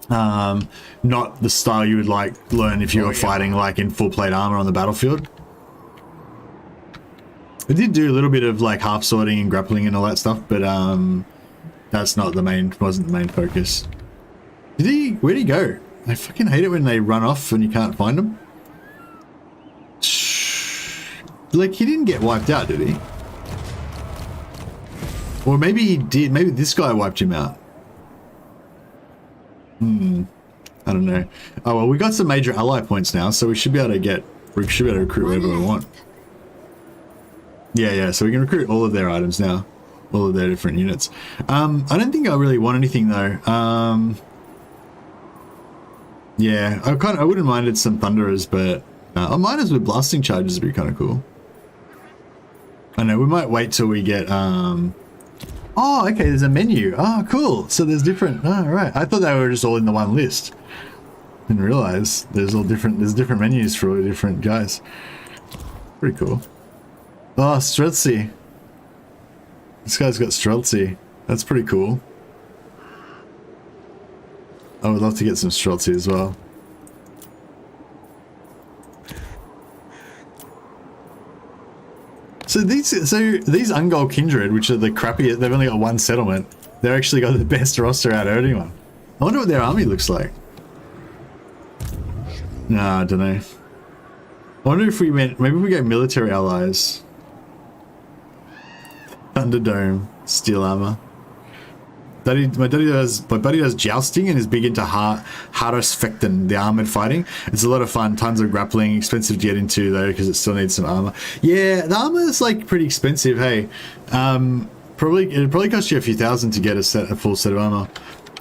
Not the style you would like learn if you were fighting like in full plate armor on the battlefield. We did do a little bit of like half swording and grappling and all that stuff, but that's not wasn't the main focus. Where'd he go? I fucking hate it when they run off and you can't find them. Like, he didn't get wiped out, did he? Or maybe he did. Maybe this guy wiped him out. I don't know. Oh, well, we got some major ally points now, so we should be able to recruit whatever we want. Yeah, so we can recruit all of their items now. All of their different units. I don't think I really want anything, though. Yeah, I wouldn't mind it some Thunderers, but miners with blasting charges would be kind of cool. I know, we might wait till we get oh, okay, there's a menu. Oh, cool. So there's different. Oh, right. I thought they were just all in the one list. Didn't realize there's different menus for all the different guys. Pretty cool. Oh, Streltsy. This guy's got Streltsy. That's pretty cool. I would love to get some Streltsy as well. So these Ungol Kindred, which are the crappiest, they've only got one settlement. They've actually got the best roster out of anyone. I wonder what their army looks like. Nah, I don't know. I wonder if we went, maybe we go military allies. Thunderdome, steel armor. My buddy does jousting and is big into Harusfechten, the armored fighting. It's a lot of fun, tons of grappling, expensive to get into though because it still needs some armor. Yeah, the armor is like pretty expensive. Hey, it'd probably cost you a few thousand to get a full set of armor.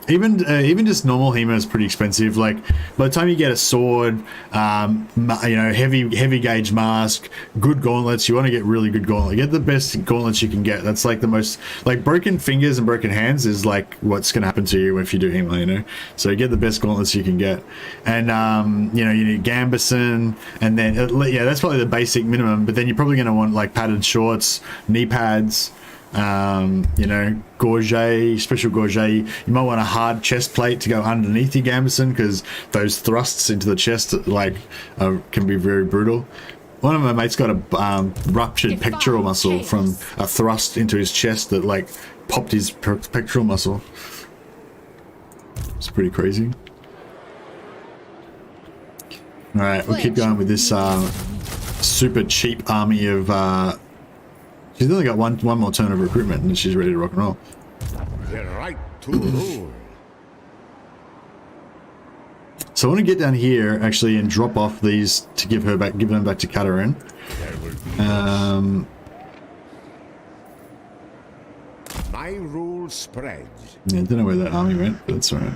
Even just normal HEMA is pretty expensive. Like by the time you get a sword, you know, heavy gauge mask, good gauntlets. You want to get really good gauntlet. Get the best gauntlets you can get. That's like the most, like broken fingers and broken hands is like what's going to happen to you if you do HEMA, you know. So get the best gauntlets you can get, and you know, you need Gambison, and then yeah, that's probably the basic minimum. But then you're probably going to want like padded shorts, knee pads. You know, gorget, special gorget. You might want a hard chest plate to go underneath your Gambison because those thrusts into the chest like can be very brutal. One of my mates got a ruptured pectoral muscle from a thrust into his chest that like popped his pectoral muscle. It's pretty crazy. All right, we'll keep going with this super cheap army of. She's only got one more turn of recruitment and she's ready to rock and roll. The right to rule. So I want to get down here actually and drop off these to give them back to Katarina. My rule spreads. Yeah, I don't know where that army went, but that's alright.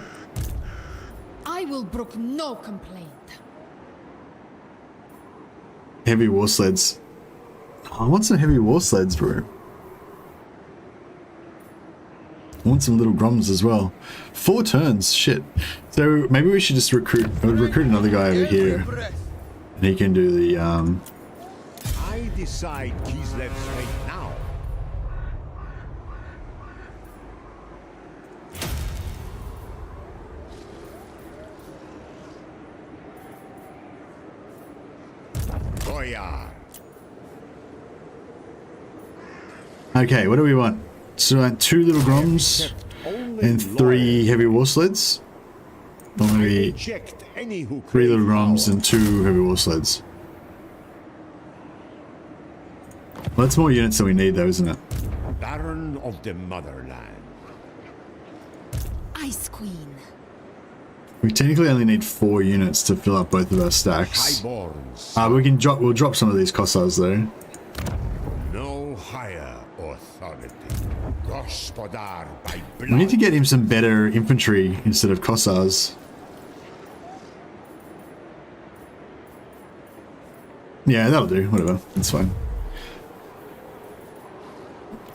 I will brook no complaint. Heavy war sleds. I want some heavy war sleds, bro. I want some little Groms as well. 4 turns, shit. So maybe we should just recruit another guy over here. And he can do the I decide Kislev's fate now. Goya. Okay, what do we want? So we want 2 little Groms and 3 heavy war sleds. Or maybe 3 little Groms and 2 heavy war sleds. Well, that's more units than we need though, isn't it? Baron of the Motherland. Ice Queen. We technically only need 4 units to fill up both of our stacks. We'll drop some of these Kossars though. No higher authority. Gospodar by blood. We need to get him some better infantry instead of Kossars. Yeah, that'll do. Whatever. That's fine.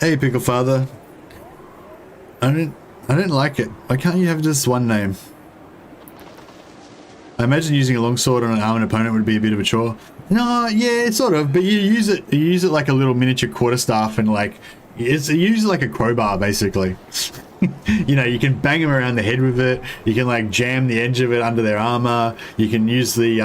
Hey, Pickle Father. I didn't like it. Why can't you have just one name? I imagine using a longsword on an armored opponent would be a bit of a chore. No, yeah, sort of, but you use it like a little miniature quarterstaff and like you use it like a crowbar basically. You know, you can bang them around the head with it. You can like jam the edge of it under their armor. You can use the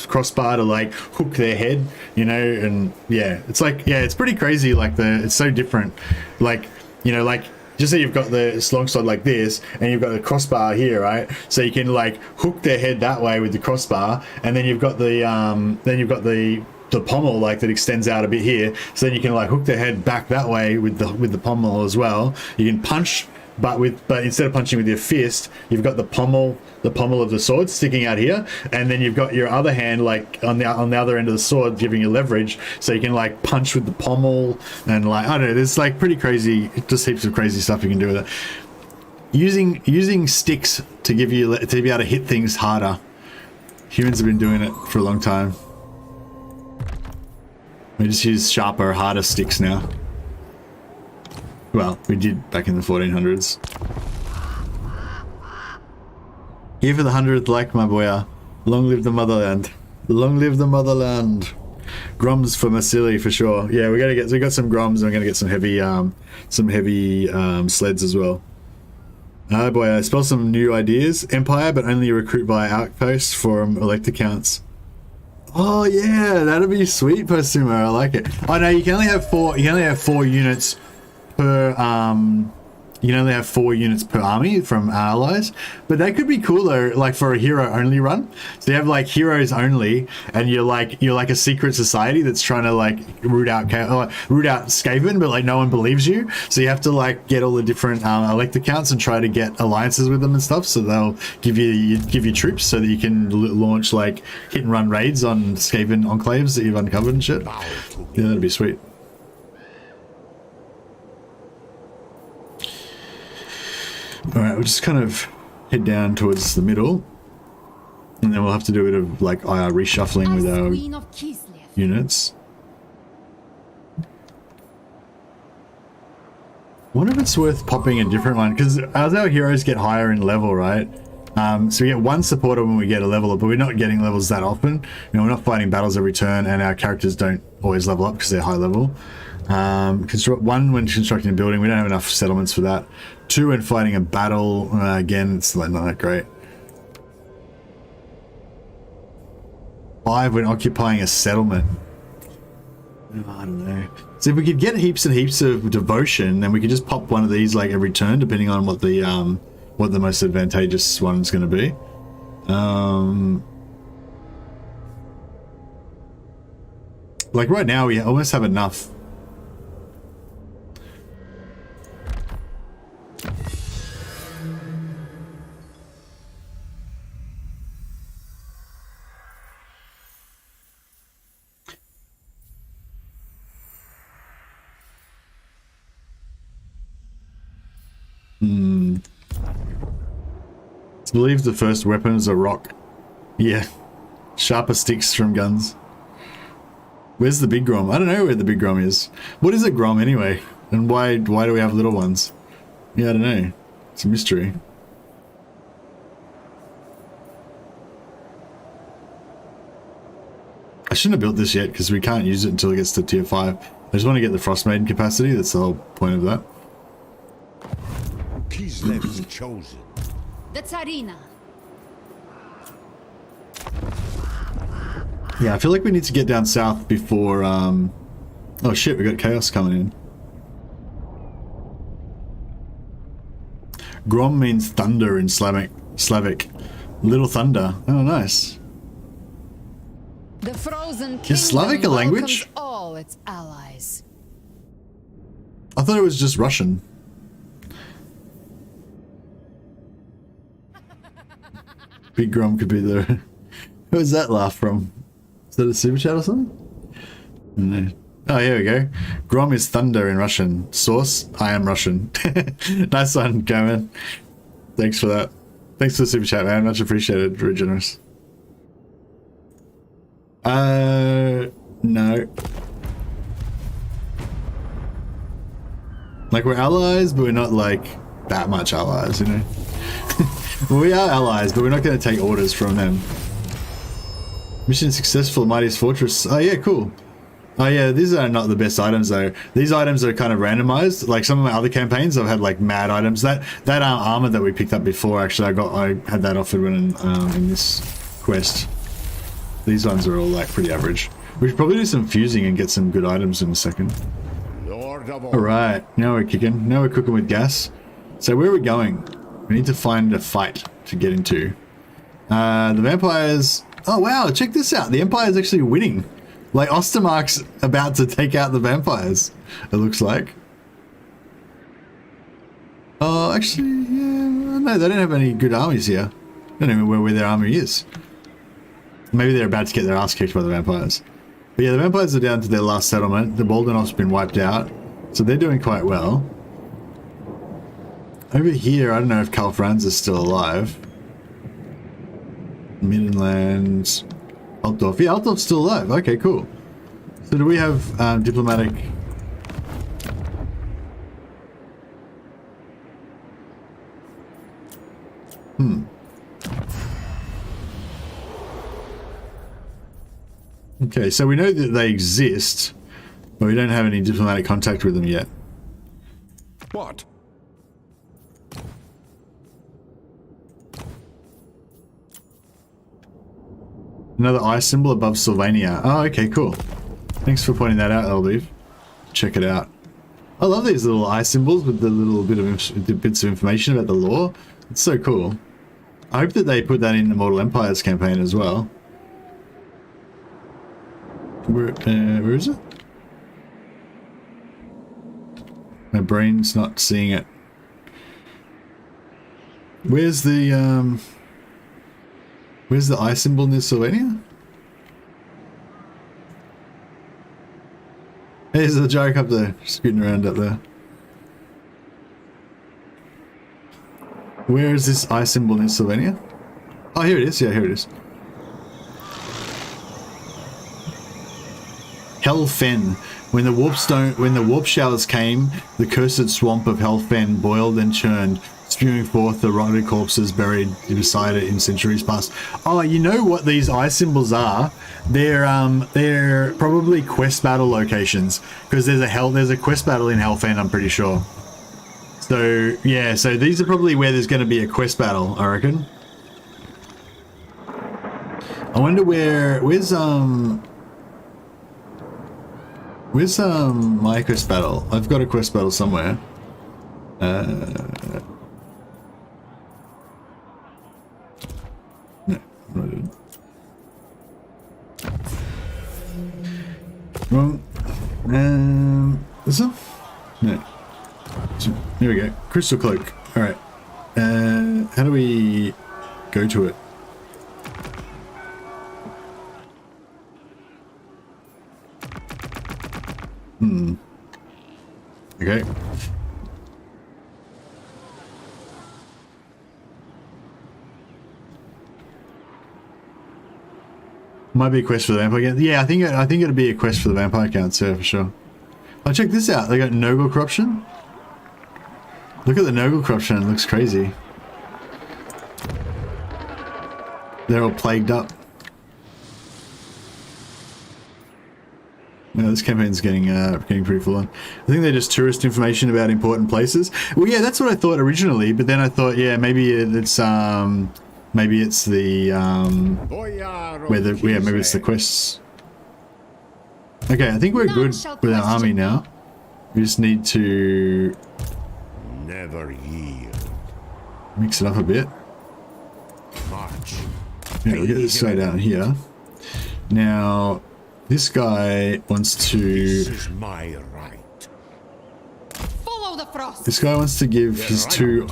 crossbar to like hook their head. You know, and yeah, it's like it's pretty crazy. Like it's so different. Like, you know, like. Just so you've got the longsword like this, and you've got the crossbar here, right? So you can like hook their head that way with the crossbar, and then you've got the pommel like that extends out a bit here. So then you can like hook their head back that way with the pommel as well. You can punch, but instead of punching with your fist, you've got the pommel of the sword sticking out here, and then you've got your other hand like on the other end of the sword giving you leverage, so you can like punch with the pommel, and like I don't know, there's like pretty crazy, just heaps of crazy stuff you can do with it. Using sticks to be able to hit things harder. Humans have been doing it for a long time. We just use sharper, harder sticks now. Well, we did back in the 1400s. Here for the 100th like, my boy. Long live the motherland. Long live the motherland. Groms for Masili for sure. Yeah, we got some groms and we're gonna get some heavy sleds as well. Oh boy, I spell some new ideas. Empire, but only recruit by outposts for elect accounts. Oh yeah, that'd be sweet, Postumo. I like it. Oh no, you can only have 4 units per you can only have 4 units per army from allies, but that could be cool though, like for a hero only run. So you have like heroes only, and you're like a secret society that's trying to like root out Skaven, but like no one believes you. So you have to like get all the different elect accounts and try to get alliances with them and stuff. So they'll give you troops so that you can launch like hit and run raids on Skaven enclaves that you've uncovered and shit. Yeah, that'd be sweet. Alright, we'll just kind of head down towards the middle, and then we'll have to do a bit of like reshuffling with our units. I wonder if it's worth popping a different one, because as our heroes get higher in level, right? So we get 1 supporter when we get a level up, but we're not getting levels that often. You know, we're not fighting battles every turn, and our characters don't always level up because they're high level. 1, when constructing a building, we don't have enough settlements for that. 2, when fighting a battle, again, it's like not that great. 5, when occupying a settlement. I don't know. So if we could get heaps and heaps of devotion, then we could just pop one of these like every turn, depending on what the most advantageous one's going to be. Like right now, we almost have enough. I believe the first weapon is a rock. Yeah. Sharper sticks from guns. Where's the big Grom? I don't know where the big Grom is. What is a Grom anyway? And why do we have little ones? Yeah, I don't know. It's a mystery. I shouldn't have built this yet because we can't use it until it gets to tier 5. I just want to get the Frost Maiden capacity. That's the whole point of that. Kislev is chosen. The Katarina. Yeah, I feel like we need to get down south before, oh shit, we got chaos coming in. Grom means thunder in Slavic. Little thunder. Oh, nice. The frozen Is Slavic a language? All its allies. I thought it was just Russian. Big Grom could be the... Who was that laugh from? Is that a super chat or something? No. Oh, here we go. Grom is thunder in Russian. Source, I am Russian. Nice one, Gammon. Thanks for that. Thanks for the super chat, man. Much appreciated. Very generous. No. Like, we're allies, but we're not, like, that much allies, you know? Well, we are allies, but we're not going to take orders from them. Mission successful, Mightiest Fortress. Oh, yeah, cool. Oh, yeah, these are not the best items, though. These items are kind of randomized. Like, some of my other campaigns, I've had, like, mad items. That armor that we picked up before, actually, I had that offered when in this quest. These ones are all, like, pretty average. We should probably do some fusing and get some good items in a second. Alright, now we're kicking. Now we're cooking with gas. So where are we going? We need to find a fight to get into. The vampires... Oh wow, check this out. The Empire's actually winning. Like, Ostermark's about to take out the vampires, it looks like. Oh, actually, yeah, no, they don't have any good armies here. I don't even know where their army is. Maybe they're about to get their ass kicked by the vampires. But yeah, the vampires are down to their last settlement. The Boldenov's been wiped out, so they're doing quite well. Over here, I don't know if Karl Franz is still alive. Middenland, Altdorf. Yeah, Altdorf's still alive. Okay, cool. So do we have diplomatic... Okay, so we know that they exist, but we don't have any diplomatic contact with them yet. What? Another eye symbol above Sylvania. Oh, okay, cool. Thanks for pointing that out, Eldiv. Check it out. I love these little eye symbols with the little bits of information about the lore. It's so cool. I hope that they put that in the Mortal Empires campaign as well. Where is it? My brain's not seeing it. Where's the eye symbol near Sylvania? There's the joke up there, scooting around up there. Where is this eye symbol in Sylvania? Oh, here it is. Yeah, here it is. Hellfen. When the warp showers came, the cursed swamp of Hellfen boiled and churned, spewing forth the rotted corpses buried beside it in centuries past. Oh, you know what these eye symbols are? They're probably quest battle locations, because there's a quest battle in Hellfen, I'm pretty sure. So yeah, so these are probably where there's going to be a quest battle, I reckon. I wonder where's my quest battle? I've got a quest battle somewhere. No, I didn't. Wrong. This one? No. So, here we go. Crystal Cloak. Alright. How do we go to it? Okay. Might be a quest for the vampire count. Yeah, I think it'll be a quest for the vampire counts, yeah, for sure. Oh, check this out. They got Noggle corruption. Look at the Noggle corruption. It looks crazy. They're all plagued up. Yeah, this campaign's getting pretty full on. I think they're just tourist information about important places. Well, yeah, that's what I thought originally, but then I thought, yeah, maybe it's the maybe it's the quests. Okay, I think we're good with our army now. We just need to never yield. Mix it up a bit. March. Yeah, we'll get this guy down here. Now, this guy wants to. This is my right. Follow the frost. This guy wants to give his two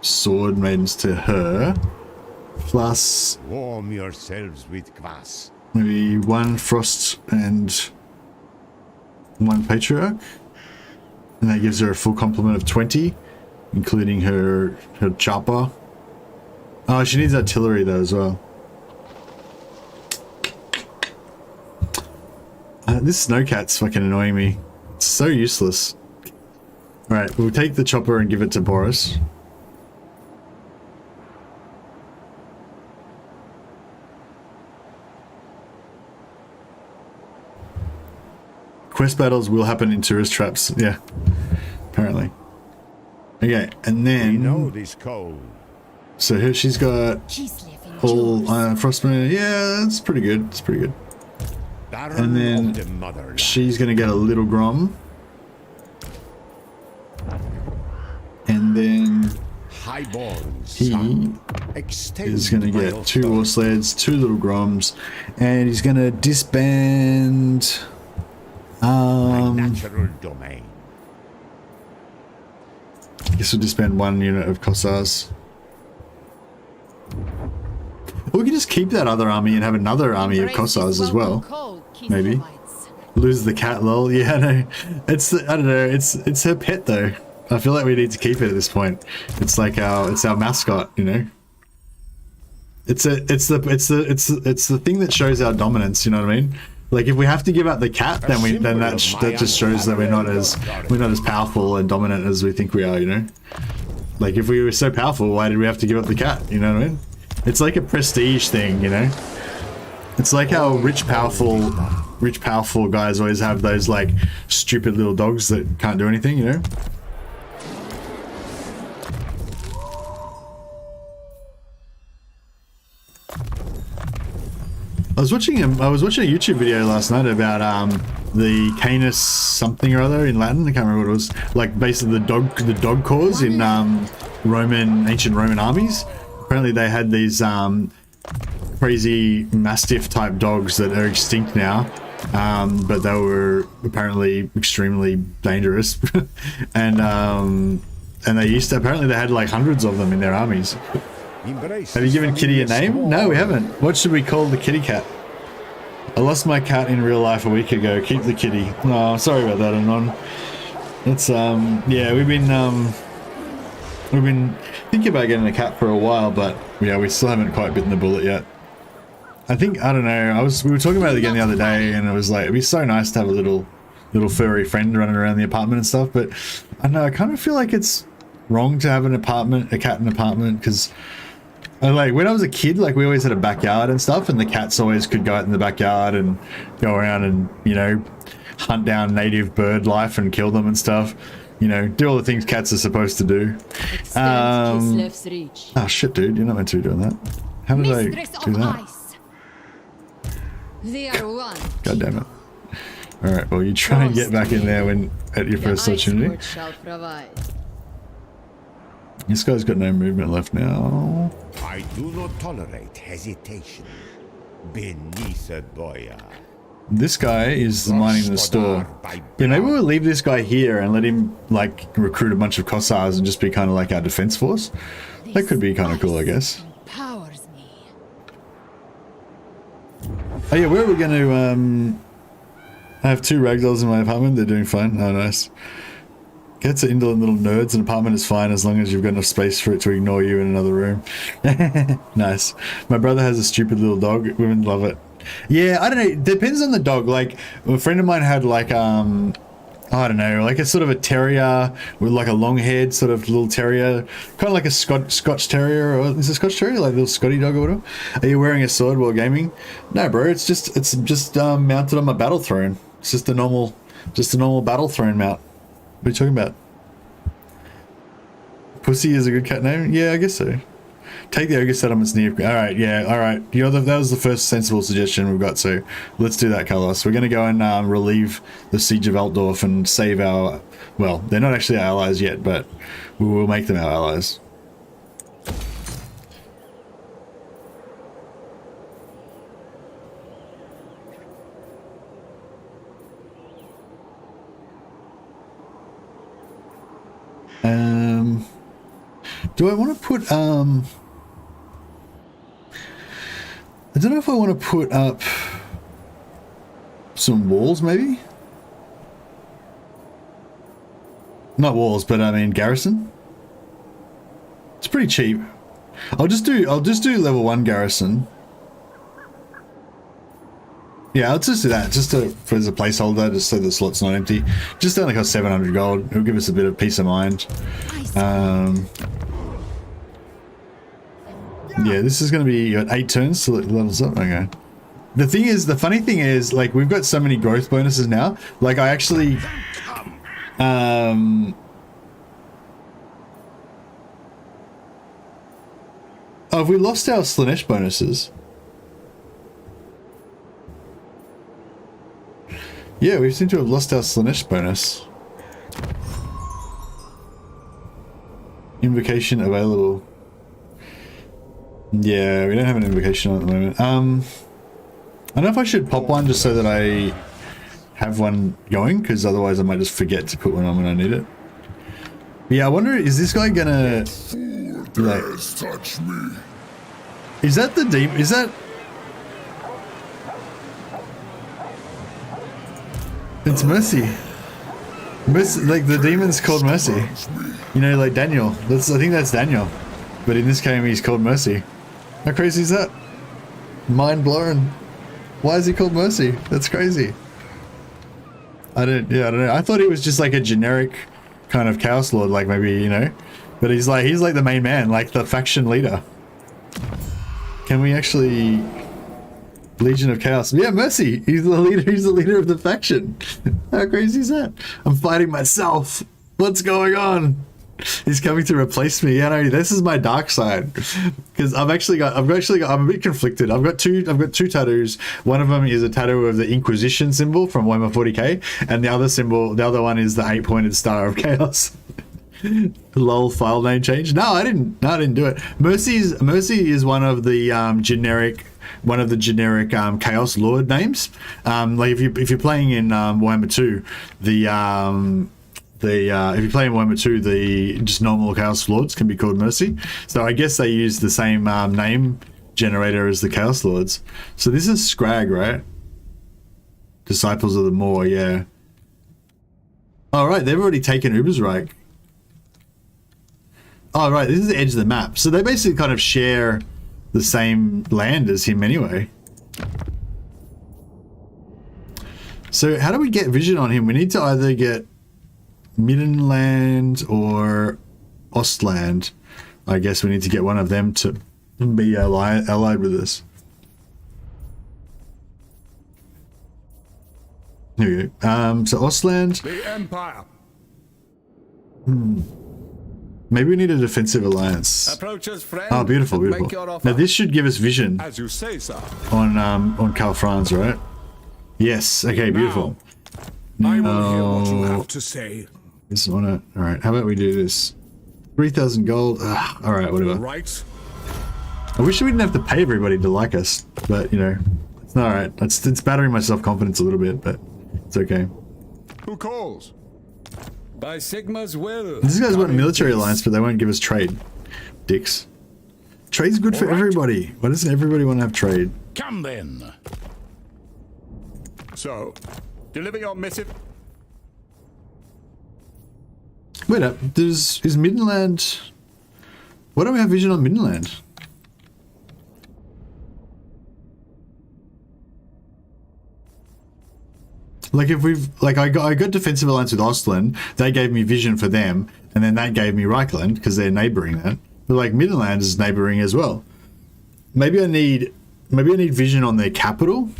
sword maidens to her, plus warm yourselves with kvass. Maybe one frost and one patriarch, and that gives her a full complement of 20, including her chopper. Oh, she needs artillery though as well. This snowcat's fucking annoying me. It's so useless. Alright, we'll take the chopper and give it to Boris. Quest battles will happen in tourist traps. Yeah, apparently. Okay, and then... We know this cold. So here she's got all frostman. Yeah, that's pretty good. It's pretty good. And then she's going to get a little grom. And then he is going to get 2 war sleds, 2 little groms, and he's going to disband natural domain. I guess we'll disband 1 unit of Kossars. Or we can just keep that other army and have another army of Kossars as well. Maybe. Lose the cat, lol. Yeah, no. It's, I don't know, it's her pet though. I feel like we need to keep it at this point. It's like it's our mascot, you know. It's the thing that shows our dominance, you know what I mean? Like if we have to give up the cat, then that just shows that we're not as powerful and dominant as we think we are, you know? Like if we were so powerful, why did we have to give up the cat? You know what I mean? It's like a prestige thing, you know? It's like how rich powerful guys always have those like stupid little dogs that can't do anything, you know? I was watching a YouTube video last night about the Canis something or other in Latin. I can't remember what it was. Like basically the dog cause in ancient Roman armies. Apparently they had these crazy mastiff type dogs that are extinct now, but they were apparently extremely dangerous. and they used to, apparently they had like hundreds of them in their armies. Have you given Kitty a name? No, we haven't. What should we call the kitty cat? I lost my cat in real life a week ago. Keep the kitty. No, sorry about that, Anon. It's yeah, we've been thinking about getting a cat for a while, but yeah, we still haven't quite bitten the bullet yet. I think, I don't know, we were talking about it again the other day, and it was like, it'd be so nice to have a little furry friend running around the apartment and stuff, but I don't know, I kind of feel like it's wrong to have a cat in an apartment, because like when I was a kid, like we always had a backyard and stuff, and the cats always could go out in the backyard and go around and, you know, hunt down native bird life and kill them and stuff, you know, do all the things cats are supposed to do. Kislev's reach. Oh shit, dude, you're not meant to be doing that. How did I do that? They are one. God damn it. Alright, well you try and get back in there when at your first opportunity. This guy's got no movement left now. I do not tolerate hesitation. Beneath a boya. This guy is mining the store. Yeah, maybe we'll leave this guy here and let him like recruit a bunch of Kossars and just be kind of like our defense force. That could be kind of cool, I guess. Oh yeah, where are we going to I have 2 ragdolls in my apartment. They're doing fine. Oh, nice. Gets the indolent little nerds. An apartment is fine as long as you've got enough space for it to ignore you in another room. Nice. My brother has a stupid little dog. Women love it. Yeah, I don't know. It depends on the dog. Like, a friend of mine had like, I don't know, like a sort of a terrier with like a long haired sort of little terrier, kind of like a Scotch terrier, or is it Scotch terrier, like a little Scotty dog or whatever. Are you wearing a sword while gaming? No, bro. It's just mounted on my battle throne. It's just a normal battle throne mount. What are you talking about? Pussy is a good cat name? Yeah, I guess so. Take the ogre settlements near. Alright, yeah, alright. You know, that was the first sensible suggestion we've got, so let's do that, Carlos. We're going to go and relieve the siege of Altdorf and save our... Well, they're not actually our allies yet, but we will make them our allies. Do I want to put, I don't know if I want to put up some walls, maybe? Not walls, but I mean garrison. It's pretty cheap. I'll just do level 1 garrison. Yeah, I'll just do that, just for as a placeholder, just so the slot's not empty. Just only cost 700 gold. It'll give us a bit of peace of mind. Yeah, this is going to be 8 turns till it levels up. Okay. The funny thing is, like, we've got so many growth bonuses now. Like, I actually, oh, have we lost our Slanesh bonuses? Yeah, we seem to have lost our Slanesh bonus. Invocation available. Yeah, we don't have an invocation on at the moment. I don't know if I should pop one just so that I have one going, because otherwise I might just forget to put one on when I need it. But yeah, I wonder, is this guy gonna... Like, touch me. Is that the demon? Is that... It's Mercy. Mercy, like the demon's called Mercy. You know, like Daniel. I think that's Daniel. But in this game, he's called Mercy. How crazy is that? Mind blown. Why is he called Mercy? That's crazy. I don't know. I thought he was just like a generic kind of Chaos Lord, like maybe, you know. But he's like the main man, like the faction leader. Can we actually... Legion of Chaos. Yeah, Mercy. He's the leader. He's the leader of the faction. How crazy is that? I'm fighting myself. What's going on? He's coming to replace me. Yeah, no, this is my dark side. Because I'm a bit conflicted. I've got two tattoos. One of them is a tattoo of the Inquisition symbol from Warhammer 40k, and the other one is the 8-pointed Star of Chaos. Lol, file name change. No, I didn't do it. Mercy is one of the generic Chaos Lord names. Like if you're playing in Warhammer 2, if you're playing Warhammer 2, the just normal Chaos Lords can be called Mercy. So I guess they use the same name generator as the Chaos Lords. So this is Scrag, right? Disciples of the Maw, yeah. All right, they've already taken Ubersreich. Oh, right, this is the edge of the map. So they basically kind of share the same land as him anyway. So how do we get vision on him? We need to either get Middenland or Ostland. I guess we need to get one of them to be allied with us. Here we go. So Ostland. The Empire. Maybe we need a defensive alliance. Approach us, friend. Oh, beautiful, beautiful. Now this should give us vision. As you say, sir. On Cal France, right? Yes. Okay, beautiful. I will hear what you have to say. This one. All right. How about we do this? 3,000 gold. All right, whatever. Right. I wish we didn't have to pay everybody to like us, but you know, it's not all right. It's battering my self-confidence a little bit, but it's okay. Who calls? By Sigma's will. These guys want a military alliance, but they won't give us trade. Dicks. Trade's good for everybody. Why doesn't everybody want to have trade? Come then. So, deliver your missive. Wait up. Is Middenland... Why don't we have vision on Middenland? Like if we've... Like I got defensive alliance with Ostland. They gave me vision for them. And then that gave me Reichland because they're neighboring that. But like Middenland is neighboring as well. Maybe I need vision on their capital.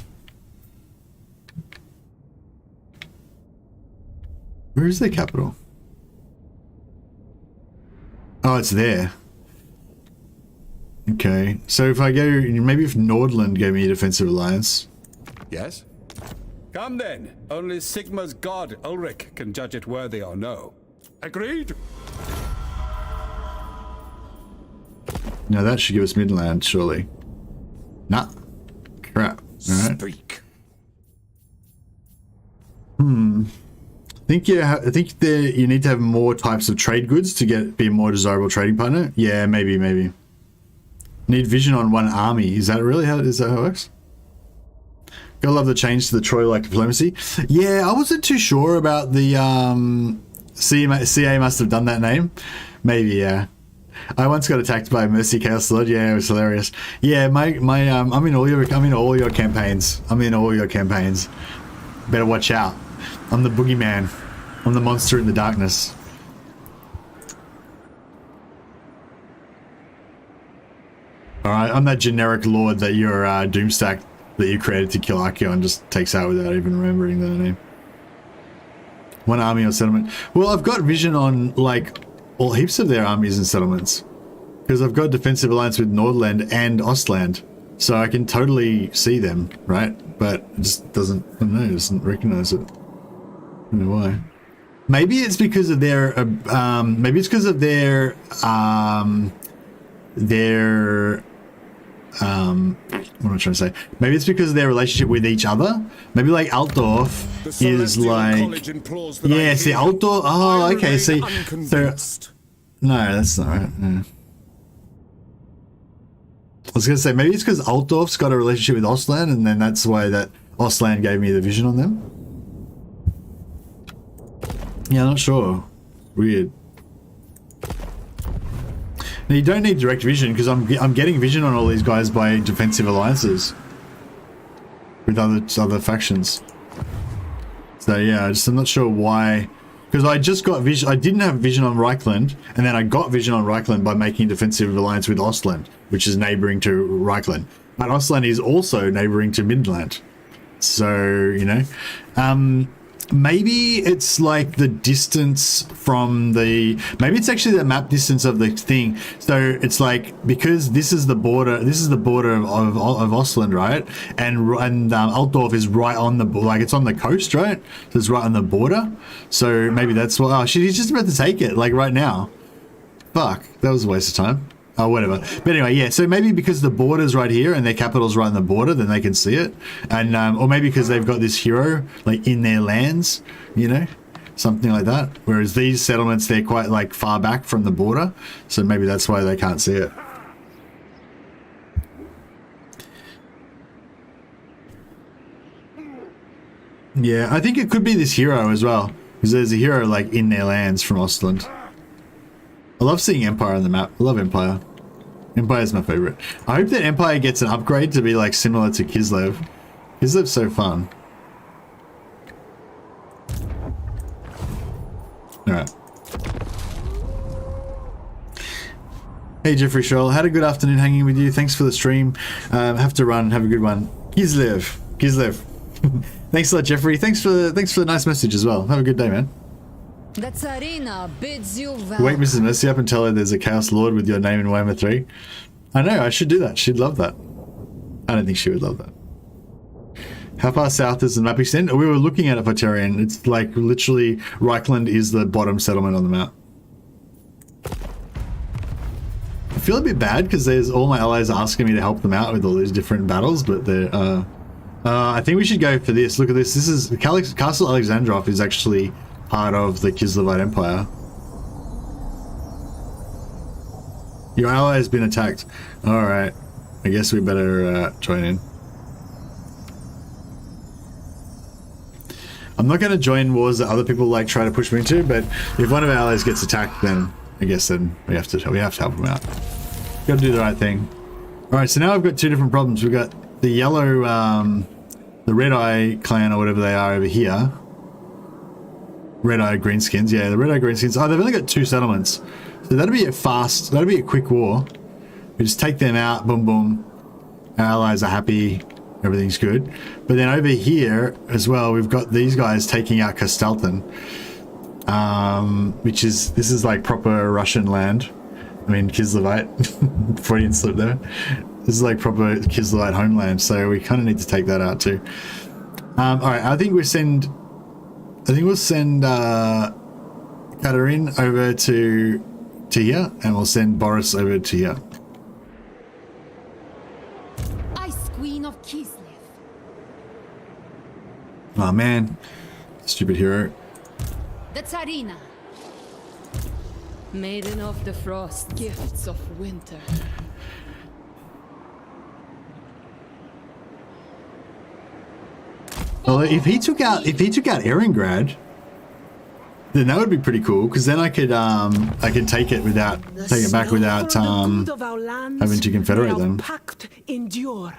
Where is their capital? Oh, it's there. Okay. So if I go... Maybe if Nordland gave me a defensive alliance. Yes? Come then. Only Sigma's god, Ulrich, can judge it worthy or no. Agreed? Now that should give us Midland, surely. Nah. Crap. Alright. Speak. I think you need to have more types of trade goods to be a more desirable trading partner. Yeah, maybe. Need vision on one army. Is that how it works? Gotta love the change to the Troy-like diplomacy. Yeah, I wasn't too sure about the CA must have done that name. Maybe, yeah. I once got attacked by a Mercy Chaos Lord. Yeah, it was hilarious. Yeah, I'm in all your campaigns. Better watch out. I'm the boogeyman. I'm the monster in the darkness. Alright, I'm that generic lord that your Doomstack that you created to kill Archeon just takes out without even remembering their name. One army or settlement. Well, I've got vision on, like, all heaps of their armies and settlements. Because I've got defensive alliance with Nordland and Ostland. So I can totally see them, right? But it just doesn't, I don't know, it doesn't recognize it. I don't know why. Maybe it's because of their, what am I trying to say? Maybe it's because of their relationship with each other. Maybe like Altdorf is like... Yeah, see, Altdorf... Oh, okay, see. So, no, that's not right. Yeah. I was going to say, maybe it's because Altdorf's got a relationship with Ostland, and then that's why that Ostland gave me the vision on them. Yeah, I'm not sure. Weird. Now, you don't need direct vision because I'm getting vision on all these guys by defensive alliances with other factions. So yeah, I'm not sure why. Because I just got vision. I didn't have vision on Reichland, and then I got vision on Reichland by making a defensive alliance with Ostland, which is neighboring to Reichland. But Ostland is also neighboring to Midland. So, you know, maybe it's like the distance from the, maybe it's actually the map distance of the thing. So it's like, because this is the border of Ostland, right? And Altdorf is right on the, like it's on the coast, right? So it's right on the border. So maybe that's what, oh shit, he's just about to take it, like right now. Fuck, that was a waste of time. Oh, whatever. But anyway, yeah, so maybe because the border's right here and their capital's right on the border, then they can see it. And, or maybe because they've got this hero, like, in their lands, you know? Something like that. Whereas these settlements, they're quite, like, far back from the border. So maybe that's why they can't see it. Yeah, I think it could be this hero as well. Because there's a hero, like, in their lands from Ostland. I love seeing Empire on the map. I love Empire. Empire's my favorite. I hope that Empire gets an upgrade to be like similar to Kislev. Kislev's so fun. Alright. Hey Jeffrey Scholl, had a good afternoon hanging with you. Thanks for the stream. Have to run. Have a good one. Kislev. Thanks a lot, Jeffrey. Thanks for the nice message as well. Have a good day, man. The Tsarina bids you well. Wake Mrs. Mercy up and tell her there's a Chaos Lord with your name in Warhammer 3. I know, I should do that. She'd love that. I don't think she would love that. How far south does the map extend? We were looking at it for Tyrion. It's like literally Reichland is the bottom settlement on the map. I feel a bit bad because there's all my allies asking me to help them out with all these different battles, but they're I think we should go for this. Look at this. This is Castle Alexandrov is actually part of the Kislevite Empire. Your ally has been attacked. Alright. I guess we better join in. I'm not going to join wars that other people like try to push me into, but if one of our allies gets attacked, then I guess then we have to help them out. Got to do the right thing. Alright, so now I've got two different problems. We've got the yellow, the Red Eye clan or whatever they are over here. Red Eye Greenskins, yeah, the Red Eye Greenskins. Oh, they've only got 2 settlements. So that'll be a quick war. We just take them out, boom, boom. Our allies are happy, everything's good. But then over here as well, we've got these guys taking out Kastelten. This is like proper Russian land. I mean, Kislevite. Freudian slip there. This is like proper Kislevite homeland, so we kind of need to take that out too. Alright, I think we'll send Katarina over to here, and we'll send Boris over to here. Ice Queen of Kislev. Oh man, stupid hero. The Tsarina. Maiden of the Frost, gifts of winter. Well, if he took out Eringrad, then that would be pretty cool. Because then I could take it back without having to confederate them. Pact endure.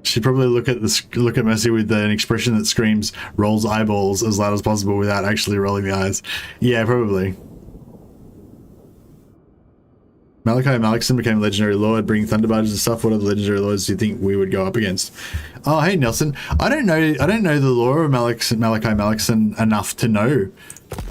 Should probably look at Mercy with an expression that screams rolls eyeballs as loud as possible without actually rolling the eyes. Yeah, probably. Malachi Malekson became a legendary lord, bringing thunder barges and stuff. What other legendary lords do you think we would go up against? Oh, hey Nelson. I don't know the lore of Malachi Malekson enough to know.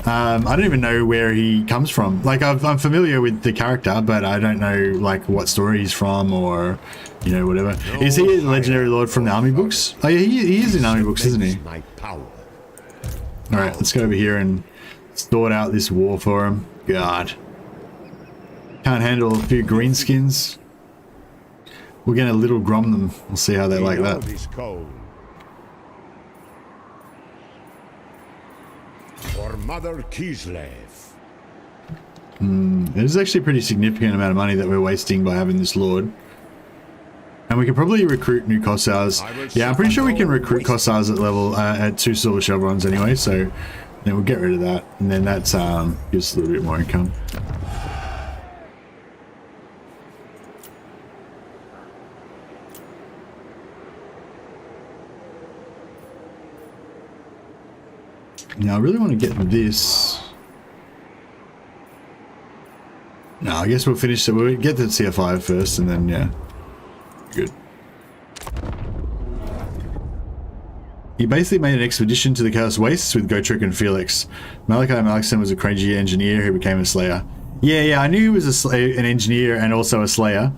I don't even know where he comes from. Like I'm familiar with the character, but I don't know like what story he's from or whatever. Is he a legendary lord from the army books? Oh yeah, he is in army books, isn't he? All right, let's go over here and sort out this war for him. God. Can't handle a few greenskins. We're gonna little grom them. We'll see how they like that. For Mother Kislev. It is actually a pretty significant amount of money that we're wasting by having this lord. And we can probably recruit new Kossars. Yeah, I'm pretty sure we can recruit Kossars at level at 2 silver chevrons anyway. So then we'll get rid of that, and then that's gives us a little bit more income. Now I really want to get this. No, I guess we'll finish it. We'll get to CF5 first and then, yeah. Good. He basically made an expedition to the Chaos Wastes with Gotrek and Felix. Malachi Malakson was a cringy engineer who became a slayer. Yeah, I knew he was an engineer and also a slayer.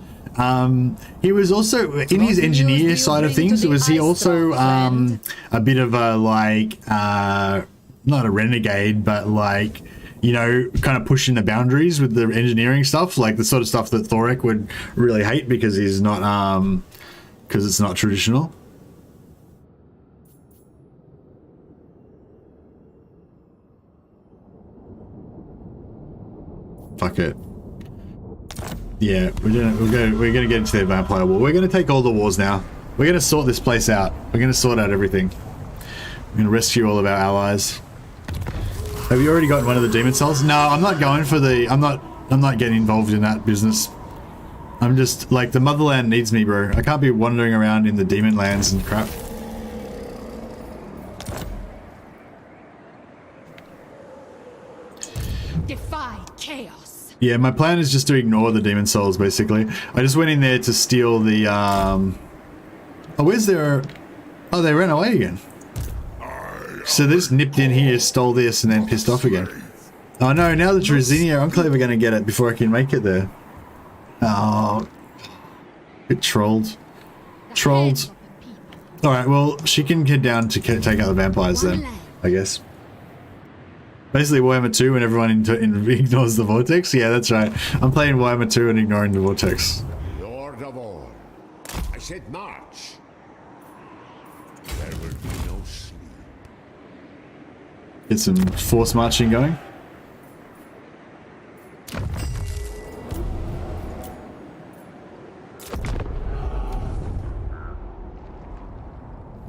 He was also, in his engineer side of things, was he also a bit of a, like, not a renegade, but like, you know, kind of pushing the boundaries with the engineering stuff, like the sort of stuff that Thorek would really hate because he's not, because it's not traditional. Fuck it. Yeah, we're gonna get into the vampire war. We're gonna take all the wars now. We're gonna sort this place out. We're gonna sort out everything. We're gonna rescue all of our allies. Have you already gotten one of the demon souls? No, I'm not going for the. I'm not getting involved in that business. I'm just like, the motherland needs me, bro. I can't be wandering around in the demon lands and crap. Defy chaos. Yeah, my plan is just to ignore the demon souls, basically. I just went in there to steal the, Oh, where's their... Oh, they ran away again. So they just nipped in here, stole this, and then pissed off again. Oh no, now the Druzenia Enclave are going to get it before I can make it there. Oh. Bit trolled. Trolled. Alright, well, she can head down to take out the vampires then, I guess. Basically Warhammer 2 when everyone ignores the vortex. Yeah, that's right. I'm playing Warhammer 2 and ignoring the vortex. Lord of all, I said march. There will be no sleep. Get some force marching going.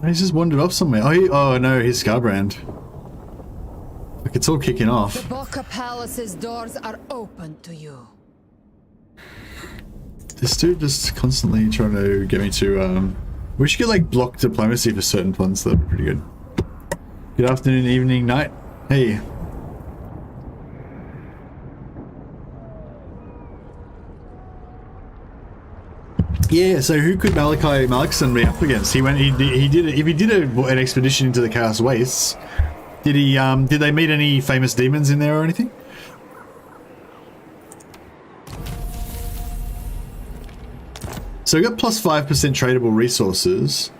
He's just wandered off somewhere. Oh no, he's Scarbrand. Look, it's all kicking off. The Boca Palace's doors are open to you. This dude just constantly trying to get me to, we should get like block diplomacy for certain ones. That'd be pretty good. Good afternoon, evening, night. Hey. Yeah, so who could Malachi Malakson be up against? He did if he did an expedition into the Chaos Wastes, did they meet any famous demons in there or anything? So we got plus 5% tradable resources.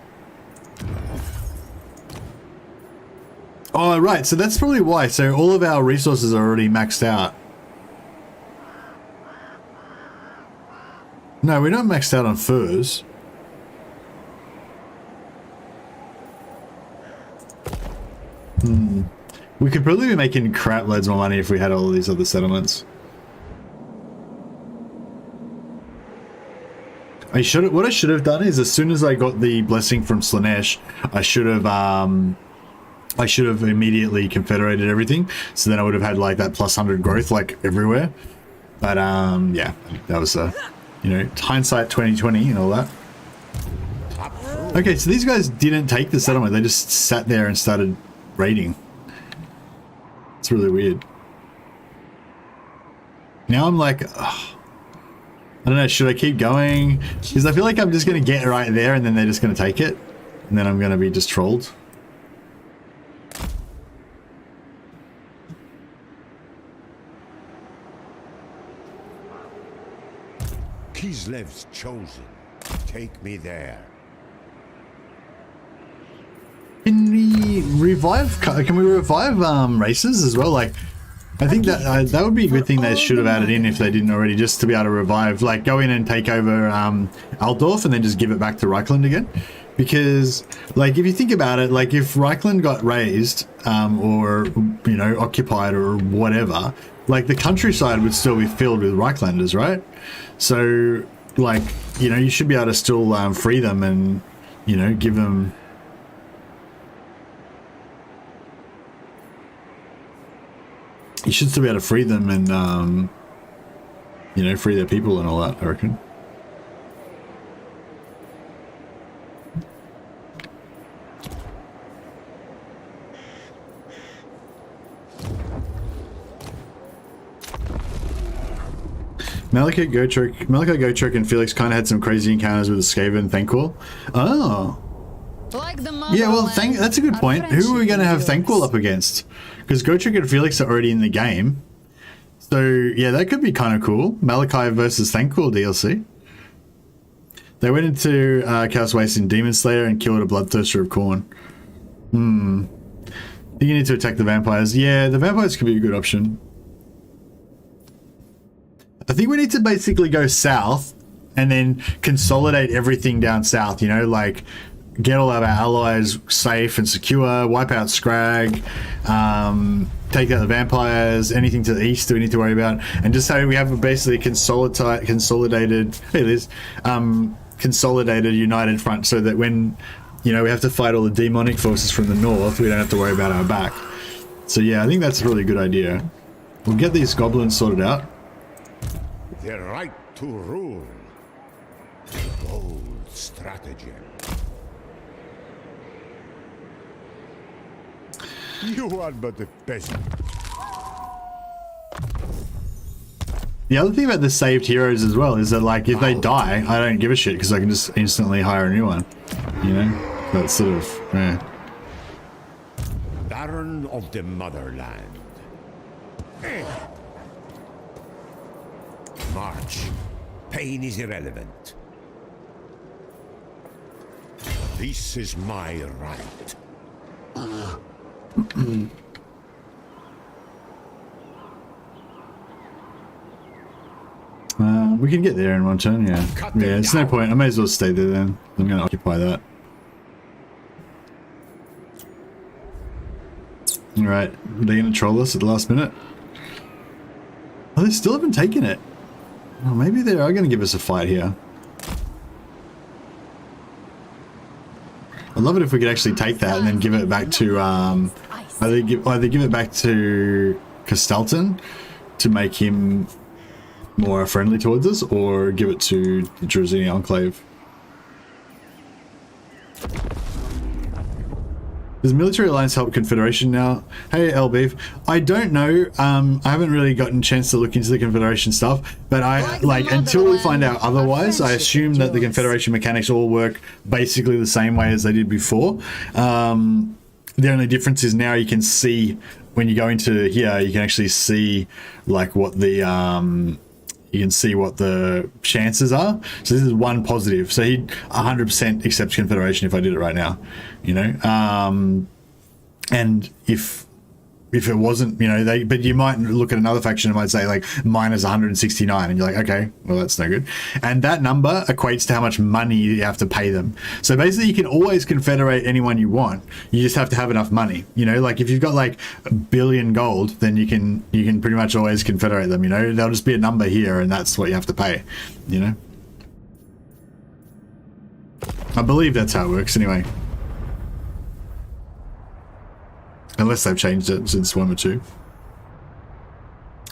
Oh, right, so that's probably why. So all of our resources are already maxed out. No, we're not maxed out on furs. We could probably be making crap loads more money if we had all of these other settlements. What I should have done is, as soon as I got the blessing from Slanesh, I should have immediately confederated everything. So then I would have had like that plus 100 growth like everywhere. But yeah, that was you know, hindsight 2020 and all that. Okay, so these guys didn't take the settlement. They just sat there and started raiding. It's really weird. Now I'm like, ugh, I don't know, should I keep going? Because I feel like I'm just going to get right there and then they're just going to take it. And then I'm going to be just trolled. Kislev's chosen. Take me there. Can we revive? Can we revive races as well? Like, I think that that would be a good thing they should have added in if they didn't already, just to be able to revive, like go in and take over Altdorf and then just give it back to Reichland again. Because, like, if you think about it, like if Reichland got raised or, you know, occupied or whatever, like the countryside would still be filled with Reichlanders, right? So, like, you know, you should be able to still free them and, you know, give them... You should still be able to free them and, you know, free their people and all that, I reckon. Malika, Gotrek, and Felix kind of had some crazy encounters with the Skaven and Thanquol. Oh. Like the Yeah, well, motherland, that's a good our point. Who are we going to have friendship Thanquol up against? Because Gotrek and Felix are already in the game. So, yeah, that could be kind of cool. Malachi versus Thanquol DLC. They went into Chaos Waste in Demon Slayer and killed a Bloodthirster of Khorne. You need to attack the vampires. Yeah, the vampires could be a good option. I think we need to basically go south and then consolidate everything down south, you know, like get all of our allies safe and secure, wipe out Scrag, take out the vampires, anything to the east that we need to worry about, and just so we have basically consolidated, hey Liz, consolidated united front so that when, you know, we have to fight all the demonic forces from the north, we don't have to worry about our back. So yeah, I think that's a really good idea. We'll get these goblins sorted out. The right to rule. Bold stratagem. You are but a peasant. The other thing about the saved heroes as well is that, like, if they die, I don't give a shit because I can just instantly hire a new one. You know? That's sort of, yeah. Baron of the Motherland. March. Pain is irrelevant. This is my right. We can get there in one turn, yeah. Yeah, it's no point. I may as well stay there then. I'm going to occupy that. Alright, are they going to troll us at the last minute? Oh, they still haven't taken it. Oh, maybe they are going to give us a fight here. I'd love it if we could actually take that and then give it back to, either give it back to Castelton to make him more friendly towards us, or give it to the Drazini Enclave. Does Military Alliance help Confederation now? Hey, Elbeef. I don't know. I haven't really gotten a chance to look into the Confederation stuff, but until we find out otherwise, I assume that the Confederation mechanics all work basically the same way as they did before. The only difference is now you can see, when you go into here, you can actually see like what the you can see what the chances are. So this is one positive. So he'd 100% accept Confederation if I did it right now, you know. And if it wasn't, you know, but you might look at another faction and might say like minus 169, and you're like, okay, well that's no good. And that number equates to how much money you have to pay them. So basically you can always confederate anyone you want. You just have to have enough money, you know, like if you've got like $1 billion gold, then you can pretty much always confederate them, you know. There'll just be a number here and that's what you have to pay, you know. I believe that's how it works anyway. Unless they've changed it since 1 or 2.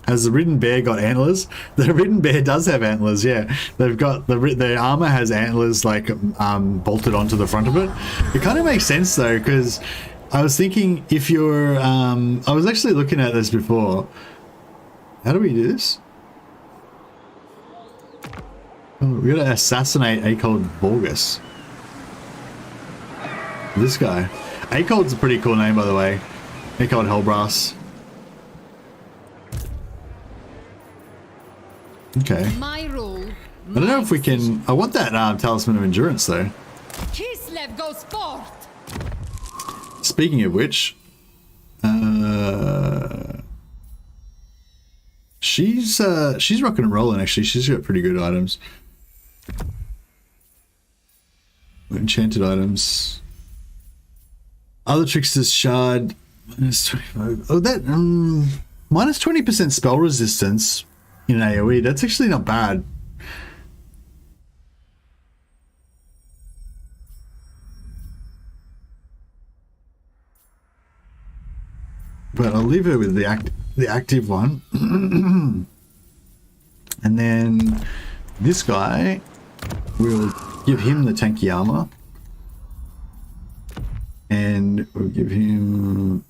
Has the Ridden Bear got antlers? The Ridden Bear does have antlers, yeah. They've got, the armor has antlers like bolted onto the front of it. It kind of makes sense though, because I was thinking if you're, I was actually looking at this before. How do we do this? Oh, we gotta assassinate Akold Borgus. This guy. Akold's a pretty cool name, by the way. Akold Hellbrass. Okay. My rule. I don't know if we can. I want that Talisman of Endurance though. Kislev goes forth. Speaking of which, she's rocking and rolling actually. She's got pretty good items. Enchanted items. Other tricksters shard minus 25. Oh, that minus 20% spell resistance in AoE. That's actually not bad. But I'll leave her with the active one. And then this guy, we'll give him the tanky armor. And we'll give him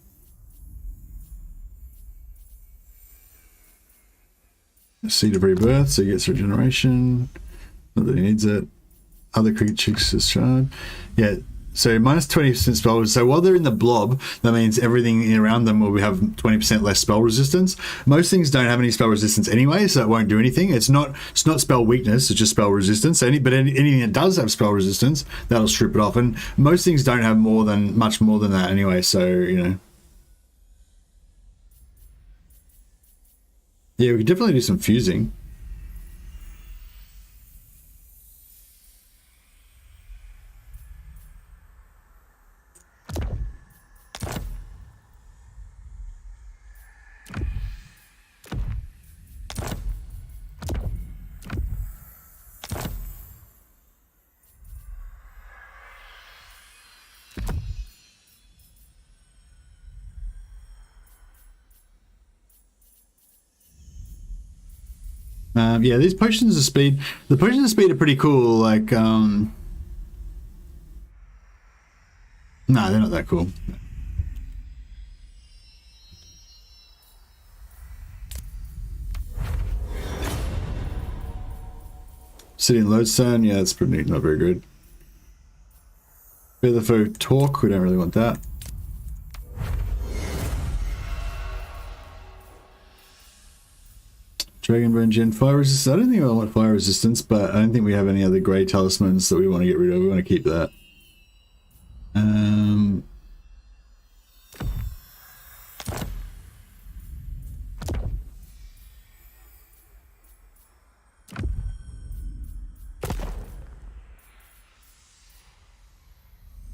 Seed of Rebirth, so he gets regeneration. Not that he needs it. Other creatures discharge. Yeah, so minus 20% spell. So while they're in the blob, that means everything around them will have 20% less spell resistance. Most things don't have any spell resistance anyway, so it won't do anything. It's not spell weakness, it's just spell resistance. But anything that does have spell resistance, that'll strip it off. And most things don't have much more than that anyway, so, you know. Yeah, we could definitely do some fusing. Yeah, these potions of speed. The potions of speed are pretty cool. Like, no, they're not that cool. Sitting lodestone, yeah, that's pretty not very good. Pt.4 talk, we don't really want that. Dragonbone Gen fire resistance. I don't think I want fire resistance, but I don't think we have any other grey talismans that we want to get rid of. We want to keep that.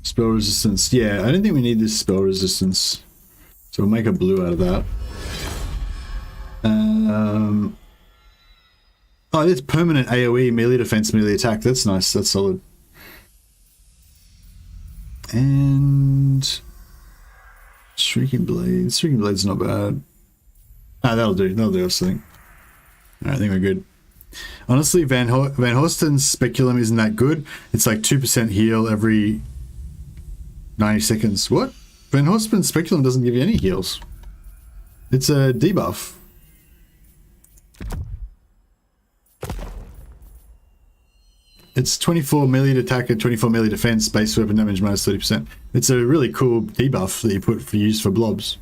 Spell resistance. Yeah, I don't think we need this spell resistance. So we'll make a blue out of that. Oh, it's permanent AoE, melee defense, melee attack. That's nice. That's solid. And Shrieking Blade. Shrieking Blade's not bad. Ah, that'll do. That'll do, I think. Alright, I think we're good. Honestly, Van Horsten's Speculum isn't that good. It's like 2% heal every 90 seconds. What? Van Horsten's Speculum doesn't give you any heals. It's a debuff. It's 24 melee attack and 24 melee defense, base weapon damage minus 30%. It's a really cool debuff that you put for use for blobs.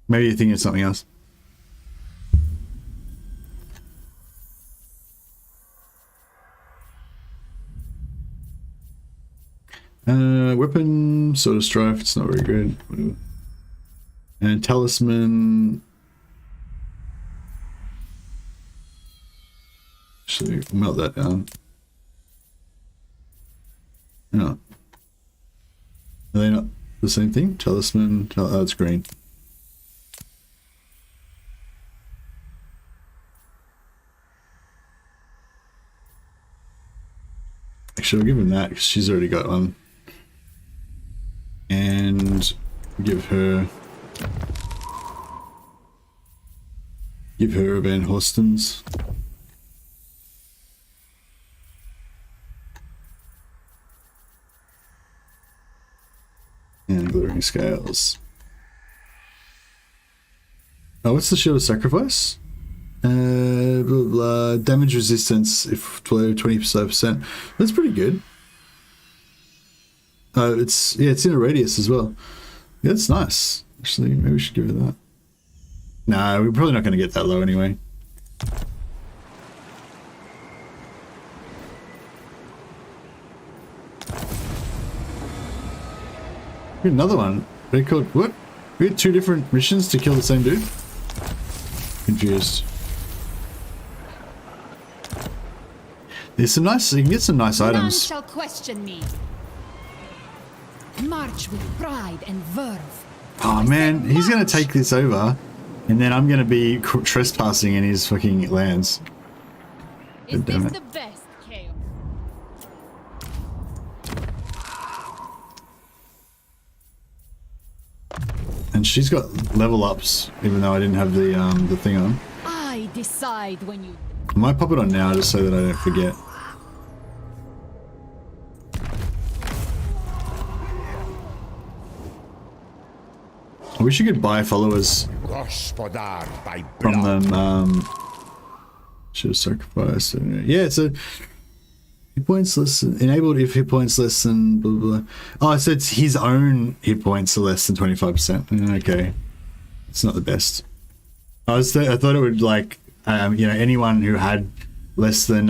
Maybe you're thinking of something else. Weapon, Sword of Strife, it's not very good. Whatever. And Talisman. Actually, melt that down. No. Are they not the same thing? Talisman, oh, it's green. Actually, I'll give him that because she's already got one. And give her a Van Horsten's. And Glittering Scales. Oh, what's the Shield of Sacrifice? Blah, blah, damage resistance if 20%. That's pretty good. It's in a radius as well. Yeah, it's nice. Actually, maybe we should give it that. Nah, we're probably not going to get that low anyway. Another one. They called what? We had 2 different missions to kill the same dude. Confused. There's some nice. You can get some nice items. None shall question me. March with pride and verve. Oh man, he's gonna take this over, and then I'm gonna be trespassing in his fucking lands. Is God damn this it. the best chaos? And she's got level ups, even though I didn't have the thing on. I decide when you. I might pop it on now just so that I don't forget. I wish you could buy followers Gospodar by from blood. them. Should have sacrificed. Yeah, it's a hit points less than, enabled if hit points less than blah, blah, blah. Oh, so it's his own hit points are less than 25%. Okay, it's not the best. I thought it would like you know, anyone who had less than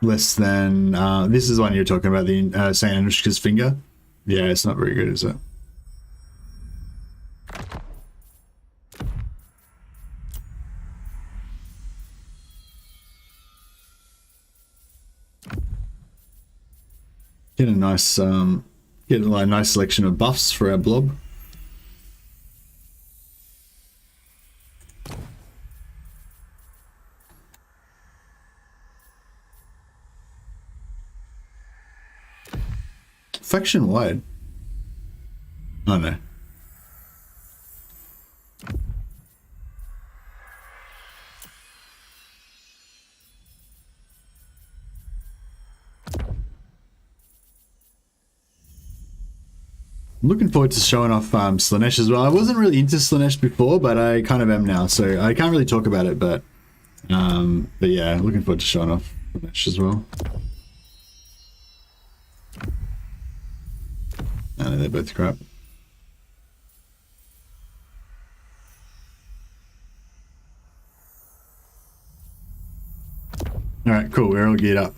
this is one you're talking about, the Saint Anushka's finger. Yeah, it's not very good, is it? Get a nice get a nice selection of buffs for our blob. Faction wide. Oh no. I'm looking forward to showing off Slaanesh as well. I wasn't really into Slaanesh before, but I kind of am now, so I can't really talk about it, but yeah, looking forward to showing off Slaanesh as well. No, they're both crap. Alright, cool, we're all geared up.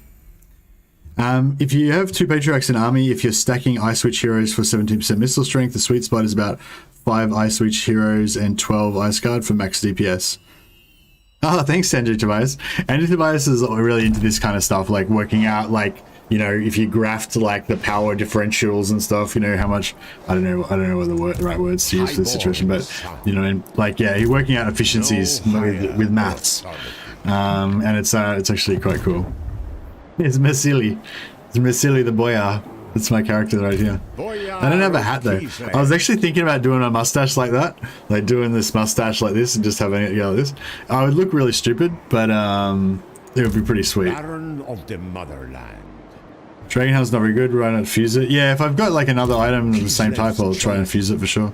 If you have 2 Patriarchs in army, if you're stacking Ice Witch heroes for 17% missile strength, the sweet spot is about 5 Ice Witch heroes and 12 Ice Guard for max DPS. Oh, thanks, Andrew Tobias. Andrew Tobias is really into this kind of stuff, like working out, like, you know, if you graphed like the power differentials and stuff, you know, how much, I don't know what the right words to use for this situation, but, you know, like, yeah, you're working out efficiencies with maths. And it's actually quite cool. It's Mesili. It's Mesili the Boyar. That's my character right here. I don't have a hat though. I was actually thinking about doing a mustache like that, like doing this mustache like this and just having it go like this. I would look really stupid, but it would be pretty sweet. Baron of the Motherland. Dragonhound's not very good. Why not fuse it? Yeah, if I've got like another item of the same type, I'll try and fuse it for sure.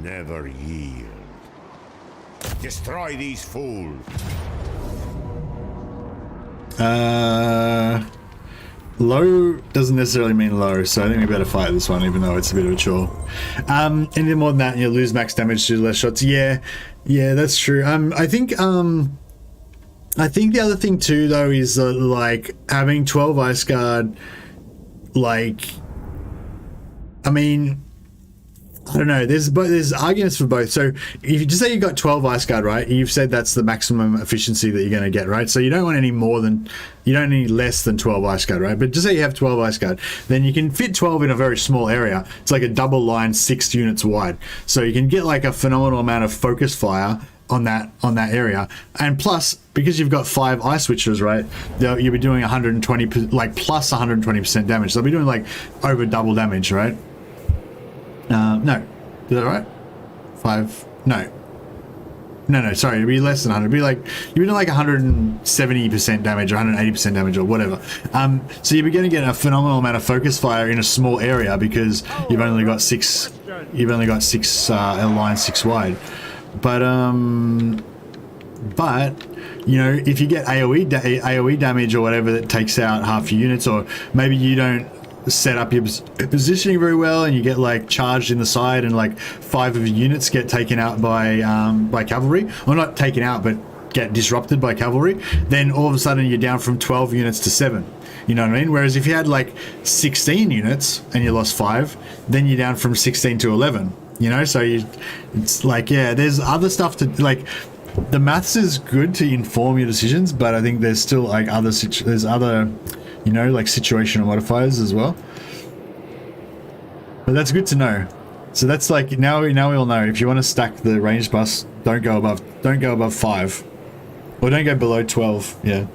Never yield. Destroy these fools. Low doesn't necessarily mean low, so I think we better fight this one, even though it's a bit of a chore. Anything more than that, you lose max damage to less shots. Yeah, that's true. I think the other thing too, though, is like having 12 Ice Guard. Like, I mean, I don't know. There's arguments for both. So if you just say you got 12 Ice Guard, right? You've said that's the maximum efficiency that you're going to get, right? So you don't want any more than, you don't need less than 12 Ice Guard, right? But just say you have 12 Ice Guard, then you can fit 12 in a very small area. It's like a double line, 6 units wide. So you can get like a phenomenal amount of focus fire on that area. And plus, because you've got 5 Ice Witches, right? You'll be doing 120, like plus 120% damage. So they'll be doing like over double damage, right? No, is that right? 5? No, sorry, it'd be less than 100. It'd be like, you'd be doing like 170% damage or 180% damage or whatever. So you'd be going to get a phenomenal amount of focus fire in a small area because you've only got 6 lines 6 wide. But you know, if you get AoE damage or whatever that takes out half your units, or maybe you don't set up your positioning very well and you get like charged in the side and like 5 of your units get taken out by cavalry, or not taken out but get disrupted by cavalry, then all of a sudden you're down from 12 units to 7. You know what I mean? Whereas if you had like 16 units and you lost 5, then you're down from 16 to 11. You know, so it's like, yeah, there's other stuff to, like, the maths is good to inform your decisions, but I think there's still like there's other, you know, like situational modifiers as well. But that's good to know. So that's like, now we all know, if you want to stack the ranged bus, don't go above 5, or don't go below 12. Yeah.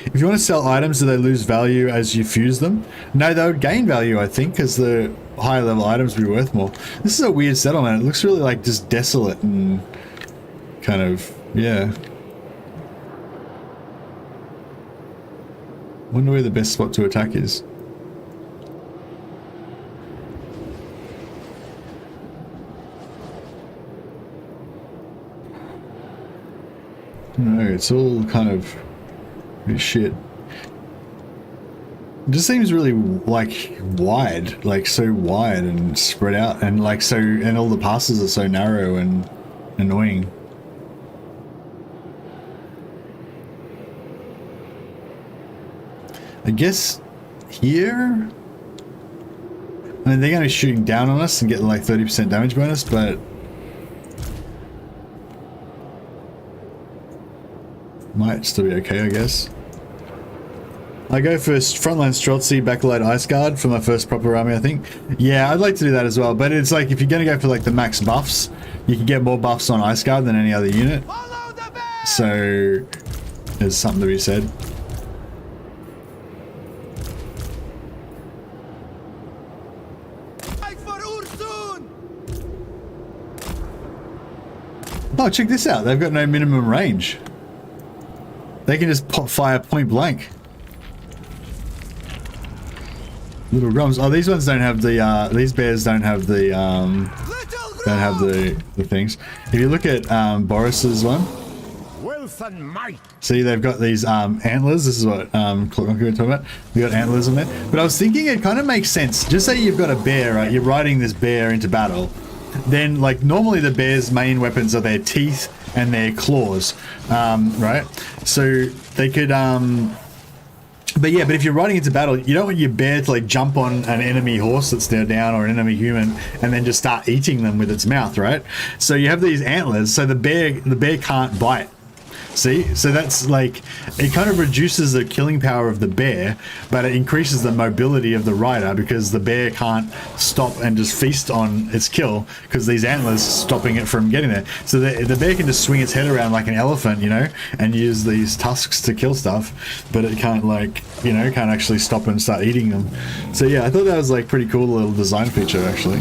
If you want to sell items, do they lose value as you fuse them? No, they would gain value, I think, because the higher level items would be worth more. This is a weird settlement. It looks really like just desolate and kind of, yeah. Wonder where the best spot to attack is. No, it's all kind of shit. It just seems really like wide, like so wide and spread out, and like so, and all the passes are so narrow and annoying. I guess here, I mean, they're going to be shooting down on us and getting like 30% damage bonus, but might still be okay, I guess. I go for Frontline Streltsy, Backlight Ice Guard for my first proper army, I think. Yeah, I'd like to do that as well, but it's like if you're going to go for like the max buffs, you can get more buffs on Ice Guard than any other unit. So there's something to be said. Oh, check this out. They've got no minimum range. They can just fire point blank. Little grums. Oh, these ones don't have the, these bears don't have the, the things. If you look at, Boris's one. Wealth and might. See, they've got these, antlers. This is what, I'm going to talk about. They got antlers on there. But I was thinking it kind of makes sense. Just say you've got a bear, right? You're riding this bear into battle. Then, like, normally the bear's main weapons are their teeth and their claws, right? So they could, but yeah, but if you're riding into battle, you don't want your bear to like jump on an enemy horse that's there down or an enemy human and then just start eating them with its mouth, right? So you have these antlers, so the bear can't bite. See, so that's like, it kind of reduces the killing power of the bear, but it increases the mobility of the rider because the bear can't stop and just feast on its kill because these antlers stopping it from getting there. So the bear can just swing its head around like an elephant, you know, and use these tusks to kill stuff, but it can't, like, you know, can't actually stop and start eating them. So yeah, I thought that was like pretty cool little design feature actually.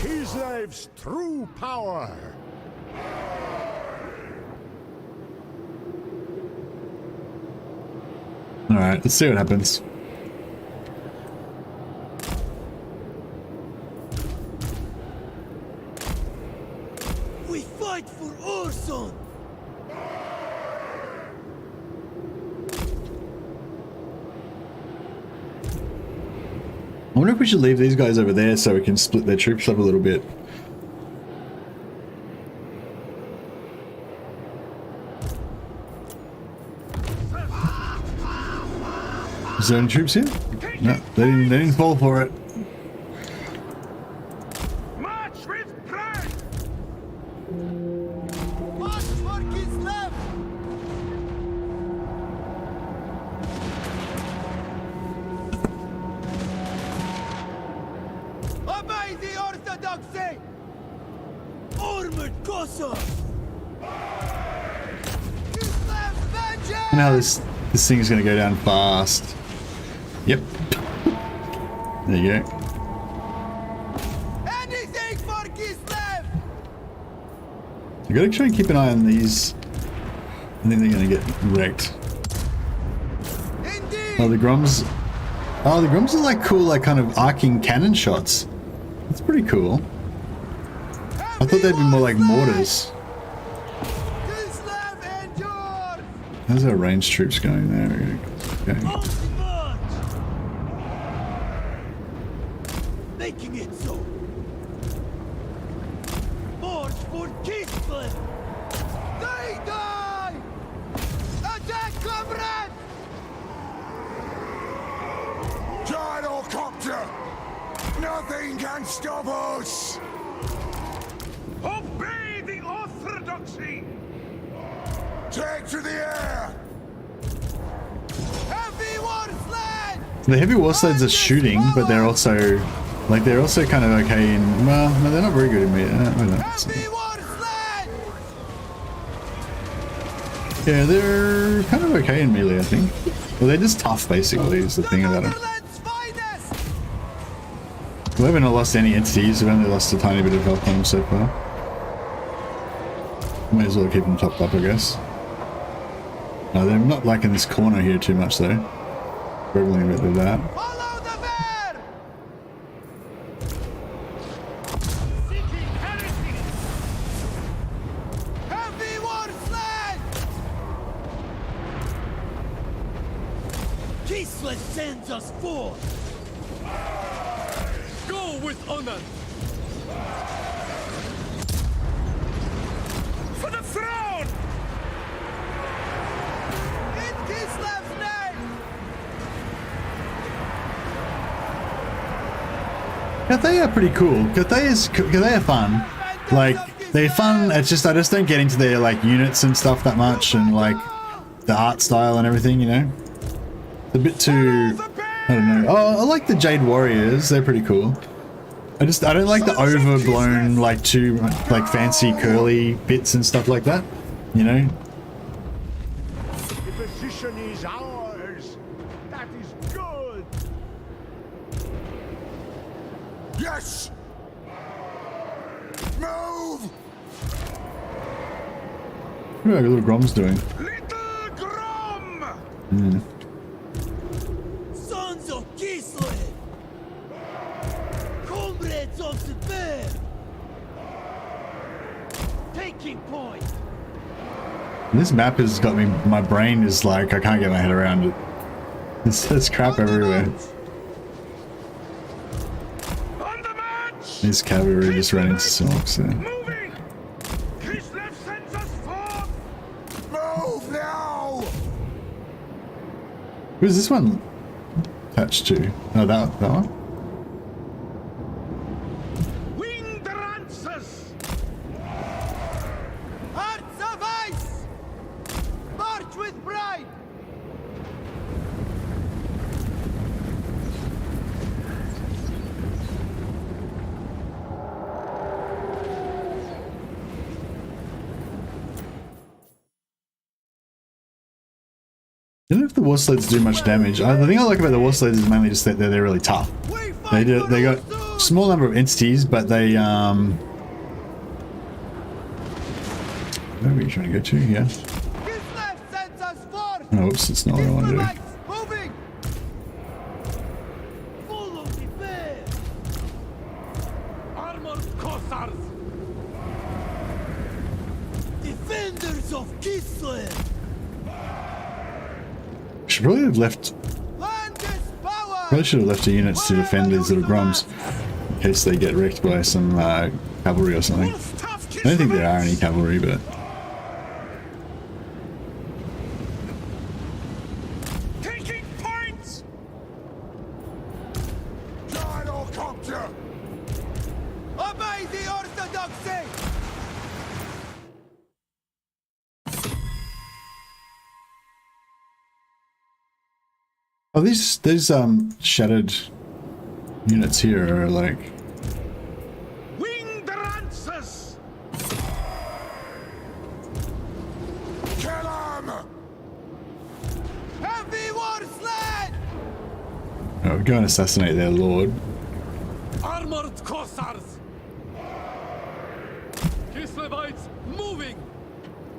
Kislev's true power. Alright, let's see what happens. We fight for Ursin. I wonder if we should leave these guys over there so we can split their troops up a little bit. Is there any troops here? No, they didn't fall for it. March with pride. March for Kislev. Obey the orthodoxy. Armored Kossov. Kislev vengeance. Now this thing is going to go down fast. Yep. There you go. Anything for Kislev. You gotta try and keep an eye on these. I think they're gonna get wrecked. Indeed. Oh, the grums. Oh, the grums are like cool, like kind of arcing cannon shots. That's pretty cool. I thought they'd be more like mortars. Kislev endure. How's our ranged troops going there? Okay. Making it so. March for Kislev. They die. Attack, comrade. Gyrocopter. Nothing can stop us. Obey the orthodoxy. Take to the air. Heavy war sled. The heavy war sleds are shooting, but they're also, like, they're also kind of okay in, well, no, they're not very good in melee. Heavy war sled. Yeah, they're kind of okay in melee, I think. Well, they're just tough, basically, is the thing about them. We haven't lost any entities, we've only lost a tiny bit of health on them so far. Might as well keep them topped up, I guess. No, they're not liking this corner here too much though. Struggling a bit with that. Follow the bear! Seeking heresy! Heavy war sled! Kislev sends us forth. Go with honor. For the throne! In Kislev's name! Cathay are pretty cool. Cathay are fun. Like, they're fun. It's just, I just don't get into their, like, units and stuff that much, and, like, the art style and everything, you know? It's a bit too, I don't know. Oh, I like the Jade Warriors. They're pretty cool. I don't like the overblown, like, too, like, fancy curly bits and stuff like that, you know? The position is ours. That is good. Yes! Move! What are little Grom's doing? Little Grom! Sons of Kislev. Comrades of the bear. Taking point. This map has got me, my brain is like, I can't get my head around it. There's crap everywhere. On the march! These cavalry just running silks there. Moving! Kislev sends us forth! Move now! Who's this one attached to? Oh, that one? Winged lances! Hearts of ice! March with pride! I don't know if the war sleds do much damage. The thing I like about the war sleds is mainly just that they're really tough. They got a small number of entities, but they where are we trying to go to? Yeah. Kislev sends us forth! Oh, oops, it's not what I want to do. Moving! Follow the bear. Armored Cossars! Defenders of Kislev. Should probably have left. Land is power! Probably should have left the units to defend these little Groms in case they get wrecked by some cavalry or something. I don't think there are any cavalry, but Taking points! Gyrocopter! Obey the orthodoxy! oh, these shattered units here are like. Winged lances! Kill 'em! Heavy war sled! Oh, go and assassinate their lord. Armored Cossars. Kislevites moving.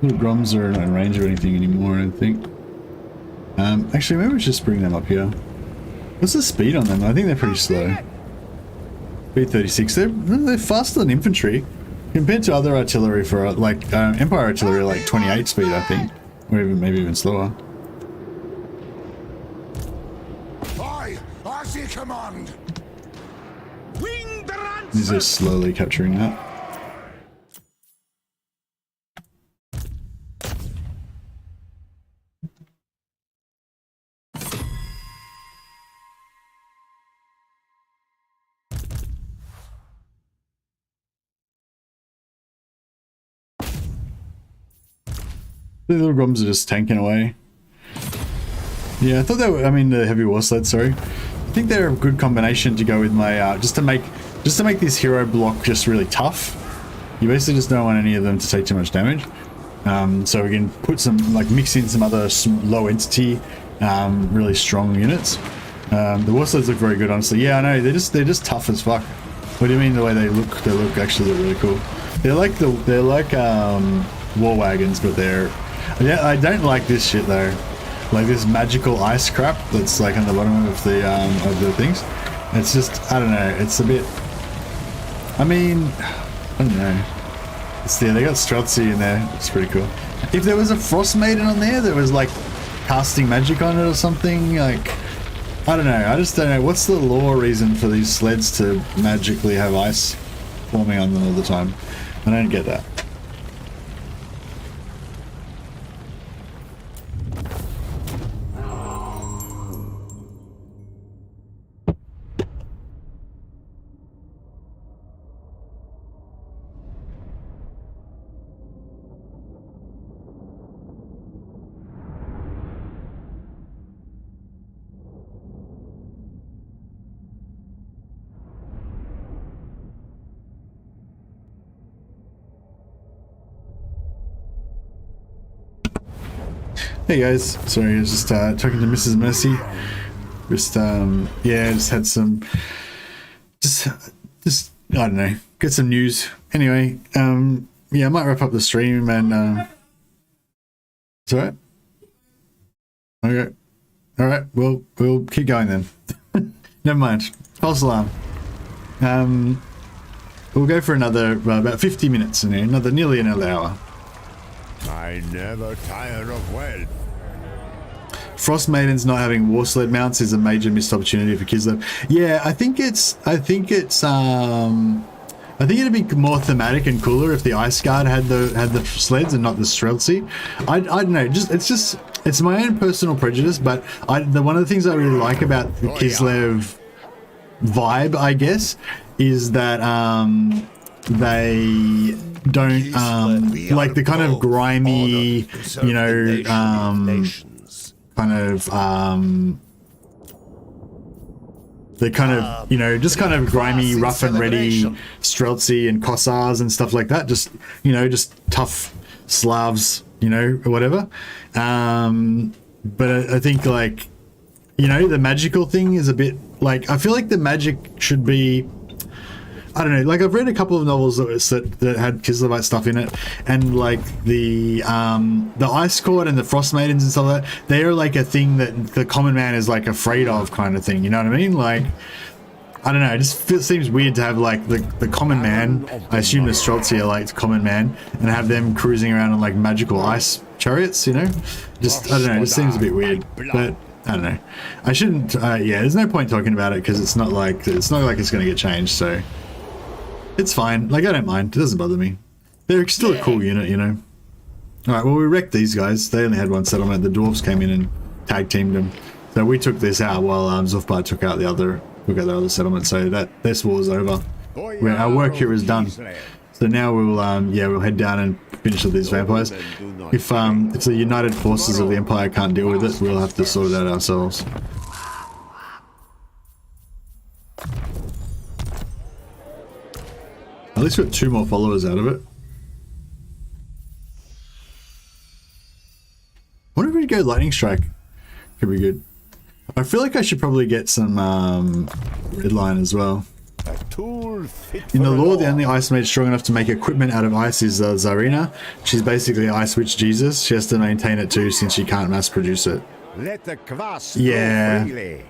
Little Groms are not in range of anything anymore, I don't think. Actually, maybe we should just bring them up here. What's the speed on them? I think they're pretty slow. Speed 36. They're faster than infantry compared to other artillery. For like Empire artillery, like 28 speed, I think, or even maybe even slower. I see command. Winged lances! These are slowly capturing that. The little Groms are just tanking away. Yeah, I thought they were, I mean the heavy war sled, sorry. I think they're a good combination to go with my, just to make this hero block just really tough. You basically just don't want any of them to take too much damage. So we can put some, like mix in some other low entity, really strong units. The war sleds look very good, honestly. Yeah, I know, they're just tough as fuck. What do you mean the way they look? They look actually really cool. They're like war wagons, but they're Yeah, I don't like this shit though. Like this magical ice crap that's like on the bottom of the things. It's just, I don't know, it's a bit, I mean, I don't know. It's there, they got Streltsy in there, it's pretty cool. If there was a Frost Maiden on there that was like casting magic on it or something, like, I don't know, I just don't know. What's the lore reason for these sleds to magically have ice forming on them all the time? I don't get that. Hey guys, sorry, I was just talking to Mrs. Mercy. Just yeah, just had some, just I don't know, get some news. Anyway, yeah, I might wrap up the stream and it's alright. Okay, all right, we'll keep going then. Never mind. False alarm. We'll go for another about 50 minutes, nearly another hour. I never tire of wealth. Frost Maidens not having war sled mounts is a major missed opportunity for Kislev. Yeah, I think it'd be more thematic and cooler if the Ice Guard had the sleds and not the Streltsy. I don't know, it's my own personal prejudice, but one of the things I really like about the Kislev vibe, I guess, is that they don't like the kind of grimy, you know, kind of they're kind of, you know, just kind of grimy, rough and ready Streltsy and Kossars and stuff like that. Just, you know, just tough Slavs, you know, or whatever. But I think, like, you know, the magical thing is a bit like, I feel like the magic should be, I don't know, like I've read a couple of novels that had Kislevite stuff in it, and like the Ice Court and the Frost Maidens and stuff like that, they are like a thing that the common man is like afraid of, kind of thing, you know what I mean? Like, I don't know, it just seems weird to have like the common man, I assume the Streltsy are like common man, and have them cruising around on like magical ice chariots, you know? Just, I don't know, it just seems a bit weird, but I don't know. I shouldn't, yeah, there's no point talking about it because it's not like it's going to get changed, so it's fine. Like, I don't mind. It doesn't bother me. They're still a cool unit, you know. Alright, well, we wrecked these guys. They only had one settlement. The dwarves came in and tag teamed them. So we took this out while Zufbar took out the other settlement. So this war's over. Our work here is done. So now we'll we'll head down and finish with these vampires. If the united forces of the Empire can't deal with it, we'll have to sort it out ourselves. At least we got 2 more followers out of it. What if we go lightning strike? Could be good. I feel like I should probably get some red line as well. In the lore, the only ice mage strong enough to make equipment out of ice is Zarina. She's basically Ice Witch Jesus. She has to maintain it too, since she can't mass produce it. Let the kvass yeah. go freely.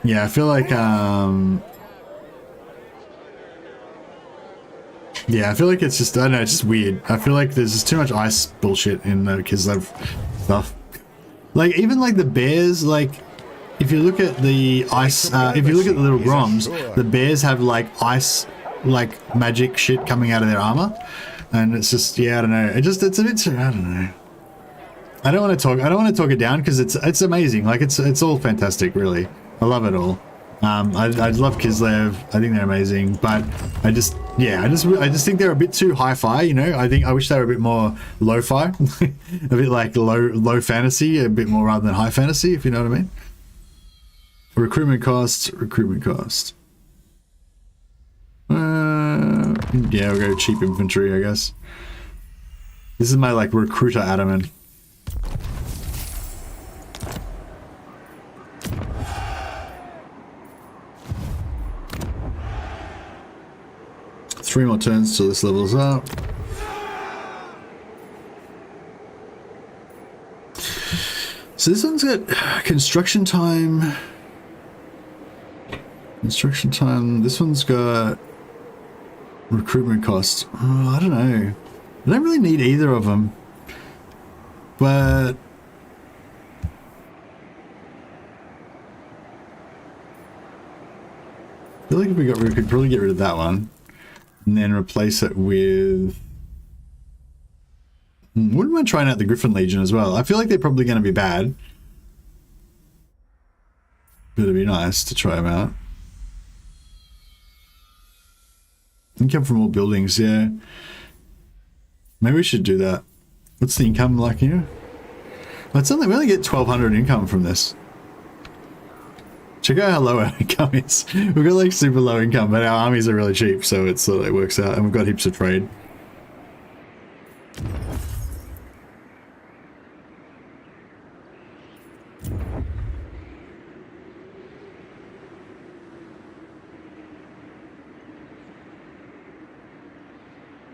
Yeah, I feel like yeah, I feel like it's just, I don't know, it's just weird. I feel like there's just too much ice bullshit in the Kislev stuff. Like, even like the bears, like, if you look at the ice, if you look at the little Groms, the bears have like ice, like magic shit coming out of their armor. And it's just, yeah, I don't know. It's a bit, I don't know. I don't want to talk it down because it's amazing. Like, it's all fantastic, really. I love it all. I love Kislev. I think they're amazing, but I just think they're a bit too hi-fi, you know. I wish they were a bit more lo-fi, a bit like low fantasy, a bit more rather than high fantasy, if you know what I mean. Recruitment cost. Yeah, we'll go cheap infantry, I guess. This is my like recruiter Ataman. Three more turns till this levels up. So this one's got construction time. Construction time. This one's got recruitment costs. Oh, I don't know. I don't really need either of them. But I feel like if we could probably get rid of that one and then replace it with... Wouldn't mind trying out the Griffin Legion as well. I feel like they're probably going to be bad. But it'd be nice to try them out. Income from all buildings, yeah. Maybe we should do that. What's the income like here? Well, it's only, we only get 1,200 income from this. Check out how low our income is. We've got like super low income, but our armies are really cheap, so it's sort of, it works out. And we've got heaps of trade.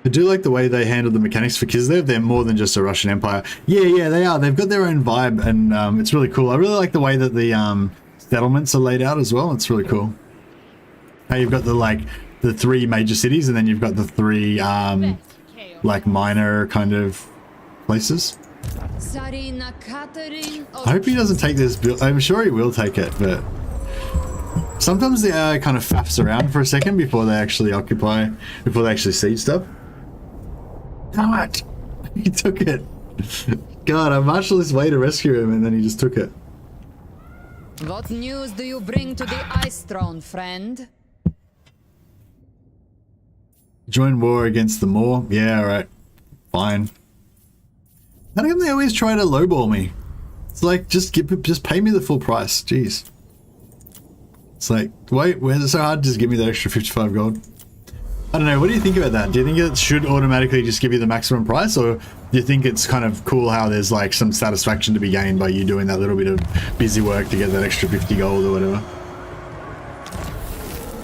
I do like the way they handle the mechanics for Kislev. They're more than just a Russian Empire. Yeah, they are. They've got their own vibe, and it's really cool. I really like the way that the settlements are laid out as well. It's really cool. How you've got the 3 major cities, and then you've got the 3 like minor kind of places. I hope he doesn't take this build. I'm sure he will take it, but sometimes the AI kind of faffs around for a second before they actually occupy, before they actually siege stuff. Damn it! He took it. God, I marched all this way to rescue him, and then he just took it. What news do you bring to the Ice Throne, friend? Join war against the Moor? Yeah, alright. Fine. How come they always try to lowball me? It's like, just pay me the full price. Jeez. It's like, wait, why is it so hard to just give me that extra 55 gold? I don't know, what do you think about that? Do you think it should automatically just give you the maximum price, or do you think it's kind of cool how there's like some satisfaction to be gained by you doing that little bit of busy work to get that extra 50 gold or whatever?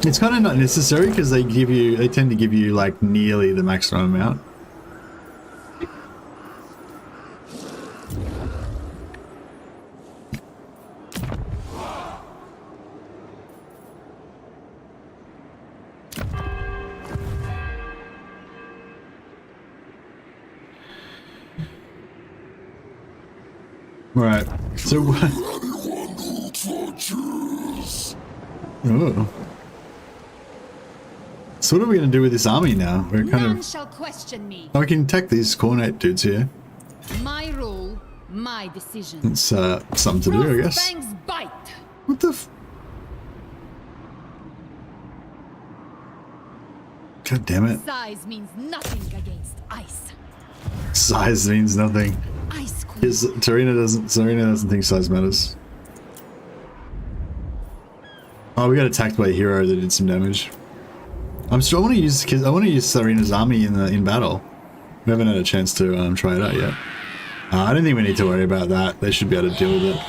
It's kind of not necessary because they tend to give you like nearly the maximum amount. Right, so oh. So what are we going to do with this army now? We're kind None of... shall question me. Oh, we can attack these Cornate dudes here. My rule, my decision. It's something to do, I guess. Fangs bite. What the f... God damn it. Size means nothing against ice. Size means nothing. Ice queen. Katarina doesn't think size matters. Oh, we got attacked by a hero that did some damage. I want to use Katarina's army in battle. We haven't had a chance to try it out yet. I don't think we need to worry about that. They should be able to deal with it.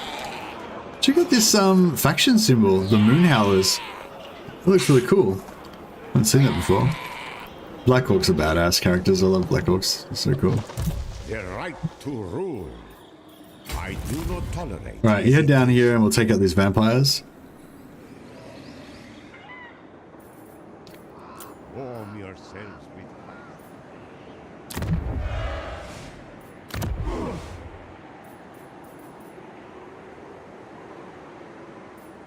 Check out this faction symbol, the Moonhowlers. It looks really cool. I haven't seen that before. Blackhawks are badass characters. I love Blackhawks. They're so cool. The right to rule. I do not tolerate. Right, you head down here and we'll take out these vampires. Warm yourselves with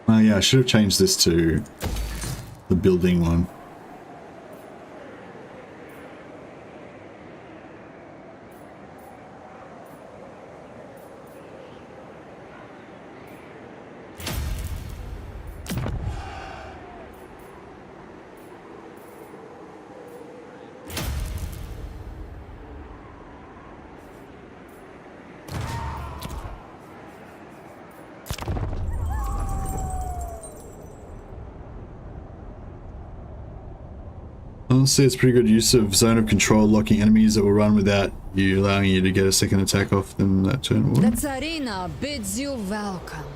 Oh yeah, I should have changed this to the building one. Honestly, it's pretty good use of zone of control, locking enemies that will run without you, allowing you to get a second attack off them that turn. The Tsarina bids you welcome.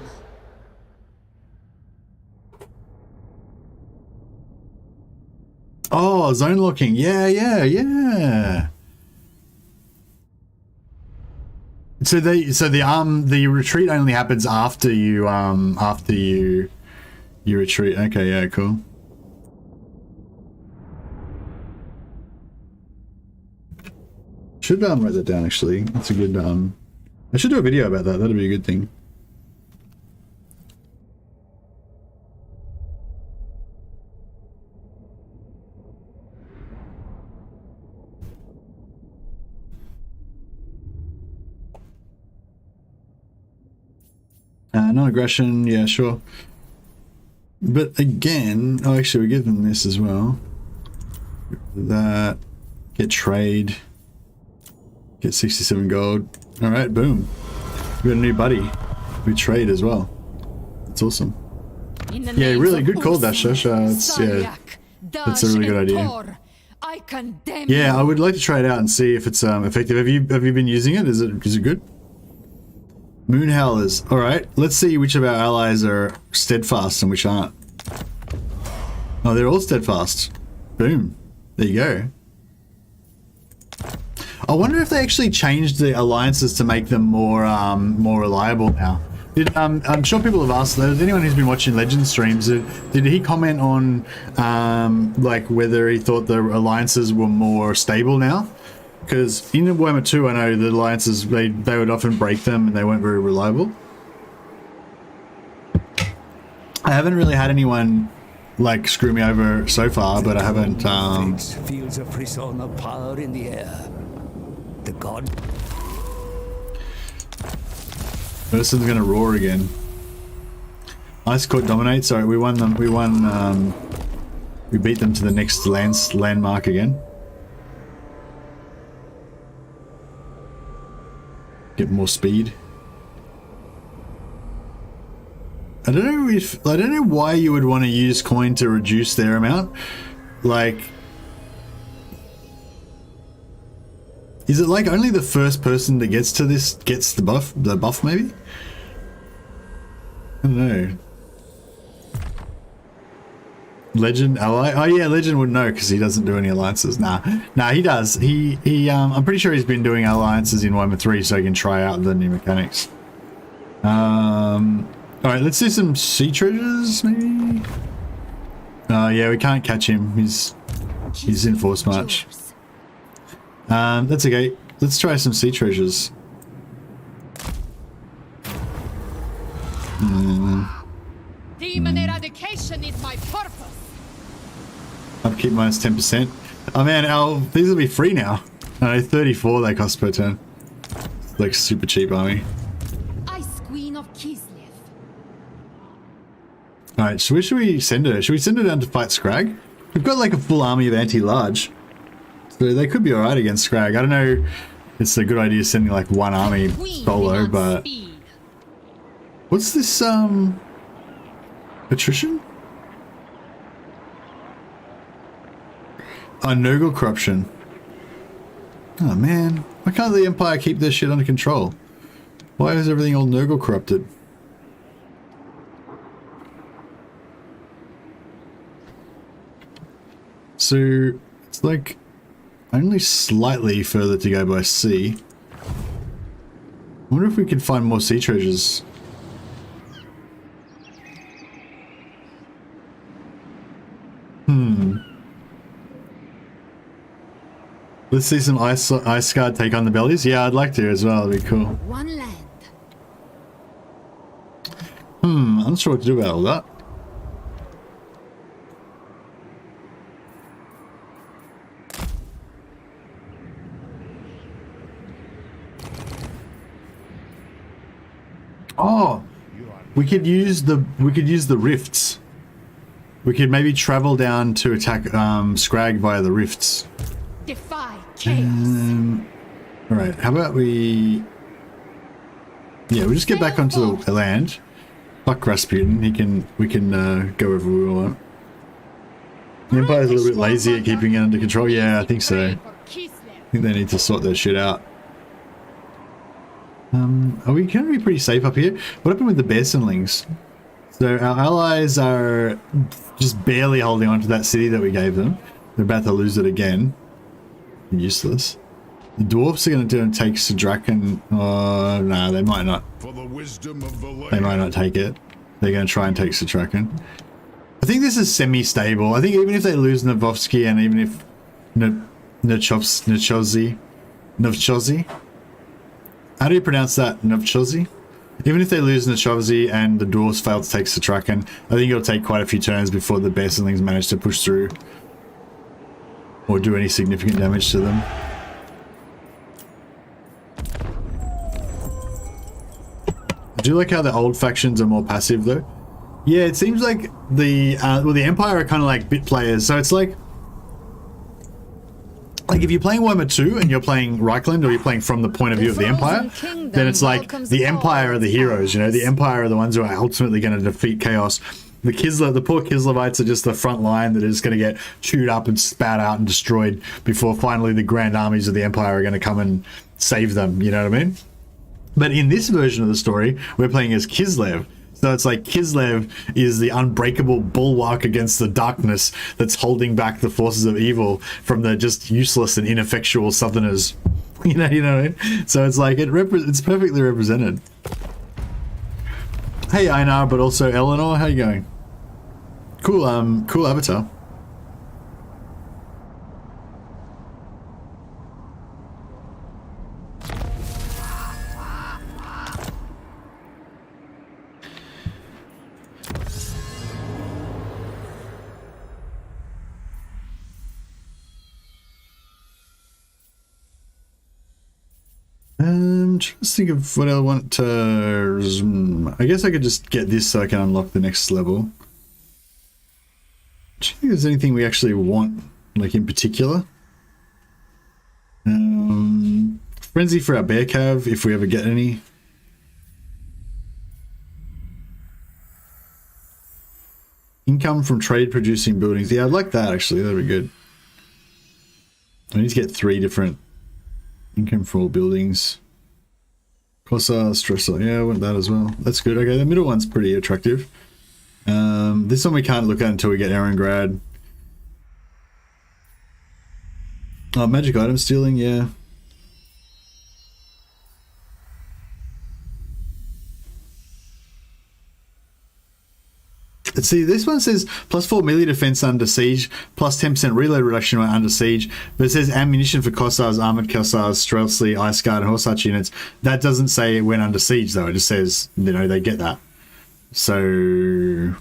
Oh, zone locking. Yeah. So the retreat only happens after you retreat. Okay, yeah, cool. Should write that down actually. That's a good I should do a video about that. That'd be a good thing. Non-aggression, yeah, sure. But again, oh, actually, we give them this as well. That, get trade, get 67 gold. All right, boom. We got a new buddy. We trade as well. That's awesome. Yeah, really good call, Dasha. Yeah, that's a really good idea. Yeah, I would like to try it out and see if it's effective. Have you been using it? Is it good? Moon Howlers. Alright, let's see which of our allies are steadfast and which aren't. Oh, they're all steadfast. Boom. There you go. I wonder if they actually changed the alliances to make them more reliable now. I'm sure people have asked, anyone who's been watching Legend streams, did he comment on like whether he thought the alliances were more stable now? Because in Warhammer 2, I know the alliances, they would often break them and they weren't very reliable. I haven't really had anyone like screw me over so far, but I haven't. Feels a frisson of power in the air. The god. Ursin's gonna roar again. Ice Court dominates. Sorry, we won them. We beat them to the next landmark again. Get more speed. I don't know why you would want to use coin to reduce their amount. Like, is it like only the first person that gets to this gets the buff maybe? I don't know. Legend ally? Oh yeah, Legend would know because he doesn't do any alliances. Nah, he does. He I'm pretty sure he's been doing alliances in Warhammer 3 so he can try out the new mechanics. Alright, let's do some sea treasures maybe? Yeah, we can't catch him. He's in force march. That's okay. Let's try some sea treasures. Demon eradication is my purpose. Upkeep minus 10%. Oh man, these will be free now. No, 34 they cost per turn. It's like super cheap army. Ice Queen of Kislev. Alright, so where should we send her? Should we send her down to fight Scrag? We've got like a full army of anti-large. So they could be alright against Scrag. I don't know if it's a good idea sending like one army solo, but... What's this, attrition? Oh, Nurgle corruption. Oh man, why can't the Empire keep this shit under control? Why is everything all Nurgle corrupted? So, it's like only slightly further to go by sea. I wonder if we could find more sea treasures. Let's see some Ice Guard take on the bellies. Yeah, I'd like to as well. It'd be cool. One land. I'm not sure what to do about all that. Oh, we could use the rifts. We could maybe travel down to attack Scrag via the rifts. Defy chaos. All right, how about we? Yeah, we'll just get back onto the land. Fuck Rasputin. We can go wherever we want. The Empire's a little bit lazy at keeping it under control. Yeah, I think so. I think they need to sort their shit out. Are we can be pretty safe up here? What happened with the Bearsenlings? So our allies are just barely holding on to that city that we gave them. They're about to lose it again. Useless. The dwarfs are going to take Sidrakan. Oh, no, they might not. For the wisdom of the land. They might not take it. They're going to try and take Sidrakan. I think this is semi-stable. I think even if they lose Novovsky and even if Novchozy, how do you pronounce that? Novchozy? Even if they lose Novchozy and the dwarves fail to take Sitrakan, I think it'll take quite a few turns before the bear slings manage to push through or do any significant damage to them. I do like how the old factions are more passive though. Yeah, it seems like the Empire are kind of like bit players, so it's like if you're playing Warhammer 2 and you're playing Reichland or you're playing from the point of view of the Empire, then it's like the Empire are the heroes, you know, the Empire are the ones who are ultimately going to defeat chaos. The poor Kislevites are just the front line that is going to get chewed up and spat out and destroyed before finally the grand armies of the Empire are going to come and save them, you know what I mean? But in this version of the story, we're playing as Kislev. So it's like Kislev is the unbreakable bulwark against the darkness that's holding back the forces of evil from the just useless and ineffectual Southerners. You know what I mean? So it's like it's perfectly represented. Hey Einar, but also Eleanor, how you going? Cool, cool avatar. I'm trying to think of what I want to... I guess I could just get this so I can unlock the next level. Do you think there's anything we actually want, like in particular? Frenzy for our bear cav, if we ever get any. Income from trade producing buildings. Yeah, I'd like that actually, that'd be good. I need to get 3 different income for all buildings. Kossar, stressor, yeah, I want that as well. That's good. Okay, the middle one's pretty attractive. This one we can't look at until we get Aarongrad. Oh, magic item stealing, yeah. Let's see, this one says +4 melee defense under siege, plus 10% reload reduction when under siege, but it says ammunition for Kossars, armored Kossars, Streltsy, Ice Guard, and Horse Arch units. That doesn't say when under siege though, it just says, you know, they get that. So,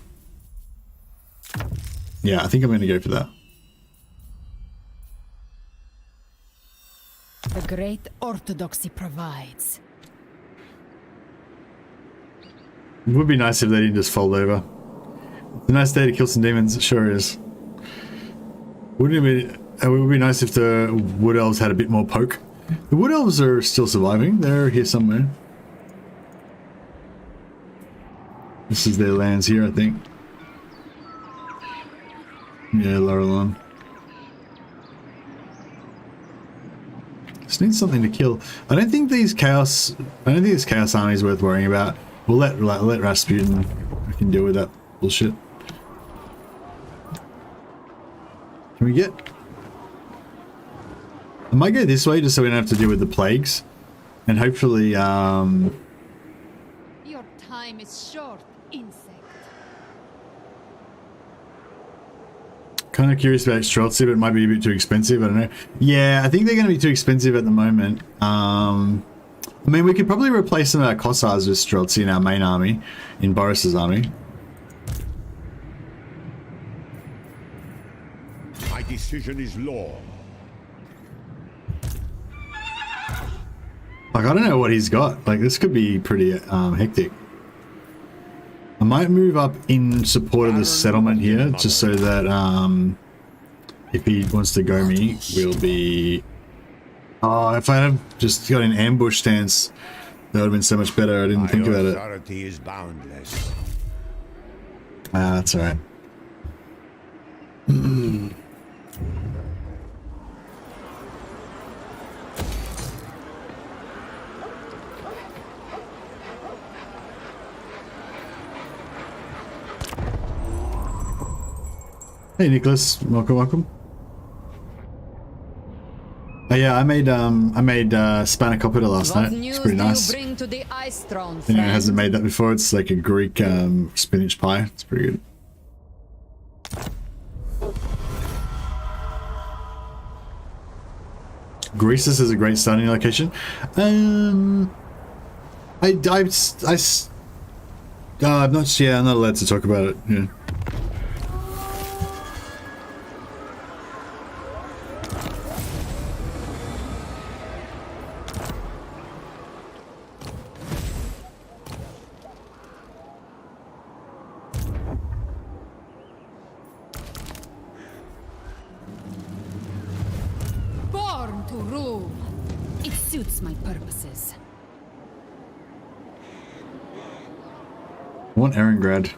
yeah, I think I'm going to go for that. The great orthodoxy provides. It would be nice if they didn't just fold over. It's a nice day to kill some demons, it sure is. Wouldn't it be... It would be nice if the Wood Elves had a bit more poke. The Wood Elves are still surviving. They're here somewhere. This is their lands here, I think. Yeah, Laurelon. Just need something to kill. I don't think this Chaos army is worth worrying about. We'll let Rasputin. I can deal with that bullshit. Can we get... I might go this way just so we don't have to deal with the plagues. And hopefully, Your time is short, insect. Kind of curious about Streltsy, but it might be a bit too expensive. I don't know. Yeah, I think they're going to be too expensive at the moment. I mean, we could probably replace some of our Kossars with Streltsy in our main army, in Boris's army. My decision is law. Like, I don't know what he's got. Like, this could be pretty hectic. I might move up in support of the settlement here, just so that if he wants to go me, we'll be... Oh, if I had just got an ambush stance, that would have been so much better. I didn't think about it. Authority is boundless. Ah, that's alright. Hey Nicholas, welcome, welcome. Oh yeah, I made spanakopita last What night. It's news pretty do nice. you bring to the Ice Throne, Anyone friend? hasn't made that before? It's like a Greek spinach pie. It's pretty good. Greasus is a great starting location. I'm not. Yeah, I'm not allowed to talk about it. Yeah. Born to rule. It suits my purposes. I want Erengrad.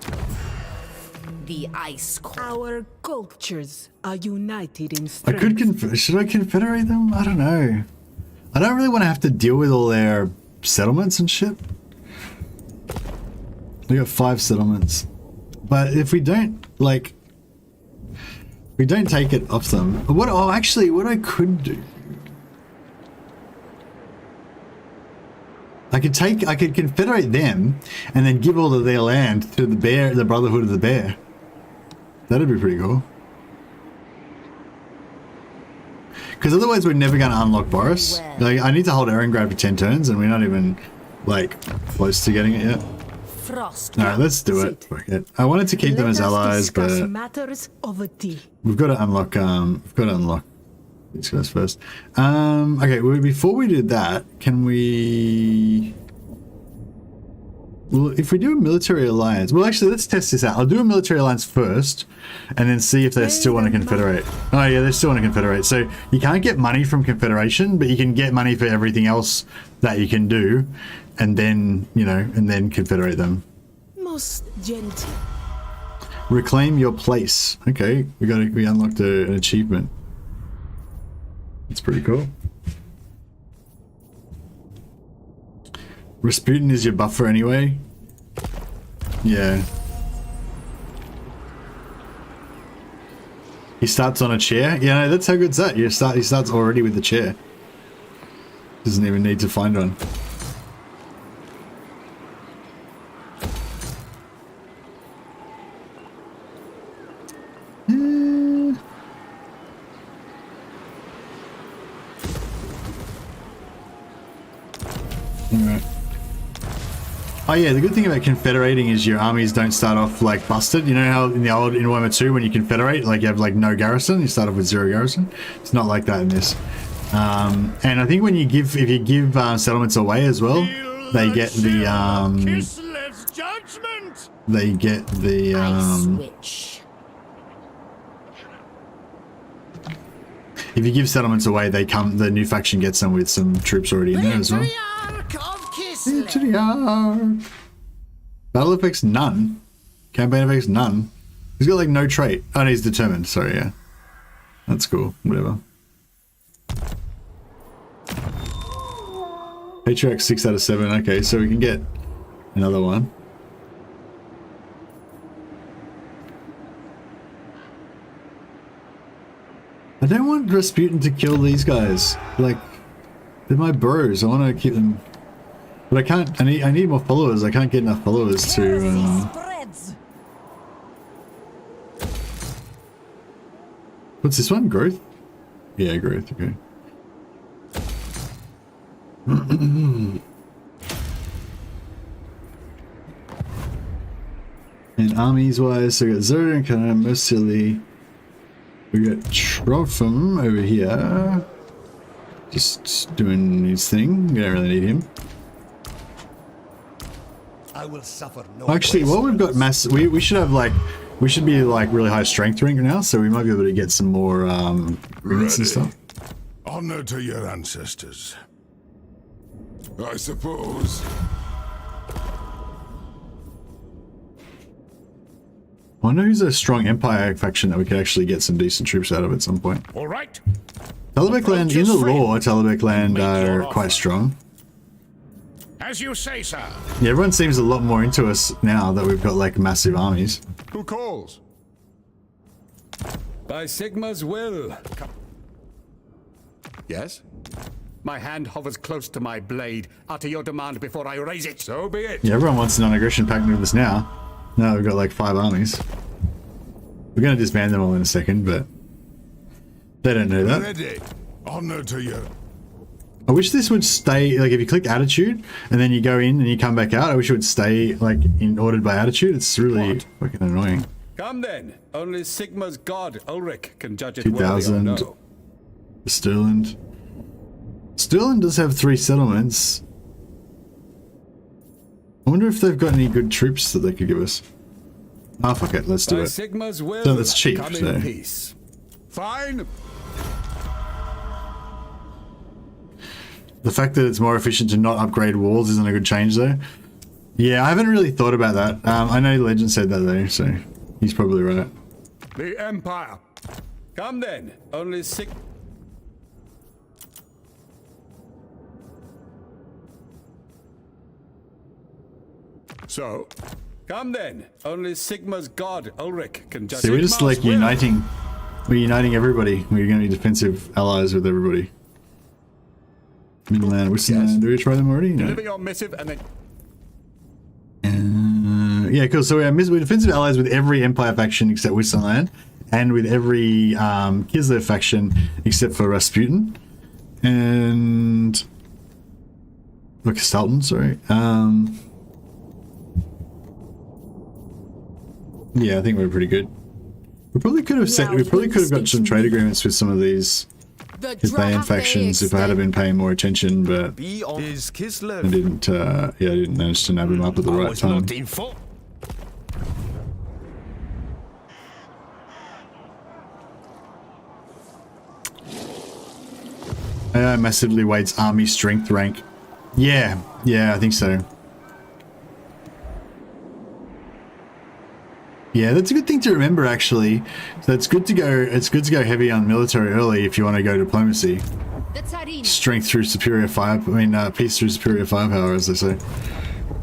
The ice core. Our cultures are united in I strength. could should I confederate them? I don't know. I don't really want to have to deal with all their settlements and shit. We got 5 settlements, but if we don't we don't take it off them. What? Oh, actually, what I could do. I could confederate them, and then give all of their land to the bear, the Brotherhood of the Bear. That'd be pretty cool. Because otherwise, we're never going to unlock Boris. Like, I need to hold Erengrad for 10 turns, and we're not even like close to getting it yet. Frost. All right, let's do it. Fuck it. I wanted to keep them as allies, but matters over tea. we've got to unlock. We've got to unlock these guys first. Okay. Well, before we do that, can we? Well, if we do a military alliance, well, actually, let's test this out. I'll do a military alliance first, and then see if they still want to confederate. Oh yeah, they still want to confederate. So you can't get money from confederation, but you can get money for everything else that you can do, and then and then confederate them. Most gentle. Reclaim your place. Okay, we unlocked an achievement. It's pretty cool. Rasputin is your buffer anyway. Yeah. He starts on a chair. Yeah, no, that's how good's that. He starts already with the chair. Doesn't even need to find one. Alright. Oh yeah, the good thing about confederating is your armies don't start off like busted. You know how in the old in Warhammer 2 when you confederate, like you have like no garrison, you start off with 0 garrison. It's not like that in this. And I think when you give, if you give settlements away as well, they get the Kislev's judgment. they get the if you give settlements away, the new faction gets them with some troops already in there as well. Battle effects none. Campaign effects none. He's got like no trait. Oh, no, he's determined. Sorry, yeah. That's cool. Whatever. Patriarch 6 out of 7. Okay, so we can get another one. I don't want Rasputin to kill these guys. Like, they're my bros. I want to keep them. But I can't. I need more followers. I can't get enough followers to. What's this one? Growth? Yeah, growth. Okay. And armies wise, so we got Zero and Katarina, Mercilli. We got Trophim over here. Just doing his thing. We don't really need him. I will suffer no. Actually, well, we've got mass. We should have like. We should be like really high strength rank now, so we might be able to get some more units and stuff. Honor to your ancestors. I suppose. I know who's a strong Empire faction that we could actually get some decent troops out of at some point. All right. Talabek land, in the lore, Talabek land are quite strong. As you say, sir. Yeah, everyone seems a lot more into us now that we've got like massive armies. Who calls? By Sigma's will. Yes? My hand hovers close to my blade. Utter your demand before I raise it. So be it. Yeah, everyone wants a non-aggression pact with us now. Now we've got like 5 armies. We're going to disband them all in a second, but they don't know that. Ready. Honor to you. I wish this would stay, like if you click attitude and then you go in and you come back out, I wish it would stay like in ordered by attitude. It's really fucking annoying. Come then. Only Sigma's god, Ulrich, can judge it worthy or 2000. no. Stirland. Stirland does have 3 settlements. I wonder if they've got any good troops that they could give us. Ah, fuck it, let's do By it. Sigma's will, So that's cheap, come so. in peace. Fine. The fact that it's more efficient to not upgrade walls isn't a good change though. Yeah, I haven't really thought about that. I know Legend said that though, so he's probably right. The Empire. Come then. Only Sig... So, come then. Only Sigma's god, Ulrich, can judge. See, we're just like uniting. We're uniting everybody. We're going to be defensive allies with everybody. Midland, Wissenland. Do we try them already? No. Deliver your missive and then... Yeah, cool. So we're defensive allies with every Empire faction except Wissenland, and with every Kislev faction except for Rasputin. And... Look, Sultan, sorry. Yeah, I think we're pretty good. We probably could have got some trade agreements with some of these Hispanian factions if I had been paying more attention, but I didn't. I didn't manage to nab them up at the right time. AI massively weights army strength rank. Yeah, I think so. Yeah, that's a good thing to remember actually. So it's good to go heavy on military early if you want to go diplomacy. Strength through superior peace through superior firepower, as they say.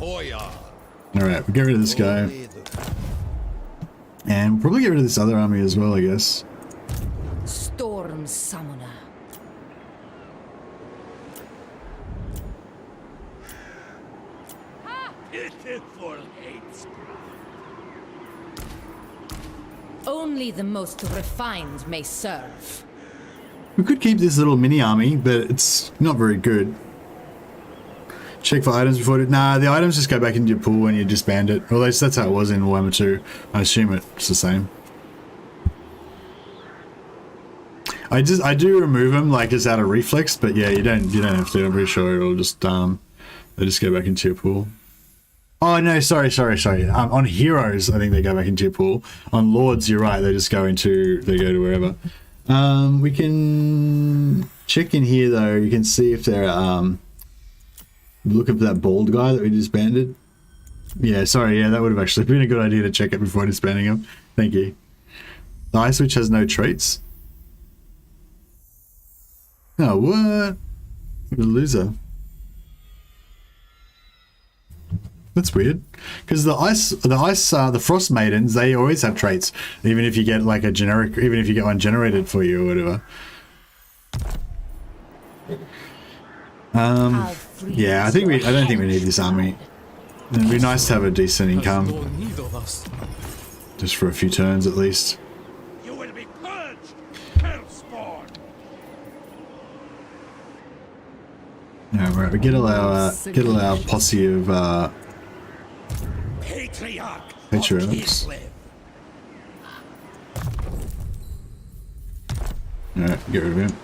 Alright, we'll get rid of this guy. And we'll probably get rid of this other army as well, I guess. Storm Summoner. Pitiful hate. Only the most refined may serve. We could keep this little mini army, but it's not very good. Check for items before it. Nah, the items just go back into your pool when you disband it. Well, that's how it was in Warhammer 2. I assume it's the same. I do remove them like just out of reflex, but yeah, you don't have to. I'm pretty sure it'll just they just go back into your pool. Oh no, sorry. On heroes, I think they go back into your pool. On lords, you're right. They go to wherever. We can check in here though. You can see if they're look up that bald guy that we disbanded. Yeah, sorry. Yeah, that would have actually been a good idea to check it before disbanding him. Thank you. The ice witch has no traits. Oh, what? What a loser. That's weird. Because the frost maidens, they always have traits, even if you get like even if you get one generated for you or whatever. Yeah, I don't think we need this army. It'd be nice to have a decent income, just for a few turns at least. You will be purged, hellspawn. Alright, we get all our posse of patriarchs. Alright, get rid of him.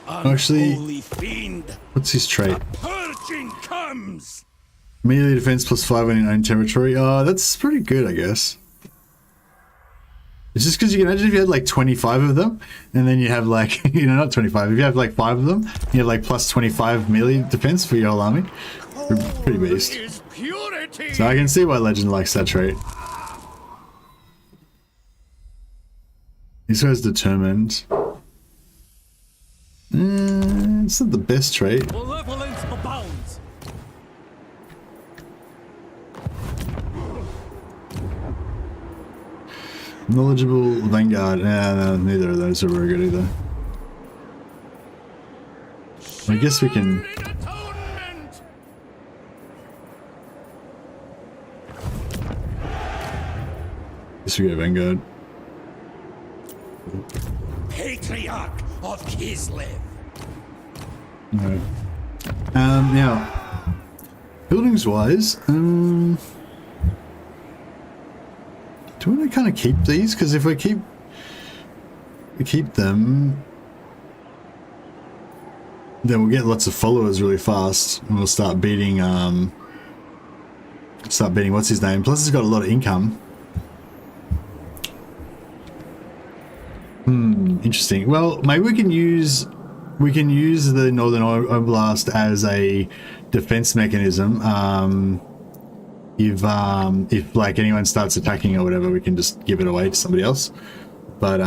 Actually, what's his trait? Purging comes. Melee defense +5 on your own territory. Oh, that's pretty good, I guess. It's just because you can imagine if you had like 25 of them, and then you have like, not 25, if you have like 5 of them, you have like +25 melee defense for your whole army. Pretty beast. So I can see why Legend likes that trait. This guy's determined. It's not the best trait. Malevolence abounds. Knowledgeable Vanguard. No, neither of those are very good either. I guess we can... Guess we go Vanguard. Patriarch of Kislev. Alright. Now, buildings-wise, do we want to kind of keep these? Because if we keep them, then we'll get lots of followers really fast, and we'll start beating what's his name. Plus, he's got a lot of income. Interesting. Well, maybe we can use the Northern Oblast as a defense mechanism. If like anyone starts attacking or whatever, we can just give it away to somebody else. But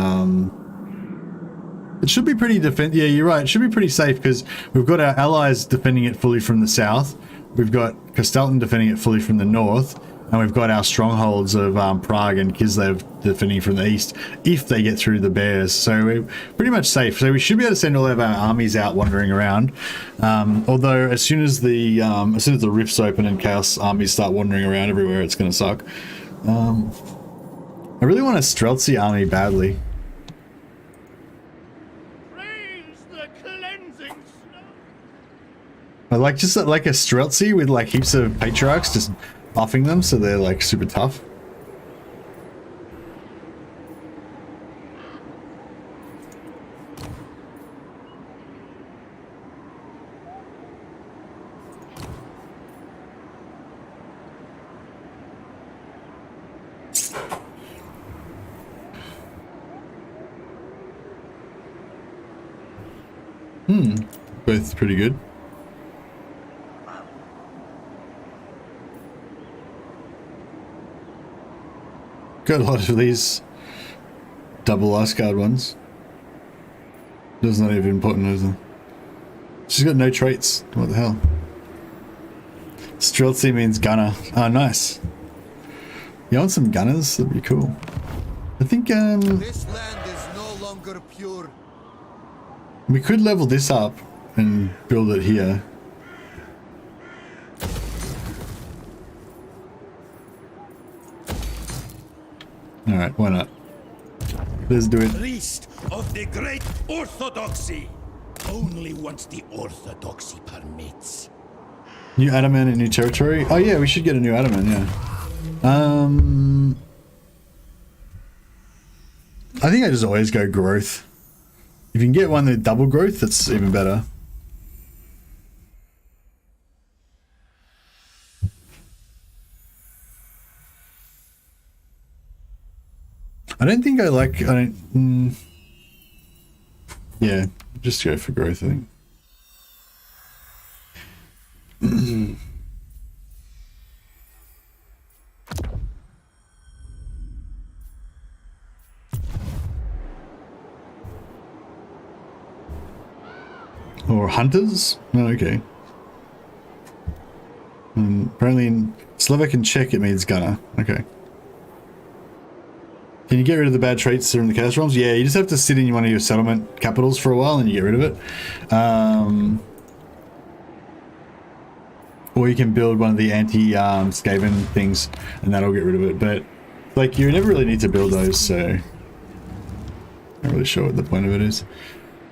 it should be pretty yeah, you're right. It should be pretty safe because we've got our allies defending it fully from the south. We've got Kastelton defending it fully from the north. And we've got our strongholds of Prague and Kislev defending from the east if they get through the bears. So we're pretty much safe. So we should be able to send all of our armies out wandering around. Although as soon as the rifts open and chaos armies start wandering around everywhere, it's going to suck. I really want a Streltsy army badly. I like just like a Streltsy with like heaps of patriarchs just buffing them so they're like super tough. Both pretty good. Got a lot of these double ice guard ones. That's not even important, is it? She's got no traits. What the hell? Streltsy means gunner. Oh, nice. You want some gunners? That'd be cool. I think this land is no longer pure. We could level this up and build it here. Alright, why not? Let's do it. Priest of the great orthodoxy. Only once the orthodoxy permits. New Adamant and new territory? Oh yeah, we should get a new Adamant, yeah. I think I just always go growth. If you can get one with double growth, that's even better. I don't think I like, yeah, just go for growth, I think. Or hunters? Oh, okay. Apparently in Slovak and Czech it means gunner. Okay. Can you get rid of the bad traits that are in the Chaos Realms? Yeah, you just have to sit in one of your settlement capitals for a while and you get rid of it. Or you can build one of the anti-Skaven things and that'll get rid of it. But like you never really need to build those, so I'm not really sure what the point of it is.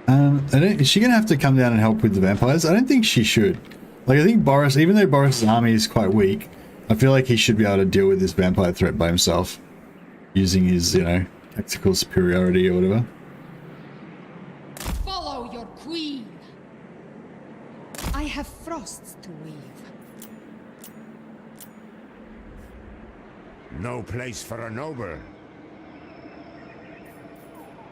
Is she gonna have to come down and help with the vampires? I don't think she should. Like I think Boris, even though Boris's army is quite weak, I feel like he should be able to deal with this vampire threat by himself. Using his, you know, tactical superiority or whatever. Follow your queen. I have frosts to weave. No place for a noble.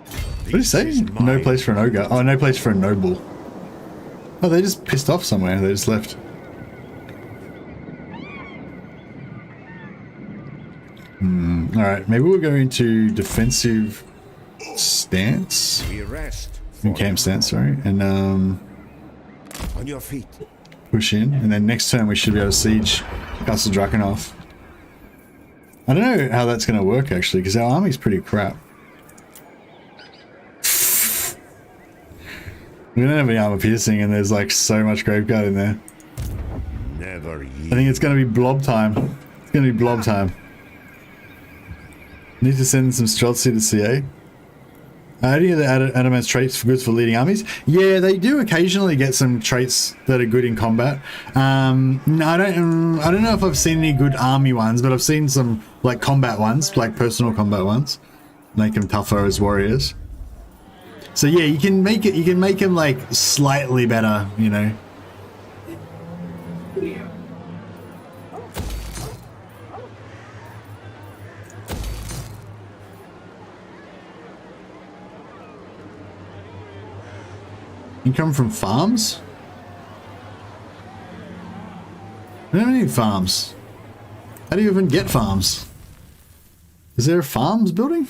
What did he say? No place for an ogre. Oh, no place for a noble. Oh, they just pissed off somewhere. They just left. Alright, maybe we'll go into defensive stance. We rest. In camp stance, sorry. And on your feet. Push in. And then next turn we should be able to siege Castle Drakenhof. I don't know how that's going to work actually, because our army's pretty crap. We don't have any armor piercing, and there's like so much graveguard in there. Never I think it's going to be blob time. It's going to be blob time. Need to send some Streltsy to CA. How do you get the Adamant's traits good for leading armies? Yeah, they do occasionally get some traits that are good in combat. No, I don't know if I've seen any good army ones, but I've seen some like combat ones, like personal combat ones. Make them tougher as warriors. So yeah, you can make it. You can make them like slightly better, you know. Income from farms? I don't have any farms. How do you even get farms? Is there a farms building?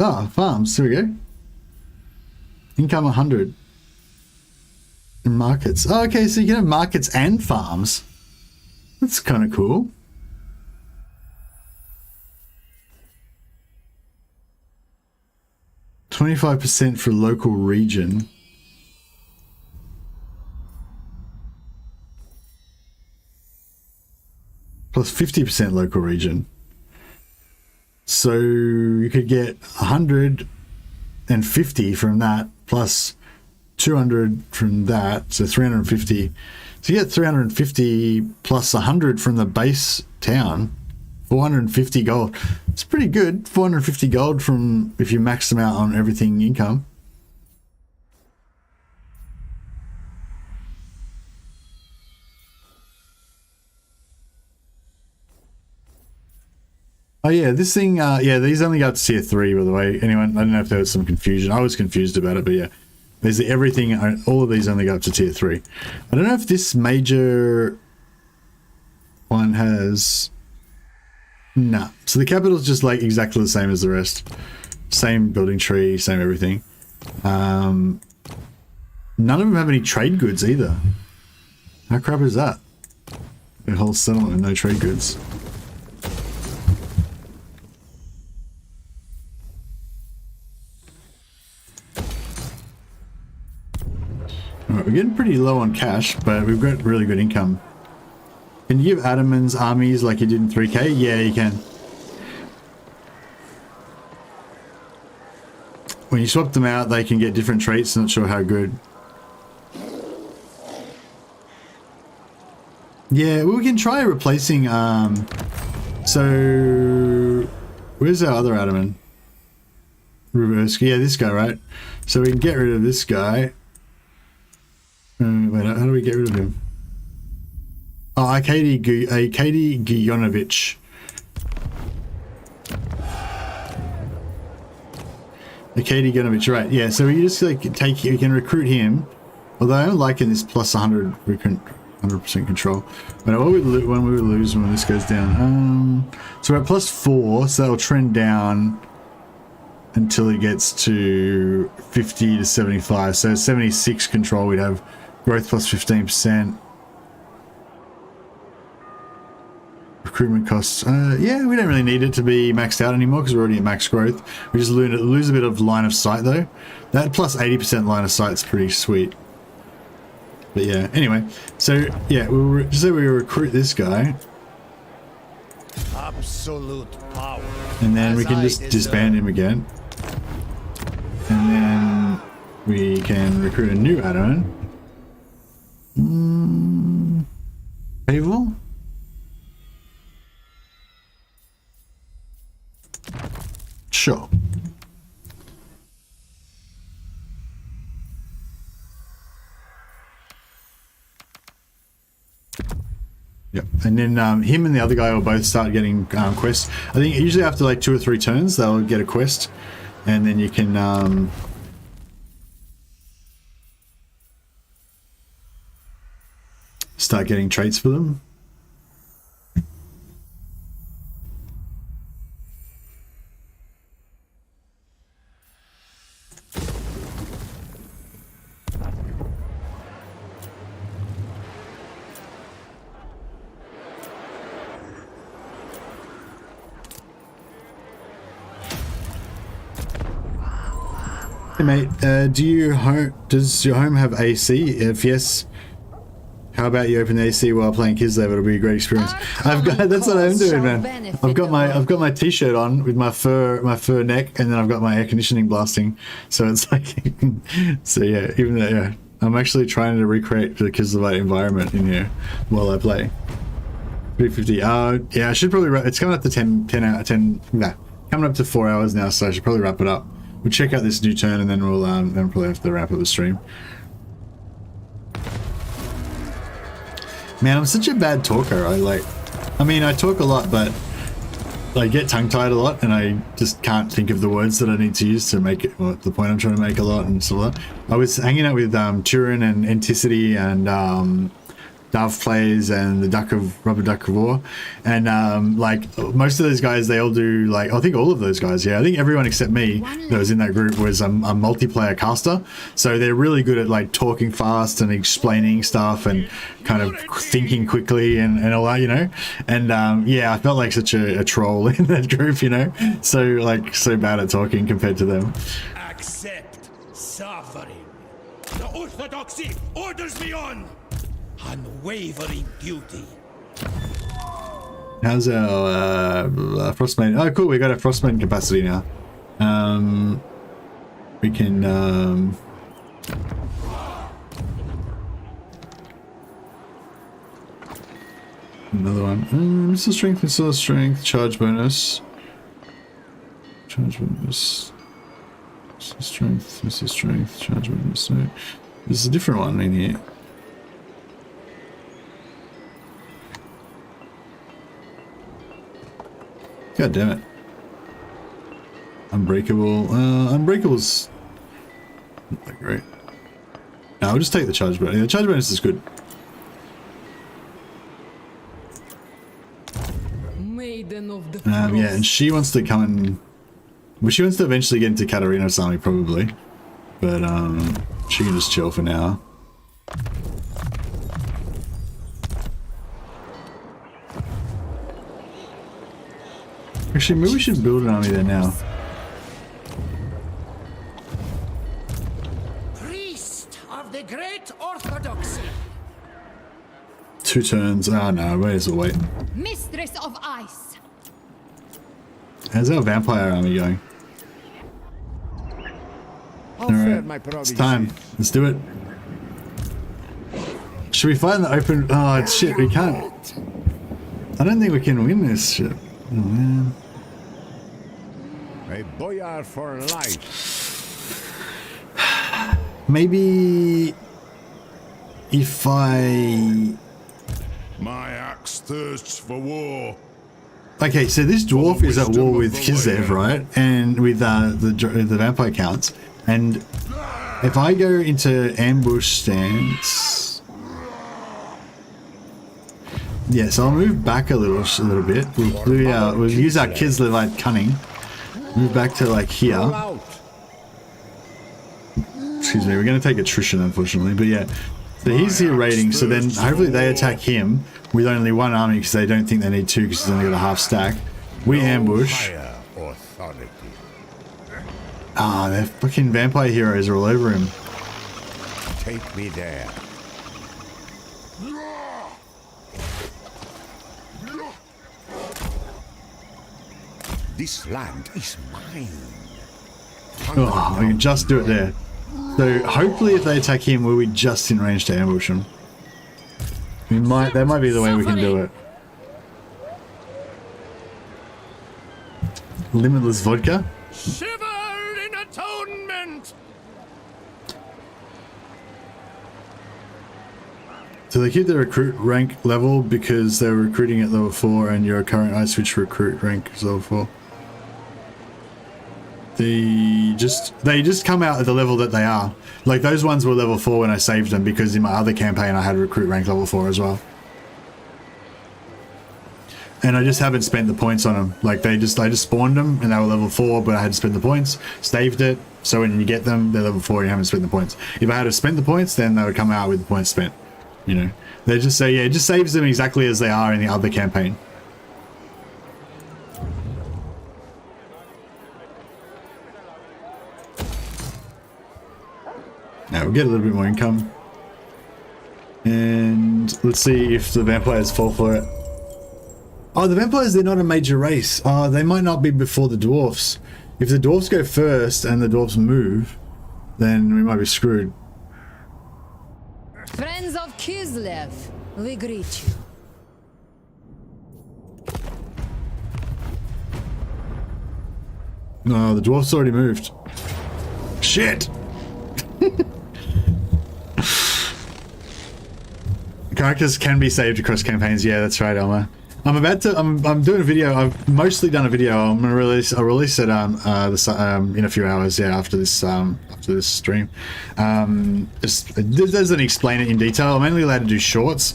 Ah, farms. Here we go. Income 100. And markets. Oh, okay, so you can have markets and farms. That's kind of cool. %25 for local region. Plus 50% local region. So you could get 150 from that plus 200 from that, so 350. So you get 350 plus 100 from the base town. 450 gold. It's pretty good. 450 gold from if you max them out on everything income. Oh yeah, this thing, yeah, these only go up to tier 3, by the way. Anyone, I don't know if there was some confusion. I was confused about it, but yeah. Basically everything, all of these only go up to tier 3. I don't know if this major one has... Nah. So the capital's just like exactly the same as the rest. Same building tree, same everything. None of them have any trade goods either. How crap is that? A whole settlement with no trade goods. Alright, we're getting pretty low on cash, but we've got really good income. Can you give Adamant's armies like you did in 3K? Yeah, you can. When you swap them out, they can get different traits. Not sure how good. Yeah, well, we can try replacing, so... Where's our other Adamant? Reverse. Yeah, this guy, right? So we can get rid of this guy. Wait, how do we get rid of him? Oh, Arkady Guyonovich. Arkady Guyonovich, right? Yeah. So we just like you can recruit him. Although I'm liking this plus 100% control. But what we when we lose when this goes down. So we're at plus 4, so that'll trend down until it gets to 50 to 75. So 76 control, we'd have growth plus 15%. Recruitment costs. Yeah, we don't really need it to be maxed out anymore because we're already at max growth. We just lose a bit of line of sight though. That plus 80% line of sight is pretty sweet. But yeah, anyway. So yeah, just say we recruit this guy. Absolute power. And then we can just disband him again. And then we can recruit a new add-on. Pavel? Sure. Yep, and then him and the other guy will both start getting quests. I think usually after like 2 or 3 turns they'll get a quest, and then you can start getting traits for them. Hey mate, does your home have AC? If yes, how about you open the AC while playing Kislev? It'll be a great experience. That's what I'm doing, man. I've got my t-shirt on with my fur neck, and then I've got my air conditioning blasting. So it's like, so yeah, even though, yeah, I'm actually trying to recreate the Kislevite environment in here while I play. 350. Yeah, I should probably it's coming up to 10 out of 10. Nah, coming up to 4 hours now, so I should probably wrap it up. We'll check out this new turn, and then we'll then probably have to wrap up the stream. Man, I'm such a bad talker. I mean, I talk a lot, but I get tongue-tied a lot, and I just can't think of the words that I need to use to make it the point I'm trying to make a lot and stuff like that. I was hanging out with Turin and Anticity and Dove Plays and the Rubber Duck of War, and like most of those guys, they all do, like, I think all of those guys, yeah, I think everyone except me that was in that group was a multiplayer caster, so they're really good at like talking fast and explaining stuff and kind of thinking quickly and all that, you know. And yeah, I felt like such a troll in that group, you know, so bad at talking compared to them. Accept suffering. The Orthodoxy orders me on. Unwavering duty. How's our Frostmaiden? Oh, cool, we got a Frostmaiden capacity now. We can another one. Missile strength, charge bonus, missile strength, charge bonus. No, there's a different one in here. God damn it. Unbreakable. Unbreakable's not that great. No, I'll just take the charge bonus. Yeah, the charge bonus is good. Maiden of the Yeah, and she wants to come and... Well, she wants to eventually get into Katarina's army, probably. But, she can just chill for now. Actually, maybe we should build an army there now. Priest of the great Orthodoxy. 2 turns. Oh no, may as well wait. Mistress of Ice. How's our vampire army going? Alright, it's time. Let's do it. Should we fight in the open? Oh, it's shit, we can't. I don't think we can win this shit. Oh man. A boyar for life. Maybe if I... My axe thirsts for war. Okay, so this dwarf is at war with Kislev, right? And with the vampire counts. And if I go into ambush stance... Yes, I'll move back a little bit. We'll use our Kislevite cunning. Move back to like here. Excuse me, we're going to take attrition, unfortunately. But yeah, so he's here raiding. So then hopefully they attack him with only 1 army because they don't think they need 2 because he's only got a half stack. We ambush. Ah, their fucking vampire heroes are all over him. Take me there. This land is mine. Oh, we can just do it there. So hopefully if they attack him, we'll be just in range to ambush him. That might be the way we can do it. Limitless vodka? Shiver in atonement. So they keep the recruit rank level because they're recruiting at level 4 and your current ice switch recruit rank is level 4. They just come out at the level that they are. Like those ones were level 4 when I saved them because in my other campaign I had recruit rank level 4 as well. And I just haven't spent the points on them. Like I just spawned them and they were level 4, but I had to spend the points, saved it. So when you get them, they're level 4 and you haven't spent the points. If I had to spend the points, then they would come out with the points spent. You know, they just say, yeah, it just saves them exactly as they are in the other campaign. we'll get a little bit more income. And let's see if the vampires fall for it. Oh, the vampires, they're not a major race. Oh, they might not be before the dwarfs. If the dwarfs go first and the dwarfs move, then we might be screwed. Friends of Kislev, we greet you. No, the dwarfs already moved. Shit! Characters can be saved across campaigns. Yeah, that's right, Elmer. I'm doing a video. I've mostly done a video. I'm gonna release. I'll release it in a few hours. Yeah, after this stream. It doesn't explain it in detail. I'm only allowed to do shorts.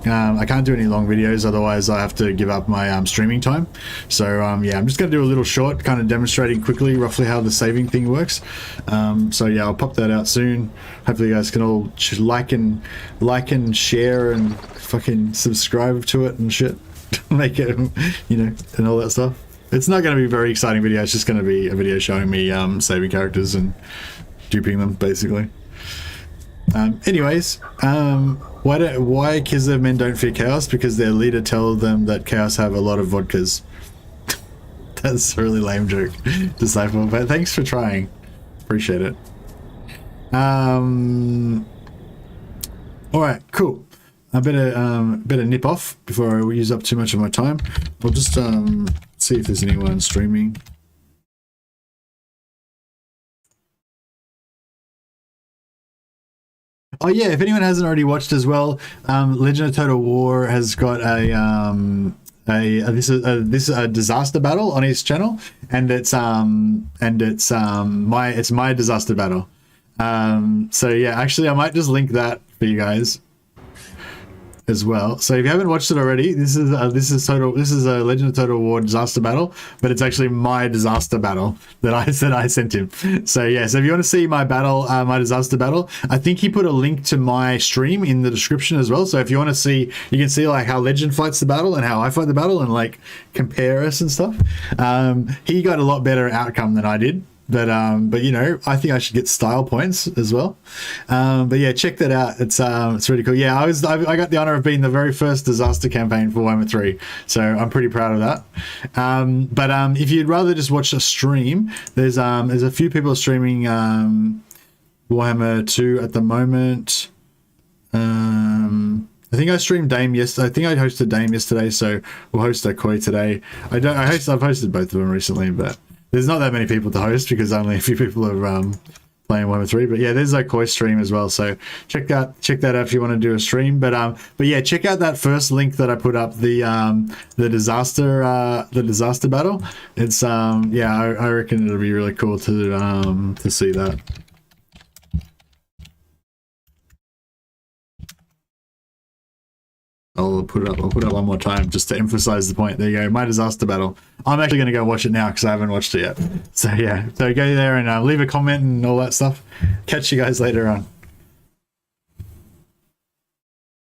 I can't do any long videos, otherwise I have to give up my streaming time. So yeah, I'm just gonna do a little short, kind of demonstrating quickly, roughly how the saving thing works. So yeah, I'll pop that out soon. Hopefully you guys can all like and share and fucking subscribe to it and shit. Make it, you know, and all that stuff. It's not going to be a very exciting video. It's just going to be a video showing me saving characters and duping them, basically. Anyways, why Kislev men don't fear chaos? Because their leader tells them that chaos have a lot of vodkas. That's a really lame joke, Disciple, but thanks for trying. Appreciate it. Alright, cool. I better nip off before I use up too much of my time. I'll just see if there's anyone streaming. Oh yeah, if anyone hasn't already watched as well, Legend of Total War has got this is a disaster battle on his channel, and it's my disaster battle. So yeah, actually I might just link that for you guys as well. So if you haven't watched it already, this is a Legend of Total War disaster battle, but it's actually my disaster battle that I sent him. So yeah, so if you want to see my battle, my disaster battle, I think he put a link to my stream in the description as well. So if you want to see, you can see like how Legend fights the battle and how I fight the battle and like compare us and stuff. He got a lot better outcome than I did. But you know, I think I should get style points as well. But yeah, check that out. It's really cool. Yeah, I got the honor of being the very first disaster campaign for Warhammer 3, so I'm pretty proud of that. But if you'd rather just watch a stream, there's a few people streaming Warhammer 2 at the moment. I think I streamed Dame yesterday. I think I hosted Dame yesterday, so we'll host Akoi today. I've hosted both of them recently, but there's not that many people to host because only a few people are playing Warhammer 3. But yeah, there's a Koi stream as well. So check that out if you want to do a stream. But yeah, check out that first link that I put up, the disaster battle. It's yeah, I reckon it'll be really cool to see that. I'll put it up one more time just to emphasize the point. There you go, my disaster battle. I'm actually going to go watch it now because I haven't watched it yet. So yeah, so go there and leave a comment and all that stuff. Catch you guys later on.